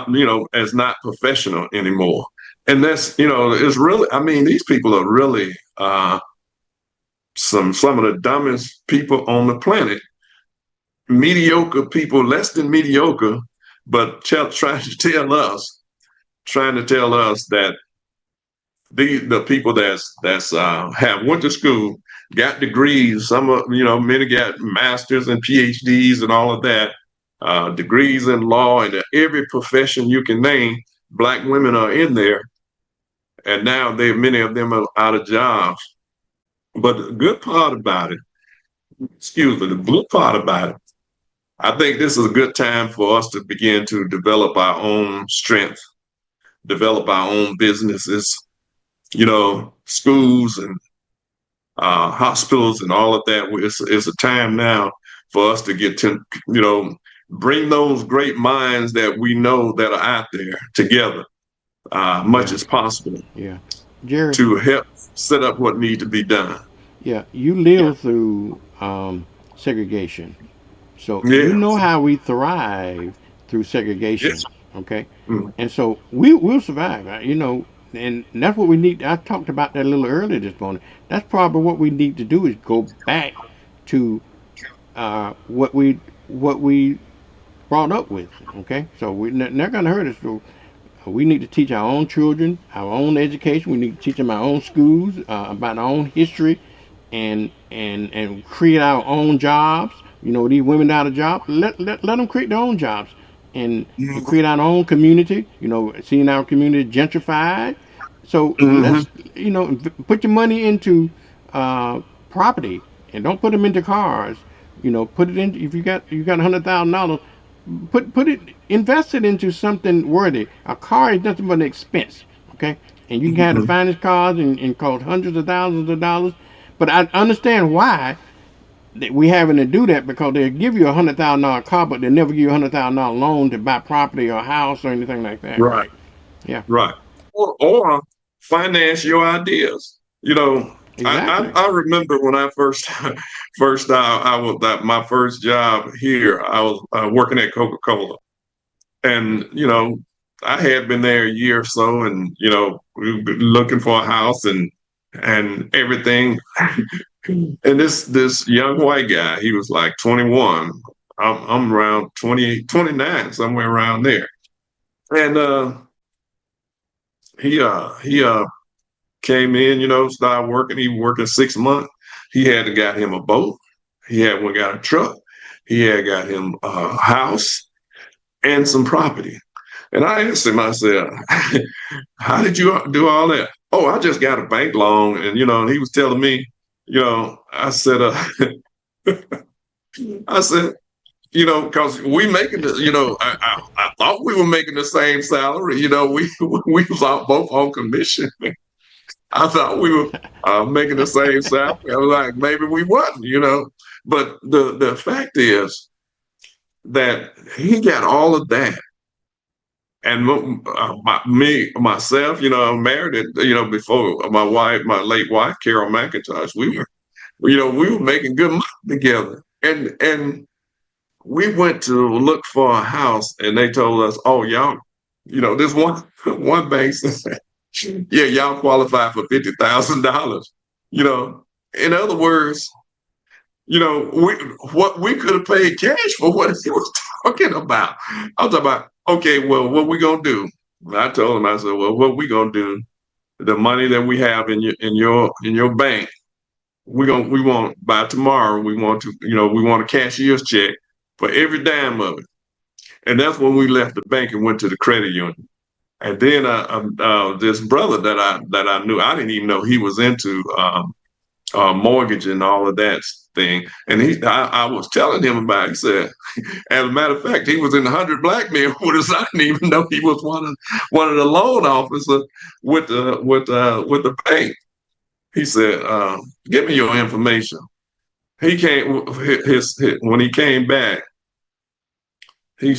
you know, as not professional anymore. And that's, you know, it's really, I mean, these people are really some of the dumbest people on the planet. Mediocre people, less than mediocre, but trying to tell us that the people that's have went to school, got degrees, some of, you know, many got masters and PhDs and all of that, degrees in law and every profession you can name. Black women are in there, and now many of them are out of jobs. But the good part about it, the good part about it, I think this is a good time for us to begin to develop our own strength, develop our own businesses, you know, schools and hospitals and all of that. It's a time now for us to get to, you know, bring those great minds that we know that are out there together, much as possible. Yeah, Jerry, to help set up what needs to be done. Yeah, you live through segregation, so you know how we thrive through segregation. Yes. Okay, and so we'll survive. You know, and that's what we need. I talked about that a little earlier this morning. That's probably what we need to do is go back to what we brought up with. Okay, so they're not going to hurt us. So we need to teach our own children our own education. We need to teach them our own schools about our own history, and create our own jobs. You know, these women out of jobs, let them create their own jobs, and create our own community. You know, seeing our community gentrified. So let's, you know, put your money into property, and don't put them into cars. You know, put it in, if you got $100,000, put it, invest it into something worthy. A car is nothing but an expense, okay? And you can have the finest cars and cost hundreds of thousands of dollars. But I understand why we having to do that because they'll give you $100,000 car, but they'll never give you $100,000 loan to buy property or a house or anything like that. Right. Yeah. Right. Or finance your ideas. You know, Exactly. I remember when I first I was my first job here. I was working at Coca-Cola, and you know, I had been there a year or so, and you know, we were looking for a house and everything. And this young white guy, he was like 21. I'm around 28, 29, somewhere around there, and he came in, you know, started working. He was working 6 months. He had got him a boat. He had got a truck. He had got him a house and some property. And I asked him, I said, how did you do all that? Oh, I just got a bank loan. And, you know, and he was telling me, you know, I said, I said, you know, because we making the, you know, I thought we were making the same salary. You know, we was all both on commission. I thought we were making the same salary. I was like, maybe we wasn't, you know. But the fact is that he got all of that. And myself, you know, I'm married, you know, before my wife, my late wife, Carol McIntosh, we were making good money together. And we went to look for a house and they told us, oh, y'all, you know, this one bank said, yeah, y'all qualify for $50,000. You know, in other words, you know, we could have paid cash for what he was talking about. I was talking about, okay, well, what we gonna do? I told him, I said, well, what we gonna do? The money that we have in your bank, we want by tomorrow. We want a cashier's check for every dime of it. And that's when we left the bank and went to the credit union. And then this brother that I knew, I didn't even know he was into mortgage and all of that thing. And I was telling him about it. He said, as a matter of fact, he was in 100 Black Men with us. I didn't even know he was one of the loan officers with the bank. He said, "Give me your information." He came when he came back. He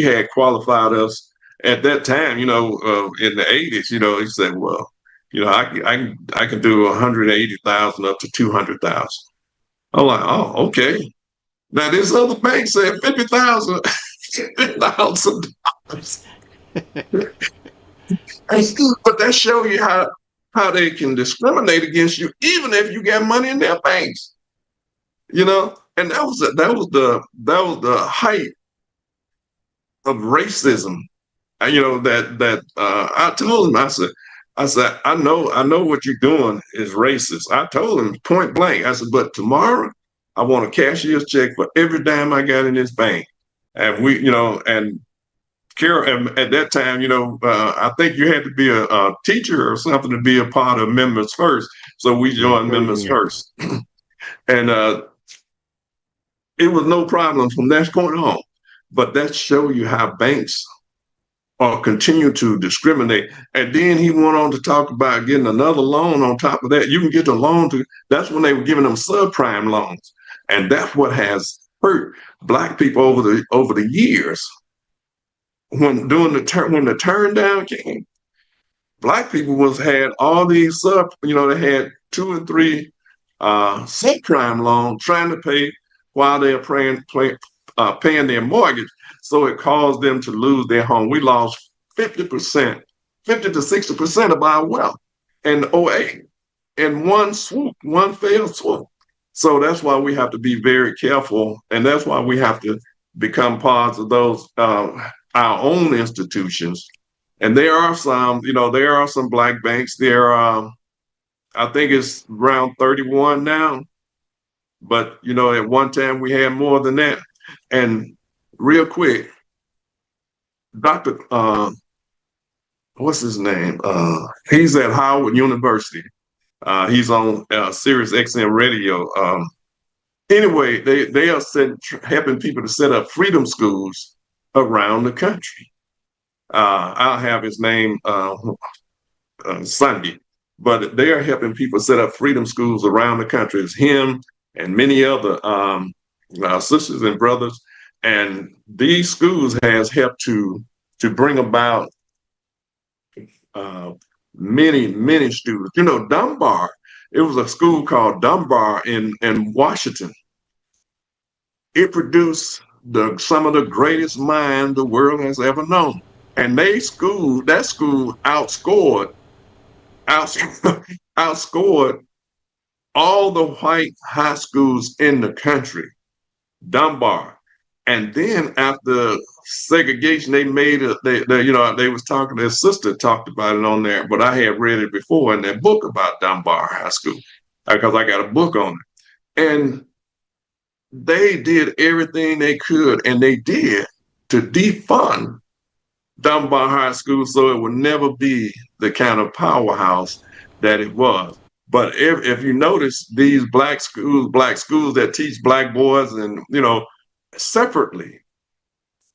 had qualified us at that time, you know, in the 80s, you know. He said, well, you know, I can do 180,000 up to 200,000. I'm like, oh, okay. Now this other bank said $50,000. But that show you how they can discriminate against you, even if you got money in their banks. You know, and that was the height of racism. You know, that I told him, I said, I know what you're doing is racist. I told him point blank. I said, but tomorrow I want a cashier's check for every dime I got in this bank. And we, you know, and Carol, at that time, you know, I think you had to be a teacher or something to be a part of Members First. So we joined Members First. And it was no problem from that point on. But that show you how banks continue to discriminate. And then he went on to talk about getting another loan on top of that. You can get the loan that's when they were giving them subprime loans. And that's what has hurt Black people over the years. When the turn down came, Black people had all these they had 2 and 3 subprime loans trying to pay while they're paying their mortgage. So it caused them to lose their home. We lost 50%, 50 to 60% of our wealth in 2008 in one fell swoop. So that's why we have to be very careful. And that's why we have to become parts of those, our own institutions. And there are some Black banks. There are, I think it's around 31 now. But, you know, at one time we had more than that. And real quick, Dr. What's his name? He's at Howard University. He's on Sirius XM radio. Anyway, they are helping people to set up freedom schools around the country. I'll have his name Sunday, but they are helping people set up freedom schools around the country. It's him and many other sisters and brothers. And these schools has helped to bring about uh, many students. You know, Dunbar, it was a school called Dunbar in Washington. It produced some of the greatest minds the world has ever known. And that school outscored all the white high schools in the country, Dunbar. And then after segregation, they made it. They was talking. Their sister talked about it on there, but I had read it before in that book about Dunbar High School because I got a book on it. And they did everything they could, and they did to defund Dunbar High School so it would never be the kind of powerhouse that it was. But if you notice these black schools that teach black boys and, separately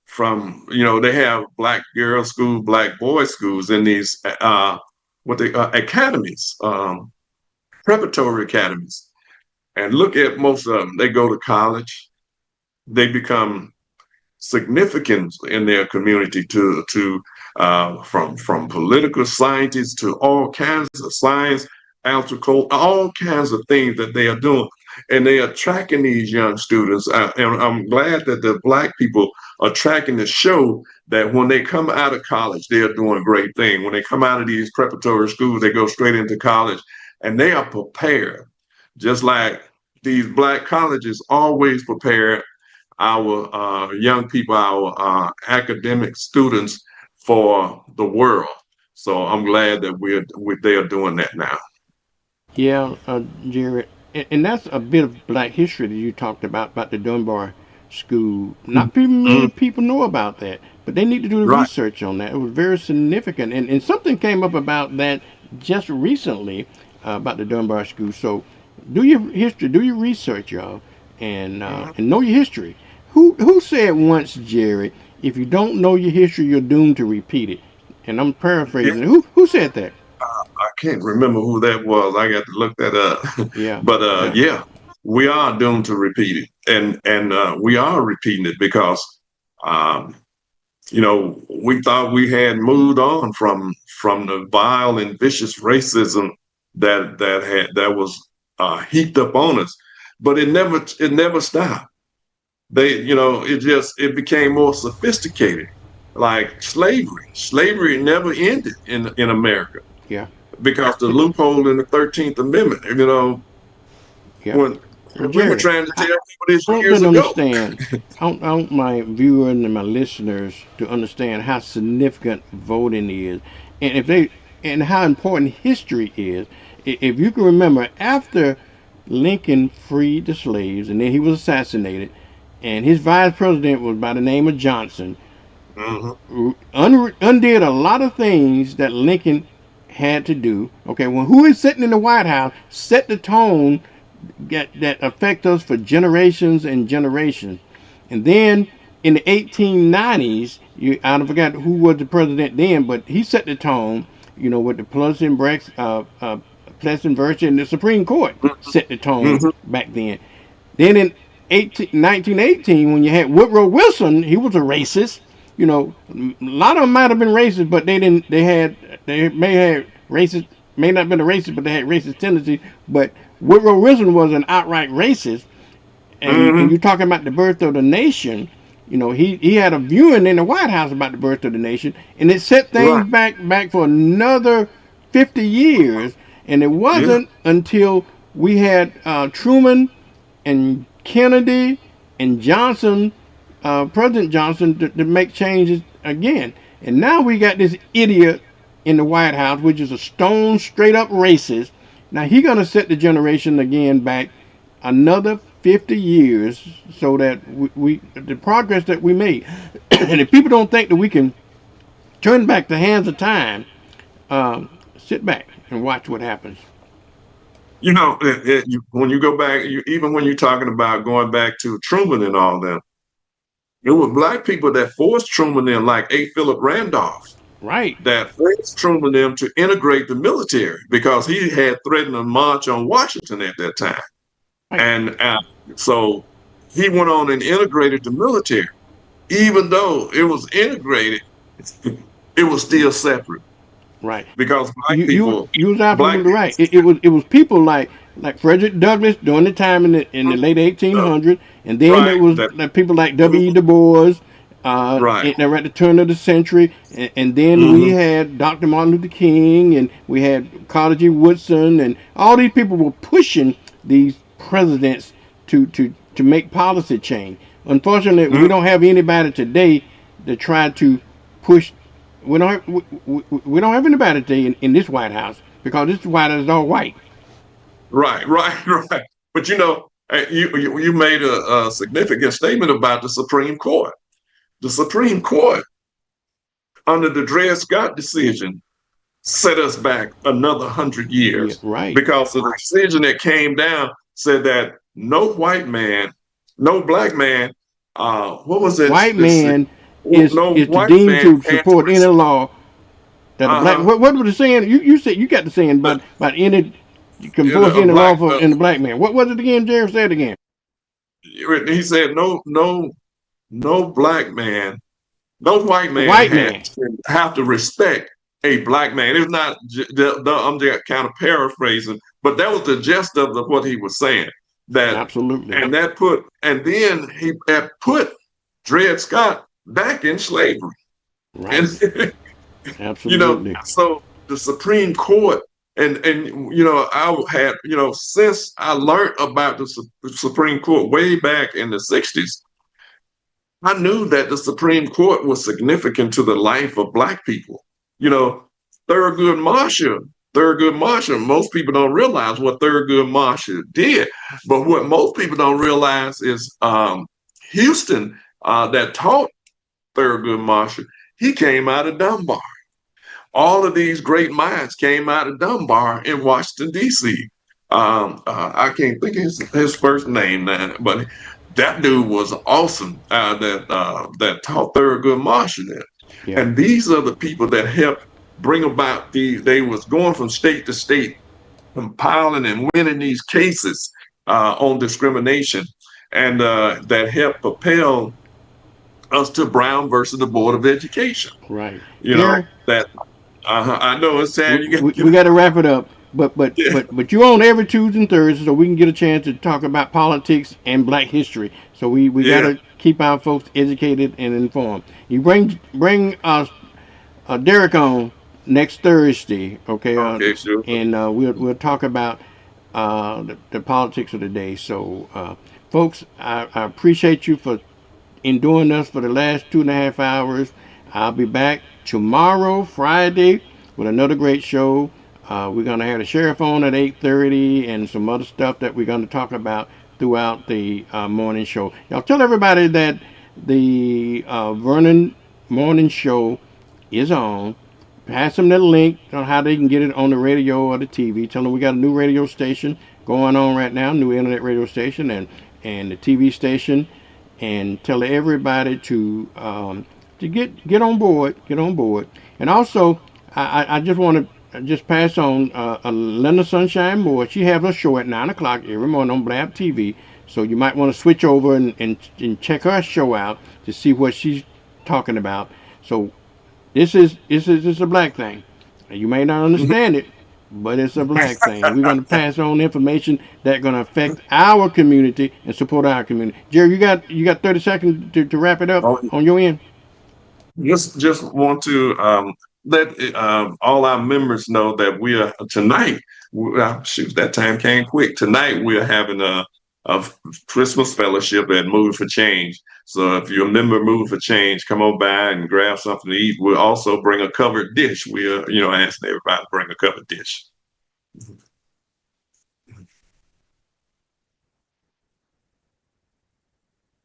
from, they have black girls schools, black boys schools in these, academies, preparatory academies. And look at most of them, they go to college, they become significant in their community from political scientists to all kinds of science, agriculture, all kinds of things that they are doing. And they are tracking these young students. And I'm glad that the black people are tracking to show that when they come out of college, they are doing a great thing. When they come out of these preparatory schools, they go straight into college and they are prepared. Just like these black colleges always prepared our young people, our academic students for the world. So I'm glad that they are doing that now. Yeah, Jerry, and that's a bit of black history that you talked about the Dunbar School. Not many people know about that, but they need to do the research on that. It was very significant, and something came up about that just recently about the Dunbar School. So do your history, do your research, y'all, and know your history. Who said once, Jerry, if you don't know your history, you're doomed to repeat it? And I'm paraphrasing. Yeah. Who said that? I can't remember who that was. I got to look that up. Yeah. But yeah, we are doomed to repeat it, and we are repeating it because we thought we had moved on from the vile and vicious racism that was heaped up on us, but it never stopped. It became more sophisticated, like slavery. Slavery never ended in America. Yeah. Because the loophole in the 13th Amendment, when we were trying to tell people this years ago. I want my viewers and my listeners to understand how significant voting is, and how important history is. If you can remember, after Lincoln freed the slaves and then he was assassinated, and his vice president was by the name of Johnson, undid a lot of things that Lincoln had to do. Okay, well, who is sitting in the White House set the tone that affect us for generations and generations. And then in the 1890s, I forgot who was the president then, but he set the tone, with the Pleasant version, and the Supreme Court set the tone back then. Then in 1918, when you had Woodrow Wilson, he was a racist. A lot of them might have been racist, but they may have racist, may not have been a racist, but they had racist tendencies. But Woodrow Wilson was an outright racist. And when you're talking about the birth of the nation, he had a viewing in the White House about the birth of the nation, and it set things back for another 50 years. And it wasn't until we had Truman and Kennedy and Johnson, President Johnson, to make changes again. And now we got this idiot in the White House, which is a stone straight up racist. Now he's going to set the generation again back another 50 years so that we the progress that we made. And if people don't think that we can turn back the hands of time, sit back and watch what happens. When you go back, even when you're talking about going back to Truman and all that, it was black people that forced Truman in, like A. Philip Randolph. Right. That forced Truman them to integrate the military because he had threatened a march on Washington at that time. And so he went on and integrated the military. Even though it was integrated, it was still separate. Right. Because black You people, was absolutely right. It was people like Frederick Douglass during the time in the late 1800s, and then it was like people like W.E. Du Bois. They were at the turn of the century, and then we had Dr. Martin Luther King, and we had Carter G. Woodson, and all these people were pushing these presidents to make policy change. Unfortunately, we don't have anybody today to try to push. We don't have anybody today in this White House, because this White House is all white. Right. But you made a significant statement about the Supreme Court. The Supreme Court, under the Dred Scott decision, set us back another 100 years. Yeah, right. Because the decision that came down said that no white man, no black man, what was it? White man is deemed to support any law that a black. What was the saying? You said you got the saying about any you can force any law for in the black man. What was it again? Jerry said again. He said no black man, no white man have to respect a black man. It's not. I'm just kind of paraphrasing, but that was the gist of what he was saying. That absolutely, and then he put Dred Scott back in slavery. Right. Absolutely. So the Supreme Court, and I had, since I learned about the Supreme Court way back in the 60s, I knew that the Supreme Court was significant to the life of black people. Thurgood Marshall, most people don't realize what Thurgood Marshall did, but what most people don't realize is Houston, that taught Thurgood Marshall, he came out of Dunbar. All of these great minds came out of Dunbar in Washington, D.C. I can't think of his first name now, but that dude was awesome, that taught Thurgood Marshall that. Yeah. And these are the people that helped bring about they was going from state to state, compiling and winning these cases on discrimination, and that helped propel us to Brown versus the Board of Education. Right. That I know it's sad. We got to wrap it up, but you're on every Tuesday and Thursday, so we can get a chance to talk about politics and Black history. So we got to keep our folks educated and informed. You bring us Derek on next Thursday, okay? Okay, sure. And we'll talk about the politics of the day. So, folks, I appreciate you for enduring us for the last 2.5 hours. I'll be back tomorrow, Friday, with another great show. We're going to have the sheriff on at 8:30 and some other stuff that we're going to talk about throughout the morning show. Y'all tell everybody that the Vernon morning show is on. Pass them that link on how they can get it on the radio or the TV. Tell them we got a new radio station going on right now, new internet radio station and the TV station, and tell everybody to get on board. And also, I just want to pass on Linda Sunshine Moore. She has a show at 9 o'clock every morning on Blab TV. So you might want to switch over and check her show out to see what she's talking about. So this is a Black thing. You may not understand it, but it's a Black thing. We're going to pass on information that's going to affect our community and support our community. Jerry, you got 30 seconds to wrap it up on your end. Just want to let all our members know that we are tonight. Shoot, that time came quick. Tonight we are having a Christmas fellowship at Moving for Change. So if you're a member of Moving for Change, come on by and grab something to eat. We'll also bring a covered dish. We're asking everybody to bring a covered dish.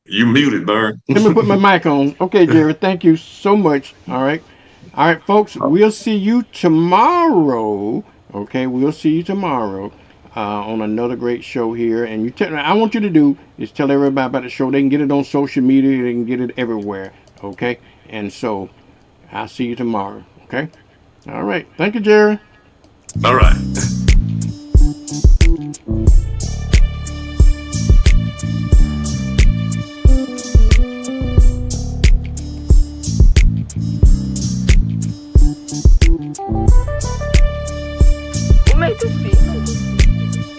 You muted, Vern. Let me put my mic on. Okay, Jerry, thank you so much. All right, folks, we'll see you tomorrow. Okay, we'll see you tomorrow on another great show here. And I want you to do is tell everybody about the show. They can get it on social media. They can get it everywhere. Okay, and so I'll see you tomorrow. Okay, all right. Thank you, Jerry. All right. WBQP.